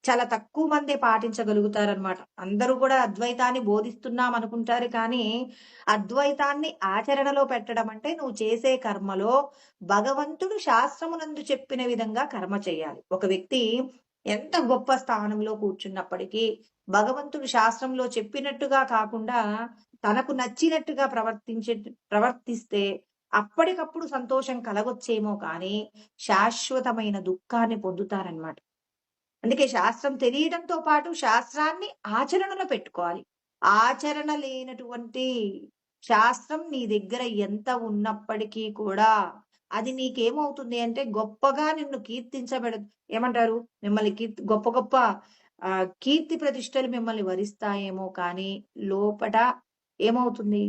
చాలా తక్కువ మందే పాటించగలుగుతారనమాట. అందరూ కూడా అద్వైతాన్ని బోధిస్తున్నాం అనుకుంటారు కానీ, అద్వైతాన్ని ఆచరణలో పెట్టడం అంటే నువ్వు చేసే కర్మలో భగవంతుడు శాస్త్రమునందు చెప్పిన విధంగా కర్మ చేయాలి. ఒక వ్యక్తి ఎంత గొప్ప స్థానంలో కూర్చున్నప్పటికీ భగవంతుడు శాస్త్రంలో చెప్పినట్టుగా కాకుండా తనకు నచ్చినట్టుగా ప్రవర్తిస్తే అప్పటికప్పుడు సంతోషం కలగొచ్చేమో కానీ శాశ్వతమైన దుఃఖాన్ని పొందుతారనమాట. అందుకే శాస్త్రం తెలియడంతో పాటు శాస్త్రాన్ని ఆచరణలో పెట్టుకోవాలి. ఆచరణ లేనటువంటి శాస్త్రం నీ దగ్గర ఎంత ఉన్నప్పటికీ కూడా అది నీకేమవుతుంది అంటే గొప్పగా నిన్ను ఏమంటారు, మిమ్మల్ని గొప్ప గొప్ప కీర్తి ప్రతిష్టలు మిమ్మల్ని వరిస్తాయేమో కానీ లోపట ఏమవుతుంది,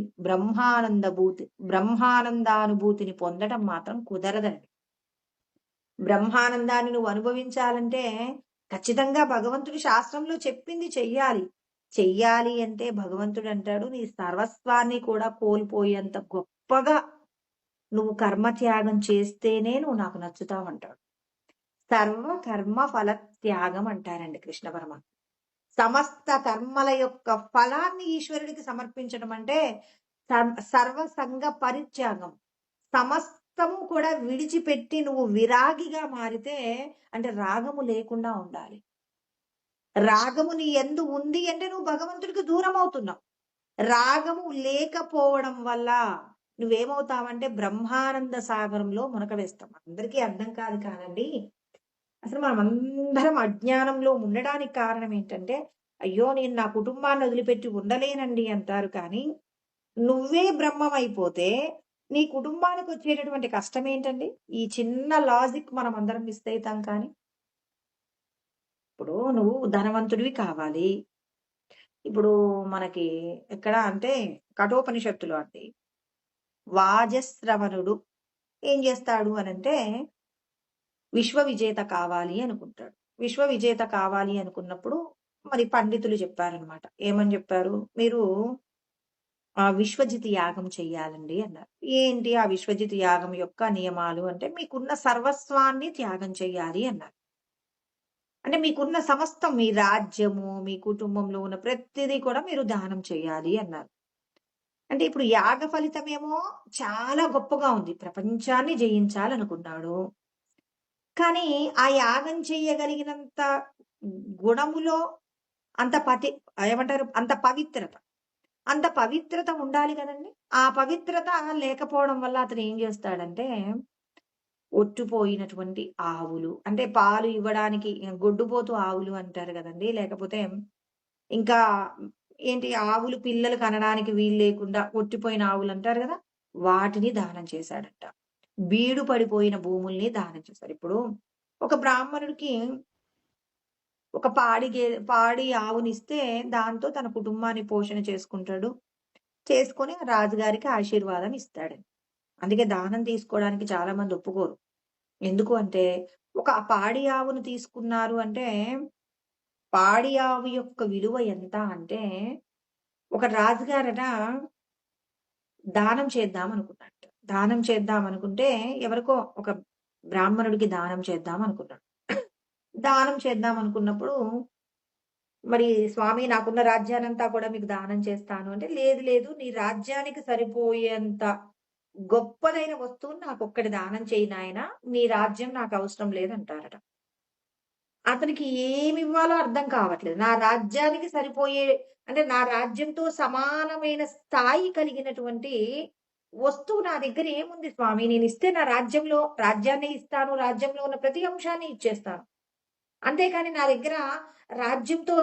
బ్రహ్మానందానుభూతిని పొందడం మాత్రం కుదరదండి. బ్రహ్మానందాన్ని నువ్వు అనుభవించాలంటే ఖచ్చితంగా భగవంతుడి శాస్త్రంలో చెప్పింది చెయ్యాలి అంటే భగవంతుడు అంటాడు, నీ సర్వస్వాన్ని కూడా కోల్పోయేంత గొప్పగా నువ్వు కర్మ త్యాగం చేస్తేనే నువ్వు నాకు నచ్చుతావంటాడు. సర్వ కర్మ ఫల త్యాగం అంటారండి కృష్ణ పరమాత్మ. సమస్త కర్మల యొక్క ఫలాన్ని ఈశ్వరుడికి సమర్పించడం అంటే సర్వ సంగ పరిత్యాగం. సమస్తము కూడా విడిచిపెట్టి నువ్వు విరాగిగా మారితే, అంటే రాగము లేకుండా ఉండాలి. రాగము నీ యందు ఉంది అంటే నువ్వు భగవంతుడికి దూరం అవుతున్నావు. రాగము లేకపోవడం వల్ల నువ్వేమవుతావంటే బ్రహ్మానంద సాగరంలో మునక వేస్తాం. అందరికీ అర్థం కాదు కానండి. అసలు మనం అందరం అజ్ఞానంలో ఉండడానికి కారణం ఏంటంటే, అయ్యో నేను నా కుటుంబాన్ని వదిలిపెట్టి ఉండలేనండి అంటారు. కానీ నువ్వే బ్రహ్మం అయిపోతే నీ కుటుంబానికి వచ్చేటటువంటి కష్టం ఏంటండి? ఈ చిన్న లాజిక్ మనం అందరం మిస్ అవుతాం. కానీ ఇప్పుడు నువ్వు ధనవంతుడివి కావాలి. ఇప్పుడు మనకి ఎక్కడ అంటే కఠోపనిషత్తులు అంటే వాజశ్రవణుడు ఏం చేస్తాడు అనంటే విశ్వ విజేత కావాలి అనుకుంటాడు. విశ్వ విజేత కావాలి అనుకున్నప్పుడు మరి పండితులు చెప్పారనమాట. ఏమని చెప్పారు, మీరు ఆ విశ్వజిత్ యాగం చెయ్యాలండి అన్నారు. ఏంటి ఆ విశ్వజిత్ యాగం యొక్క నియమాలు అంటే, మీకున్న సర్వస్వాన్ని త్యాగం చెయ్యాలి అన్నారు. అంటే మీకున్న సమస్తం, మీ రాజ్యము, మీ కుటుంబంలో ఉన్న ప్రతిదీ కూడా మీరు దానం చేయాలి అన్నారు. అంటే ఇప్పుడు యాగ ఫలితమేమో చాలా గొప్పగా ఉంది, ప్రపంచాన్ని జయించాలనుకున్నాడు. కానీ ఆ యాగం చెయ్యగలిగినంత గుణములో అంత ఏమంటారు, అంత పవిత్రత ఉండాలి కదండి. ఆ పవిత్రత లేకపోవడం వల్ల అతను ఏం చేస్తాడంటే, ఒట్టుపోయినటువంటి ఆవులు, అంటే పాలు ఇవ్వడానికి గొడ్డుపోతు ఆవులు అంటారు కదండి, లేకపోతే ఇంకా ఏంటి ఆవులు పిల్లలు కనడానికి వీలు లేకుండా ఒట్టిపోయిన ఆవులు అంటారు కదా, వాటిని దానం చేశాడంట. బీడు పడిపోయిన భూముల్ని దానం చేశాడు. ఇప్పుడు ఒక బ్రాహ్మణుడికి ఒక పాడి ఆవునిస్తే దాంతో తన కుటుంబాన్ని పోషణ చేసుకొని రాజుగారికి ఆశీర్వాదం ఇస్తాడు. అందుకే దానం తీసుకోవడానికి చాలా మంది ఒప్పుకోరు. ఎందుకు అంటే, ఒక పాడి ఆవును తీసుకున్నారు అంటే, పాడి ఆవు యొక్క విలువ ఎంత అంటే, ఒక రాజుగారట దానం చేద్దాం అనుకున్నాడు. దానం చేద్దాం అనుకుంటే ఎవరికో ఒక బ్రాహ్మణుడికి దానం చేద్దాం అనుకున్నాడు. దానం చేద్దాం అనుకున్నప్పుడు, మరి స్వామి నాకున్న రాజ్యానంతా కూడా మీకు దానం చేస్తాను అంటే, లేదు లేదు నీ రాజ్యానికి సరిపోయేంత గొప్పదైన వస్తువుని నాకొక్కటి దానం చేయి నాయనా, నీ రాజ్యం నాకు అవసరం లేదంటారట. అతనికి ఏమివ్వాలో అర్థం కావట్లేదు. నా రాజ్యానికి సరిపోయే, అంటే నా రాజ్యంతో సమానమైన స్థాయి కలిగినటువంటి వస్తువు నా దగ్గర ఏముంది స్వామి, నేను ఇస్తే నా రాజ్యాన్ని ఇస్తాను, రాజ్యంలో ఉన్న ప్రతి అంశాన్ని ఇచ్చేస్తాను. అంతేకాని నా దగ్గర రాజ్యంతో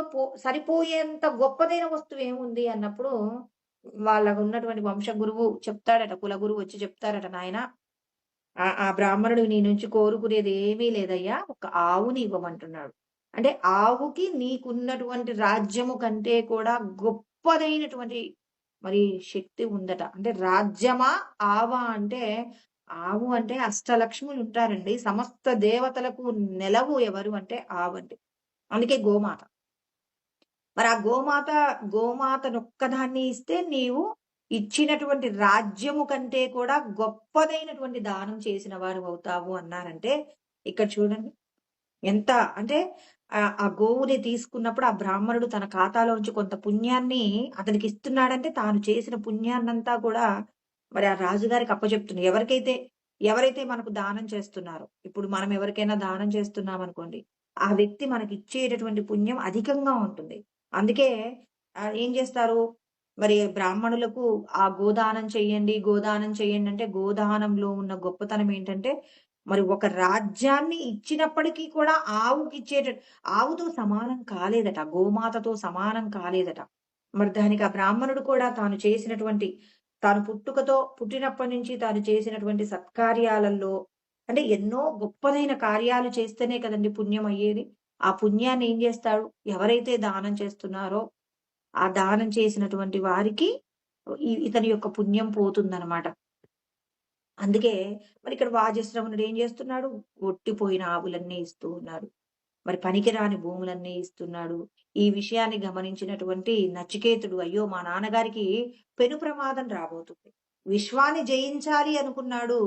సరిపోయేంత గొప్పదైన వస్తువు ఏముంది అన్నప్పుడు, వాళ్ళకు ఉన్నటువంటి వంశ గురువు చెప్తాడట, కుల గురువు వచ్చి చెప్తారట, నాయన ఆ బ్రాహ్మణుడు నీ నుంచి కోరుకునేది ఏమీ లేదయ్యా, ఒక ఆవుని ఇవ్వమంటున్నాడు. అంటే ఆవుకి నీకున్నటువంటి రాజ్యము కంటే కూడా గొప్పదైనటువంటి మరి శక్తి ఉందట. అంటే రాజ్యమా? ఆవా? అంటే ఆవు అంటే అష్టలక్ష్ములు ఉంటారండి. సమస్త దేవతలకు నెలవు ఎవరు అంటే ఆవండి. అందుకే గోమాత. మరి ఆ గోమాతనొక్కదాన్ని ఇస్తే నీవు ఇచ్చినటువంటి రాజ్యము కంటే కూడా గొప్పదైనటువంటి దానం చేసిన వాడివవుతావు అన్నారంటే, ఇక్కడ చూడండి ఎంత అంటే ఆ గోవుని తీసుకున్నప్పుడు ఆ బ్రాహ్మణుడు తన ఖాతాలోంచి కొంత పుణ్యాన్ని అతనికి ఇస్తున్నాడంటే, తాను చేసిన పుణ్యాన్నంతా కూడా మరి ఆ రాజుగారికి అప్పజెప్తుంది. ఎవరైతే మనకు దానం చేస్తున్నారో, ఇప్పుడు మనం ఎవరికైనా దానం చేస్తున్నామనుకోండి, ఆ వ్యక్తి మనకిచ్చేటటువంటి పుణ్యం అధికంగా ఉంటుంది. అందుకే ఏం చేస్తారు, మరి బ్రాహ్మణులకు ఆ గోదానం చెయ్యండి అంటే, గోదానంలో ఉన్న గొప్పతనం ఏంటంటే, మరి ఒక రాజ్యాన్ని ఇచ్చినప్పటికీ కూడా ఆవుతో సమానం కాలేదట. గోమాతతో సమానం కాలేదట. మరి దానికి ఆ బ్రాహ్మణుడు కూడా తాను పుట్టినప్పటి నుంచి తాను చేసినటువంటి సత్కార్యాలలో అంటే ఎన్నో గొప్పదైన కార్యాలు చేస్తేనే కదండీ పుణ్యం అయ్యేది. ఆ పుణ్యాన్ని ఏం చేస్తాడు? ఎవరైతే దానం చేస్తున్నారో, ఆ దానం చేసినటువంటి వారికి ఇతని యొక్క పుణ్యం పోతుందనమాట. అందుకే మరి ఇక్కడ వాజశ్రవణుడు ఏం చేస్తున్నాడు? ఒట్టిపోయిన ఆవులన్నీ ఇస్తూ ఉన్నాడు. మరి పనికిరాని భూములన్నీ ఇస్తున్నాడు. ఈ విషయాన్ని గమనించినటువంటి నచికేతుడు, అయ్యో! మా నాన్నగారికి పెను ప్రమాదం రాబోతుంది. విశ్వాన్ని జయించాలి అనుకున్నాడు.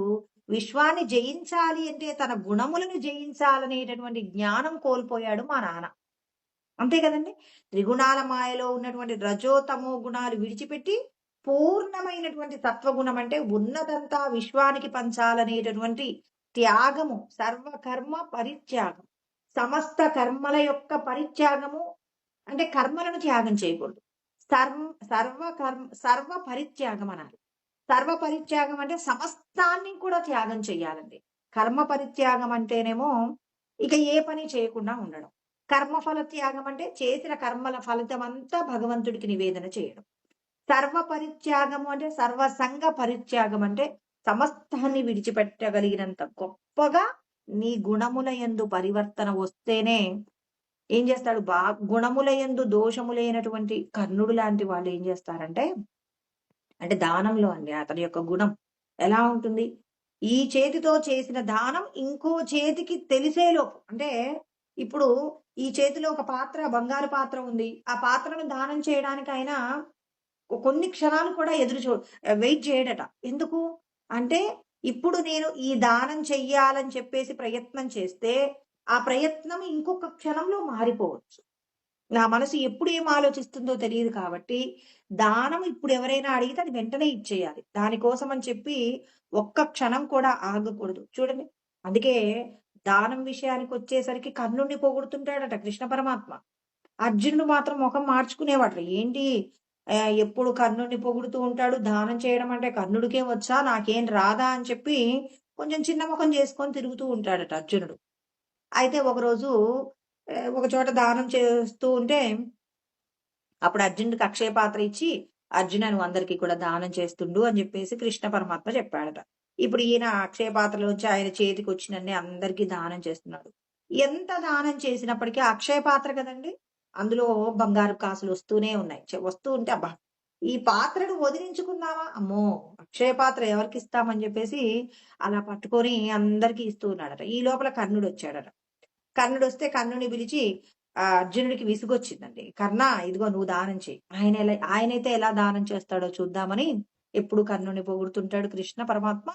విశ్వాన్ని జయించాలి అంటే తన గుణములను జయించాలనేటటువంటి జ్ఞానం కోల్పోయాడు మా నాన్న. అంతే కదండీ! త్రిగుణాల మాయలో ఉన్నటువంటి రజో, తమో గుణాలు విడిచిపెట్టి పూర్ణమైనటువంటి సత్వగుణం అంటే ఉన్నదంతా విశ్వానికి పంచాలనేటటువంటి త్యాగము, సర్వకర్మ పరిత్యాగం. సమస్త కర్మల యొక్క పరిత్యాగము అంటే కర్మలను త్యాగం చేయకూడదు. సర్వ పరిత్యాగం అనాలి. సర్వ పరిత్యాగం అంటే సమస్తాన్ని కూడా త్యాగం చెయ్యాలండి. కర్మ పరిత్యాగం అంటేనేమో ఇక ఏ పని చేయకుండా ఉండడం. కర్మఫల త్యాగం అంటే చేసిన కర్మల ఫలితమంతా భగవంతుడికి నివేదన చేయడం. సర్వ పరిత్యాగము అంటే సర్వసంగ పరిత్యాగం అంటే సమస్తాన్ని విడిచిపెట్టగలిగినంత గొప్పగా నీ గుణముల యందు పరివర్తన వస్తేనే ఏం చేస్తాడు? గుణముల యందు దోషములైనటువంటి కర్ణుడు లాంటి వాళ్ళు ఏం చేస్తారంటే, అంటే దానంలో అండి అతని యొక్క గుణం ఎలా ఉంటుంది? ఈ చేతితో చేసిన దానం ఇంకో చేతికి తెలిసేలోపు అంటే ఇప్పుడు ఈ చేతిలో ఒక బంగారు పాత్ర ఉంది. ఆ పాత్రను దానం చేయడానికి ఆయన కొన్ని క్షణాలు కూడా వెయిట్ చేయడట. ఎందుకు? అంటే ఇప్పుడు నేను ఈ దానం చెయ్యాలని చెప్పేసి ప్రయత్నం చేస్తే, ఆ ప్రయత్నం ఇంకొక క్షణంలో మారిపోవచ్చు. నా మనసు ఎప్పుడు ఏం ఆలోచిస్తుందో తెలియదు కాబట్టి, దానం ఇప్పుడు ఎవరైనా అడిగితే అది వెంటనే ఇచ్చేయాలి. దానికోసం అని చెప్పి ఒక్క క్షణం కూడా ఆగకూడదు. చూడండి. అందుకే దానం విషయానికొచ్చేసరికి కర్ణుడిని పొగుడుతుంటాడట కృష్ణ పరమాత్మ. అర్జునుడు మాత్రం మొఖం మార్చుకునేవాడట. ఏంటి ఎప్పుడు కర్ణుడిని పొగుడుతూ ఉంటాడు. దానం చేయడం అంటే కర్ణుడికే వచ్చా? నాకేం రాదా? అని చెప్పి కొంచెం చిన్న మొఖం చేసుకొని తిరుగుతూ ఉంటాడట అర్జునుడు. అయితే ఒకరోజు ఒక చోట దానం చేస్తూ ఉంటే అప్పుడు అర్జునుడికి అక్షయ పాత్ర ఇచ్చి, అర్జున నువ్వు అందరికీ కూడా దానం చేస్తుండు అని చెప్పేసి కృష్ణ పరమాత్మ చెప్పాడట. ఇప్పుడు ఈయన అక్షయ పాత్రలోంచి ఆయన చేతికొచ్చినన్ని అందరికీ దానం చేస్తున్నాడు. ఎంత దానం చేసినప్పటికీ అక్షయ పాత్ర కదండీ! అందులో బంగారు కాసులు వస్తూనే ఉన్నాయి. వస్తూ ఉంటే అబ్బా! ఈ పాత్రను వదిలించుకుందామా? అమ్మో! అక్షయ పాత్ర ఎవరికిస్తామని చెప్పేసి అలా పట్టుకొని అందరికీ ఇస్తూ ఉన్నాడట. ఈ లోపల కర్ణుడొచ్చాడట. కర్ణుడొస్తే కర్ణుడిని పిలిచి అర్జునుడికి విసుగొచ్చిందండి. కర్ణ ఇదిగో నువ్వు దానం చెయ్యి. ఆయనైతే ఎలా దానం చేస్తాడో చూద్దామని ఎప్పుడు కర్ణుడిని పొగుడుతుంటాడు కృష్ణ పరమాత్మ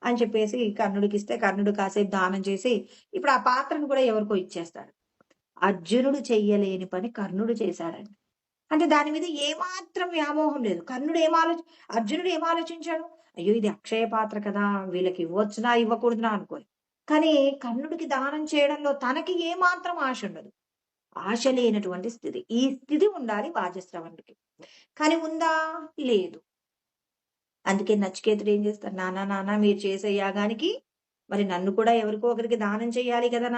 అని చెప్పేసి కర్ణుడికిస్తే కర్ణుడు కాసేపు దానం చేసి ఇప్పుడు ఆ పాత్రను కూడా ఎవరికో ఇచ్చేస్తాడు. అర్జునుడు చెయ్యలేని పని కర్ణుడు చేశాడండి. అంటే దాని మీద ఏమాత్రం వ్యామోహం లేదు. అర్జునుడు ఏం ఆలోచించాడు? అయ్యో! ఇది అక్షయ పాత్ర కదా! వీళ్ళకి ఇవ్వొచ్చునా? ఇవ్వకూడదునా? అనుకోని. కానీ కర్ణుడికి దానం చేయడంలో తనకి ఏమాత్రం ఆశ ఉండదు. ఆశ లేనటువంటి స్థితి. ఈ స్థితి ఉండాలి వాజశ్రవణుడికి. కానీ ఉందా? లేదు. అందుకే నచికేతుడు ఏం చేస్తాడు? నాన్న మీరు చేసే యాగానికి మరి నన్ను కూడా ఎవరికో ఒకరికి దానం చేయాలి కదా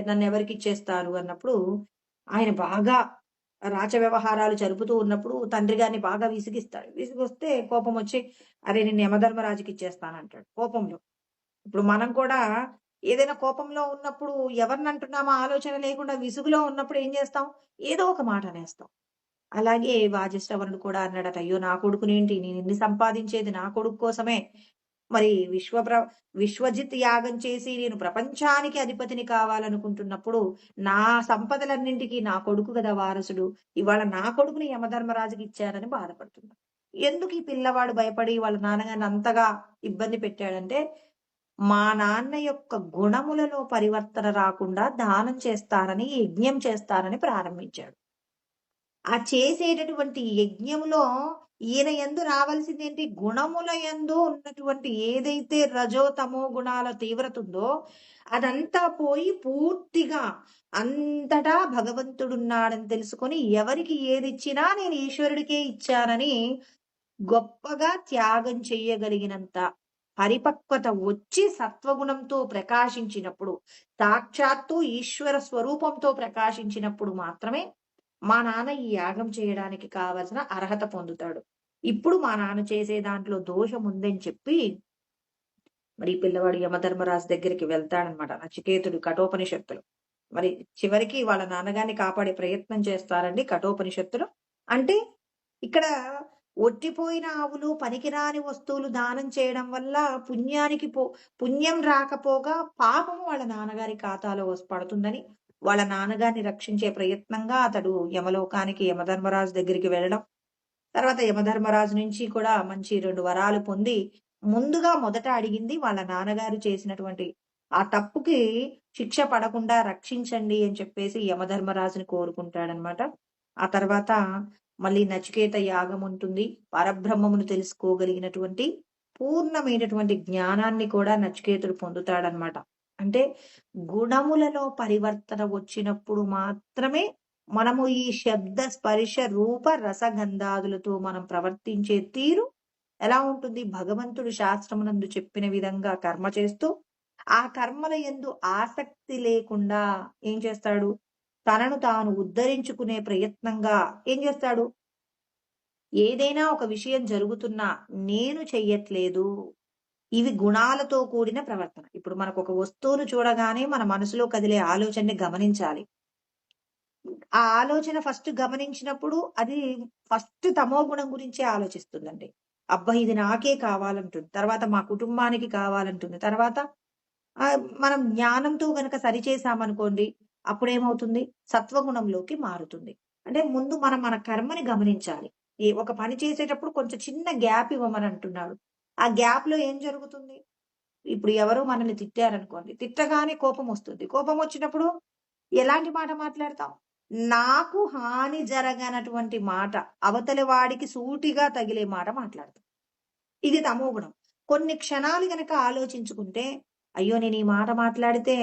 నన్ను ఎవరికి ఇచ్చేస్తారు అన్నప్పుడు ఆయన బాగా రాచ వ్యవహారాలు జరుపుతూ ఉన్నప్పుడు తండ్రి గారిని బాగా విసిగిస్తాడు. విసిగొస్తే కోపం వచ్చి అరే నేను యమధర్మరాజుకి ఇచ్చేస్తానంటాడు కోపంలో. ఇప్పుడు మనం కూడా ఏదైనా కోపంలో ఉన్నప్పుడు ఎవరిని అంటున్నామో ఆలోచన లేకుండా విసుగులో ఉన్నప్పుడు ఏం చేస్తాం? ఏదో ఒక మాట అనేస్తాం. అలాగే వాజిష్ఠవరుడు కూడా అన్నాడట, "అయ్యో! నా కొడుకునేంటి నేనిన్ని సంపాదించేది నా కొడుకు కోసమే. మరి విశ్వజిత్ యాగం చేసి నేను ప్రపంచానికి అధిపతిని కావాలనుకుంటున్నప్పుడు, నా సంపదలన్నింటికి నా కొడుకు గదా వారసుడు. ఇవాళ నా కొడుకుని యమధర్మరాజుకి ఇచ్చారని బాధపడుతున్నా." ఎందుకు ఈ పిల్లవాడు భయపడి వాళ్ళ నాన్నగారిని అంతగా ఇబ్బంది పెట్టాడంటే, మా నాన్న యొక్క గుణములలో పరివర్తన రాకుండా దానం చేస్తానని, యజ్ఞం చేస్తానని ప్రారంభించాడు. ఆ చేసేటటువంటి యజ్ఞములో ఈయన యందు రావాల్సిందేంటి? గుణముల యందు ఉన్నటువంటి ఏదైతే రజో, తమో గుణాల తీవ్రత ఉందో అదంతా పోయి పూర్తిగా అంతటా భగవంతుడున్నాడని తెలుసుకొని ఎవరికి ఏదిచ్చినా నేను ఈశ్వరుడికే ఇచ్చానని గొప్పగా త్యాగం చెయ్యగలిగినంత పరిపక్వత వచ్చి సత్వగుణంతో ప్రకాశించినప్పుడు, సాక్షాత్తు ఈశ్వర స్వరూపంతో ప్రకాశించినప్పుడు మాత్రమే మా నాన్న ఈ యాగం చేయడానికి కావలసిన అర్హత పొందుతాడు. ఇప్పుడు మా నాన్న చేసే దాంట్లో దోషం ఉందని చెప్పి, మరి ఈ పిల్లవాడు యమధర్మరాజు దగ్గరికి వెళ్తాడనమాట. నచికేతుడు కఠోపనిషత్తులు. మరి చివరికి వాళ్ళ నాన్నగారిని కాపాడే ప్రయత్నం చేస్తారండి కఠోపనిషత్తులు. అంటే ఇక్కడ ఒట్టిపోయిన ఆవులు, పనికిరాని వస్తువులు దానం చేయడం వల్ల పుణ్యం రాకపోగా పాపము వాళ్ళ నాన్నగారి ఖాతాలో పడుతుందని, వాళ్ళ నాన్నగారిని రక్షించే ప్రయత్నంగా అతడు యమలోకానికి యమధర్మరాజు దగ్గరికి వెళ్ళడం. తర్వాత యమధర్మరాజు నుంచి కూడా మంచి 2 వరాలు పొంది, ముందుగా మొదట అడిగింది వాళ్ళ నాన్నగారు చేసినటువంటి ఆ తప్పుకి శిక్ష పడకుండా రక్షించండి అని చెప్పేసి యమధర్మరాజుని కోరుకుంటాడనమాట. ఆ తర్వాత మళ్ళీ నచికేత యాగం ఉంటుంది. పరబ్రహ్మమును తెలుసుకోగలిగినటువంటి పూర్ణమైనటువంటి జ్ఞానాన్ని కూడా నచికేతుడు పొందుతాడనమాట. అంటే గుణములలో పరివర్తన వచ్చినప్పుడు మాత్రమే మనము ఈ శబ్ద, స్పర్శ, రూప, రసగంధాదులతో మనం ప్రవర్తించే తీరు ఎలా ఉంటుంది? భగవంతుడు శాస్త్రమునందు చెప్పిన విధంగా కర్మ చేస్తూ, ఆ కర్మల యందు ఆసక్తి లేకుండా ఏం చేస్తాడు? తనను తాను ఉద్ధరించుకునే ప్రయత్నంగా ఏం చేస్తాడు? ఏదైనా ఒక విషయం జరుగుతున్నా నేను చెయ్యట్లేదు. ఇవి గుణాలతో కూడిన ప్రవర్తన. ఇప్పుడు మనకొక వస్తువును చూడగానే మన మనసులో కదిలే ఆలోచనని గమనించాలి. ఆ ఆలోచన ఫస్ట్ గమనించినప్పుడు అది ఫస్ట్ తమో గుణం గురించే ఆలోచిస్తుందండి. అబ్బా! ఇది నాకే కావాలంటుంది. తర్వాత మా కుటుంబానికి కావాలంటుంది. తర్వాత మనం జ్ఞానంతో గనక సరిచేసామనుకోండి, అప్పుడేమవుతుంది? సత్వగుణంలోకి మారుతుంది. అంటే ముందు మనం మన కర్మని గమనించాలి. ఒక పని చేసేటప్పుడు కొంచెం చిన్న గ్యాప్ ఇవ్వమని అంటున్నాడు. ఆ గ్యాప్‌లో ఏం జరుగుతుంది? ఇప్పుడు ఎవరో మనల్ని తిట్టారనుకోండి. తిట్టగానే కోపమొస్తుంది. కోపమొచ్చినప్పుడు ఎలాంటి మాట మాట్లాడతాం? నాకు హాని జరగనటువంటి మాట, అవతలి వాడికి సూటిగా తగిలే మాట మాట్లాడతాం. ఇది తమోగుణం. కొన్ని క్షణాలు గనక ఆలోచించుకుంటే, అయ్యో! నేను ఈ మాట మాట్లాడితే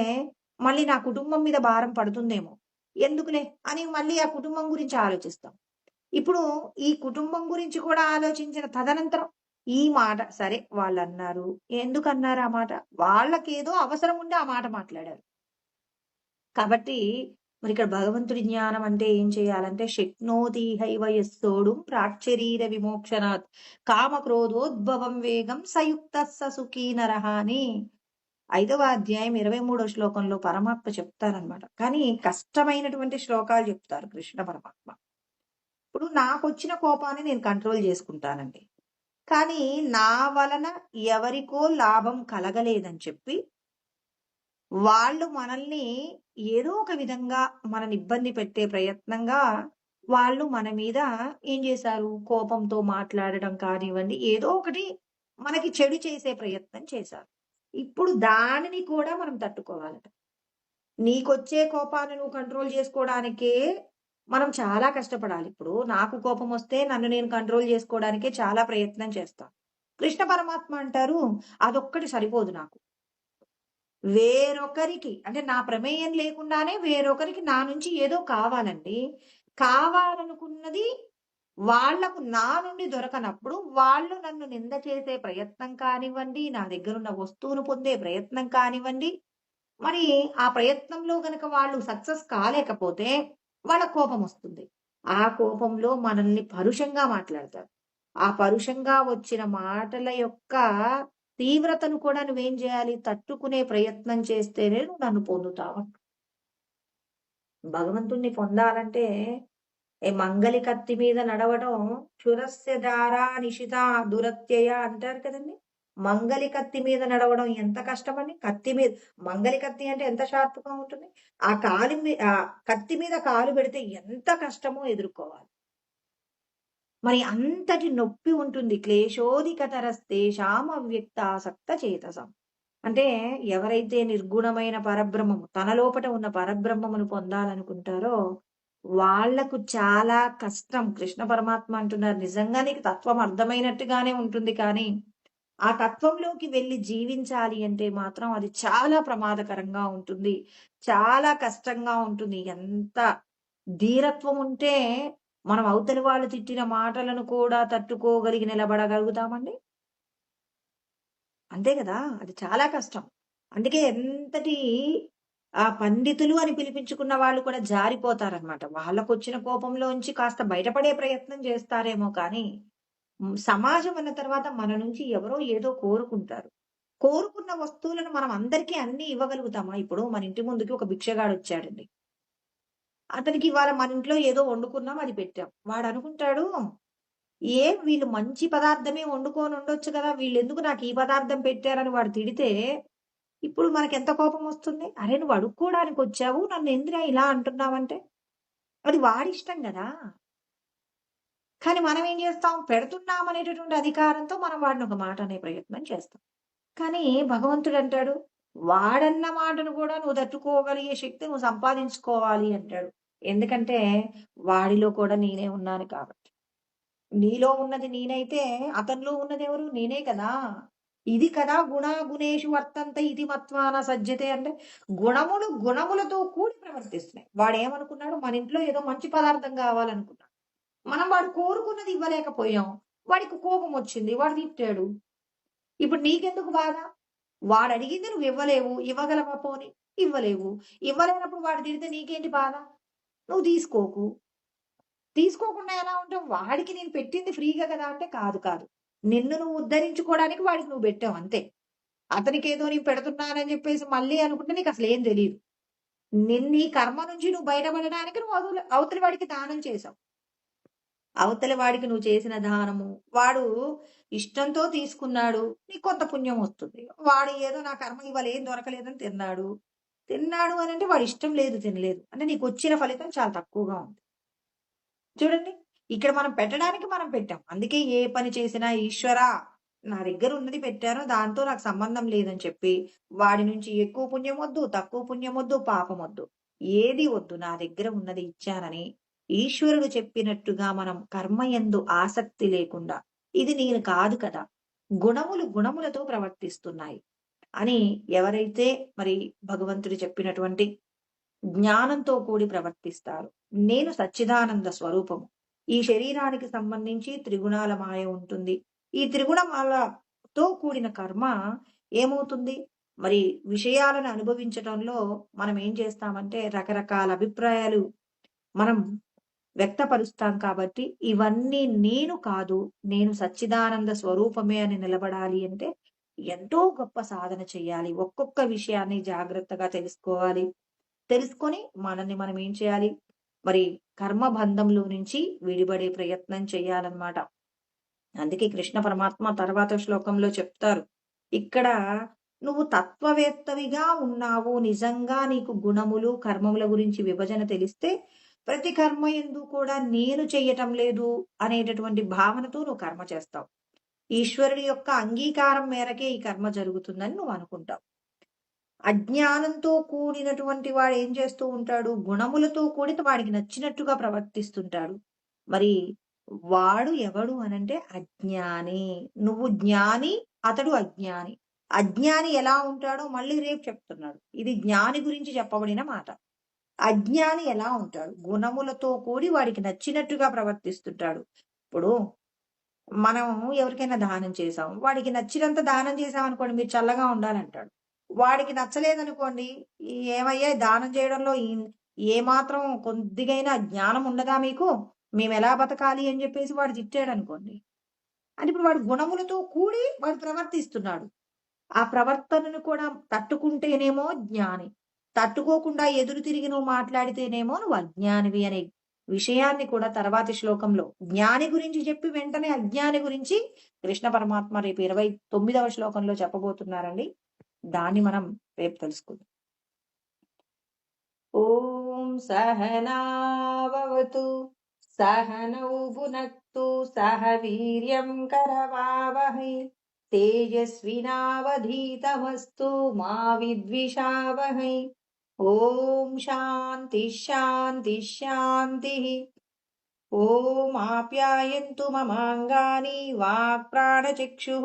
మళ్ళీ నా కుటుంబం మీద భారం పడుతుందేమో. ఎందుకులే అని మళ్ళీ ఆ కుటుంబం గురించి ఆలోచిస్తాం. ఇప్పుడు ఈ కుటుంబం గురించి కూడా ఆలోచించిన తదనంతరం ఈ మాట సరే వాళ్ళన్నారు. ఎందుకన్నారు ఆ మాట? వాళ్ళకేదో అవసరం ఉండి ఆ మాట మాట్లాడారు. కాబట్టి మరిక్కడ భగవంతుడి జ్ఞానం అంటే ఏం చేయాలంటే శక్నోతిహైవ యస్సోఢుం ప్రాక్శరీర విమోక్షణాత్ కామక్రోధోద్భవం వేగం సయుక్తస్స సుఖీ నరః అని 5వ అధ్యాయం 23వ శ్లోకంలో పరమాత్మ చెప్తారనమాట. కానీ కష్టమైనటువంటి శ్లోకాలు చెప్తారు కృష్ణ పరమాత్మ. ఇప్పుడు నాకొచ్చిన కోపాన్ని నేను కంట్రోల్ చేసుకుంటానండి. కానీ నా వలన ఎవరికో లాభం కలగలేదని చెప్పి వాళ్ళు మనల్ని ఏదో ఒక విధంగా మనని ఇబ్బంది పెట్టే ప్రయత్నంగా వాళ్ళు మన మీద ఏం చేశారు? కోపంతో మాట్లాడడం కానివ్వండి, ఏదో ఒకటి మనకి చెడు చేసే ప్రయత్నం చేశారు. ఇప్పుడు దానిని కూడా మనం తట్టుకోవాలట. నీకొచ్చే కోపాన్ని నువ్వు కంట్రోల్ చేసుకోవడానికే మనం చాలా కష్టపడాలి. ఇప్పుడు నాకు కోపమొస్తే నన్ను నేను కంట్రోల్ చేసుకోవడానికే చాలా ప్రయత్నం చేస్తా. కృష్ణ పరమాత్మ అంటారు, అదొక్కటి సరిపోదు నాకు. వేరొకరికి అంటే నా ప్రమేయం లేకుండానే వేరొకరికి నా నుంచి ఏదో కావాలండి. కావాలనుకున్నది వాళ్ళకు నా నుండి దొరకనప్పుడు వాళ్ళు నన్ను నింద చేసే ప్రయత్నం కానివ్వండి, నా దగ్గరున్న వస్తువును పొందే ప్రయత్నం కానివ్వండి, మరి ఆ ప్రయత్నంలో గనక వాళ్ళు సక్సెస్ కాలేకపోతే వాళ్ళకి కోపమొస్తుంది. ఆ కోపంలో మనల్ని పరుషంగా మాట్లాడతారు. ఆ పరుషంగా వచ్చిన మాటల యొక్క తీవ్రతను కూడా నువ్వేం చేయాలి? తట్టుకునే ప్రయత్నం చేస్తేనే నువ్వు నన్ను పొందుతావు. భగవంతుడిని పొందాలంటే మంగలి కత్తి మీద నడవడం క్షురస్య దారా నిశిత దురత్యయ అంటారు కదండీ! మంగలి కత్తి మీద నడవడం ఎంత కష్టమండి. కత్తి మీద మంగలి కత్తి అంటే ఎంత షార్ప్‌గా ఉంటుంది. ఆ కత్తి మీద కాలు పెడితే ఎంత కష్టమో ఎదుర్కోవాలి. మరి అంతటి నొప్పి ఉంటుంది. క్లేశోధికతరస్తేషాం అవ్యక్తాసక్త చేతసం. అంటే ఎవరైతే నిర్గుణమైన పరబ్రహ్మము తన లోపట ఉన్న పరబ్రహ్మమును పొందాలనుకుంటారో వాళ్ళకు చాలా కష్టం. కృష్ణ పరమాత్మ అంటున్నారు, నిజంగా నీకు తత్వం అర్థమైనట్టుగానే ఉంటుంది కానీ ఆ తత్వంలోకి వెళ్లి జీవించాలి అంటే మాత్రం అది చాలా ప్రమాదకరంగా ఉంటుంది. చాలా కష్టంగా ఉంటుంది. ఎంత ధీరత్వం ఉంటే మనం అవతలి వాళ్ళు తిట్టిన మాటలను కూడా తట్టుకోగలిగి నిలబడగలుగుతామండి. అంతే కదా! అది చాలా కష్టం. అందుకే ఎంతటి పండితులు అని పిలిపించుకున్న వాళ్ళు కూడా జారిపోతారనమాట. వాళ్ళకొచ్చిన కోపంలోంచి కాస్త బయటపడే ప్రయత్నం చేస్తారేమో కానీ, సమాజం అన్న తర్వాత మన నుంచి ఎవరో ఏదో కోరుకుంటారు. కోరుకున్న వస్తువులను మనం అందరికీ అన్నీ ఇవ్వగలుగుతామా? ఇప్పుడు మన ఇంటి ముందుకి ఒక భిక్షగాడొచ్చాడండి. అతనికి ఇవాళ మన ఇంట్లో ఏదో వండుకున్నాం, అది పెట్టాం. వాడనుకుంటాడు, వీళ్ళు మంచి పదార్థమే వండుకొని ఉండొచ్చు కదా! వీళ్ళెందుకు నాకు ఈ పదార్థం పెట్టారని వాడు తిడితే, ఇప్పుడు మనకెంత కోపమొస్తుంది? అరె! నువ్వు అడుక్కోడానికొచ్చావు. నన్నెందురా ఇలా అంటున్నావంటే? అది వాడిష్టం గదా! కానీ మనమేం జేస్తాం? పెడుతున్నామనేటటువంటి అధికారంతో మనం వాడిని ఒక మాట అనే ప్రయత్నం చేస్తాం. కానీ భగవంతుడంటాడు, వాడన్న మాటను కూడా నువ్వు తట్టుకోగలిగే శక్తి నువ్వు సంపాదించుకోవాలి అంటాడు. ఎందుకంటే, వాడిలో కూడా నేనే ఉన్నాను కాబట్టి. నీలో ఉన్నది నేనైతే, అతనిలో ఉన్నదెవరు? నేనే కదా! ఇది కదా గుణేషు వర్తంతే ఇతి మత్వాన సజ్జతే అంటే, గుణములు గుణములతో కూడి ప్రవర్తిస్తున్నాయి. వాడేమనుకున్నాడు? మన ఇంట్లో ఏదో మంచి పదార్థం కావాలనుకున్నాడు. మనం వాడు కోరుకున్నది ఇవ్వలేకపోయాం. వాడికి కోపమొచ్చింది. వాడు తిట్టాడు. ఇప్పుడు నీకెందుకు బాధ? వాడడిగింది నువ్వివ్వలేవు. ఇవ్వగలవా పోనీ? ఇవ్వలేవు. ఇవ్వలేనప్పుడు వాడు తిడితే నీకేంటి బాధ? నువ్వు తీసుకోకు. తీసుకోకుండా ఎలా ఉంటావు? వాడికి నేను పెట్టింది ఫ్రీగా కదా! అంటే కాదు కాదు. నిన్ను నువ్వు ఉద్ధరించుకోవడానికి వాడికి నువ్వు పెట్టావు అంతే. అతనికేదో నేను పెడుతున్నానని చెప్పేసి మళ్ళీ అనుకుంటే నీకసలేం తెలీదు. నీ కర్మ నుంచి నువ్వు బయటపడడానికి నువ్వు అవతలి వాడికి దానం చేశావు. అవతలి వాడికి నువ్వు చేసిన దానము, వాడు ఇష్టంతో తీసుకున్నాడు. నీకు కొంత పుణ్యం వస్తుంది. వాడు ఏదో నా కర్మ ఇవాళ ఏం దొరకలేదని తిన్నాడు. తిన్నాడు అనంటే వాడి ఇష్టం లేదు తినలేదు. అంటే నీకొచ్చిన ఫలితం చాలా తక్కువగా ఉంది. చూడండి. ఇక్కడ మనం పెట్టడానికి మనం పెట్టాం. అందుకే ఏ పని చేసినా ఈశ్వరా! నా దగ్గర ఉన్నది పెట్టాను. దాంతో నాకు సంబంధం లేదని చెప్పి, వాడి నుంచి ఎక్కువ పుణ్యమొద్దు, తక్కువ పుణ్యమొద్దు, పాపమొద్దు. ఏది వద్దు. నా దగ్గర ఉన్నది ఇచ్చానని ఈశ్వరుడు చెప్పినట్టుగా మనం కర్మయందు ఆసక్తి లేకుండా, ఇది నేను కాదు కదా! గుణములు గుణములతో ప్రవర్తిస్తున్నాయి అని ఎవరైతే మరి భగవంతుడు చెప్పినటువంటి జ్ఞానంతో కూడి ప్రవర్తిస్తారు. నేను సచ్చిదానంద స్వరూపము. ఈ శరీరానికి సంబంధించి త్రిగుణాల మాయ ఉంటుంది. ఈ త్రిగుణమాలతో కూడిన కర్మ ఏమవుతుంది? మరి విషయాలను అనుభవించటంలో మనం ఏం చేస్తామంటే రకరకాల అభిప్రాయాలు మనం వ్యక్తపరుస్తాం కాబట్టి ఇవన్నీ నేను కాదు, నేను సచ్చిదానంద స్వరూపమే అని నిలబడాలి అంటే ఎంతో గొప్ప సాధన చేయాలి. ఒక్కొక్క విషయాన్ని జాగ్రత్తగా తెలుసుకోవాలి. తెలుసుకొని మనల్ని మనం ఏం చేయాలి? మరి కర్మ బంధంలో నుంచి విడిపడే ప్రయత్నం చేయాలన్నమాట. అందుకే కృష్ణ పరమాత్మ తర్వాత శ్లోకంలో చెప్తారు. ఇక్కడ నువ్వు తత్వవేత్తవిగా ఉన్నావు. నిజంగా నీకు గుణములు, కర్మముల గురించి విభజన తెలిస్తే ప్రతి కర్మ యందు కూడా నేను చెయ్యటం లేదు అనేటటువంటి భావనతో నువ్వు కర్మ చేస్తావు. ఈశ్వరుడి యొక్క అంగీకారం మేరకే ఈ కర్మ జరుగుతుందని నువ్వు అనుకుంటావు. అజ్ఞానంతో కూడినటువంటి వాడు ఏం చేస్తూ ఉంటాడు? గుణములతో కూడిన వాడికి నచ్చినట్టుగా ప్రవర్తిస్తుంటాడు. మరి వాడు ఎవడు అనంటే అజ్ఞాని. నువ్వు జ్ఞాని, అతడు అజ్ఞాని. అజ్ఞాని ఎలా ఉంటాడో మళ్ళీ రేపు చెప్తున్నాడు. ఇది జ్ఞాని గురించి చెప్పబడిన మాట. అజ్ఞాని ఎలా ఉంటాడు? గుణములతో కూడి వాడికి నచ్చినట్టుగా ప్రవర్తిస్తుంటాడు. ఇప్పుడు మనం ఎవరికైనా దానం చేసాం. వాడికి నచ్చినంత దానం చేసామనుకోండి, మీరు చల్లగా ఉండాలంటాడు. వాడికి నచ్చలేదనుకోండి, ఏమయ్యా దానం చేయడంలో ఏమాత్రం కొద్దిగైనా జ్ఞానం ఉండదా మీకు? మేమెలా బతకాలి అని చెప్పేసి వాడు తిట్టాడనుకోండి. అంటే ఇప్పుడు వాడు గుణములతో కూడి వాడు ప్రవర్తిస్తున్నాడు. ఆ ప్రవర్తనను కూడా తట్టుకుంటేనేమో జ్ఞాని. తట్టుకోకుండా ఎదురు తిరిగి నువ్వు మాట్లాడితేనేమో నువ్వు అజ్ఞానివి అనే విషయాన్ని కూడా తర్వాతి శ్లోకంలో జ్ఞాని గురించి చెప్పి వెంటనే అజ్ఞాని గురించి కృష్ణ పరమాత్మ రేపు 29వ శ్లోకంలో చెప్పబోతున్నారండి. దాన్ని మనం రేపు తెలుసుకుందాం. ఓం సహనావవతు సహనౌ భునక్తు సహ వీర్యం కరవావహై తేజస్వినావధీతమస్తు మా విద్విషావహై. ఓం శాంతి శాంతి శాంతి. ఓం ఆప్యాయంతు మమాంగాని వాక్ప్రాణచక్షుః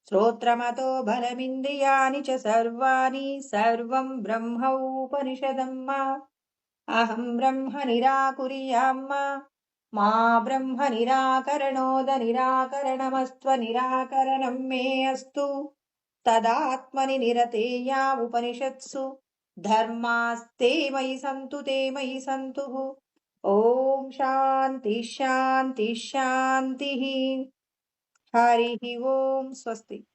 శ్రోత్రమతో బలమింద్రియాణి చ సర్వాణి సర్వం బ్రహ్మోపనిషదం మా అహం బ్రహ్మ నిరాకుర్యాం మా బ్రహ్మ నిరాకరణోద నిరాకరణమస్త్వ నిరాకరణం మే అస్తు తదాత్మని నిరతేయా ఉపనిషత్సు ధర్మాస్తే మయి సంతు తే మయి సంతు. ఓం శాంతి శాంతి శాంతి. హరి ఓం. స్వస్తి.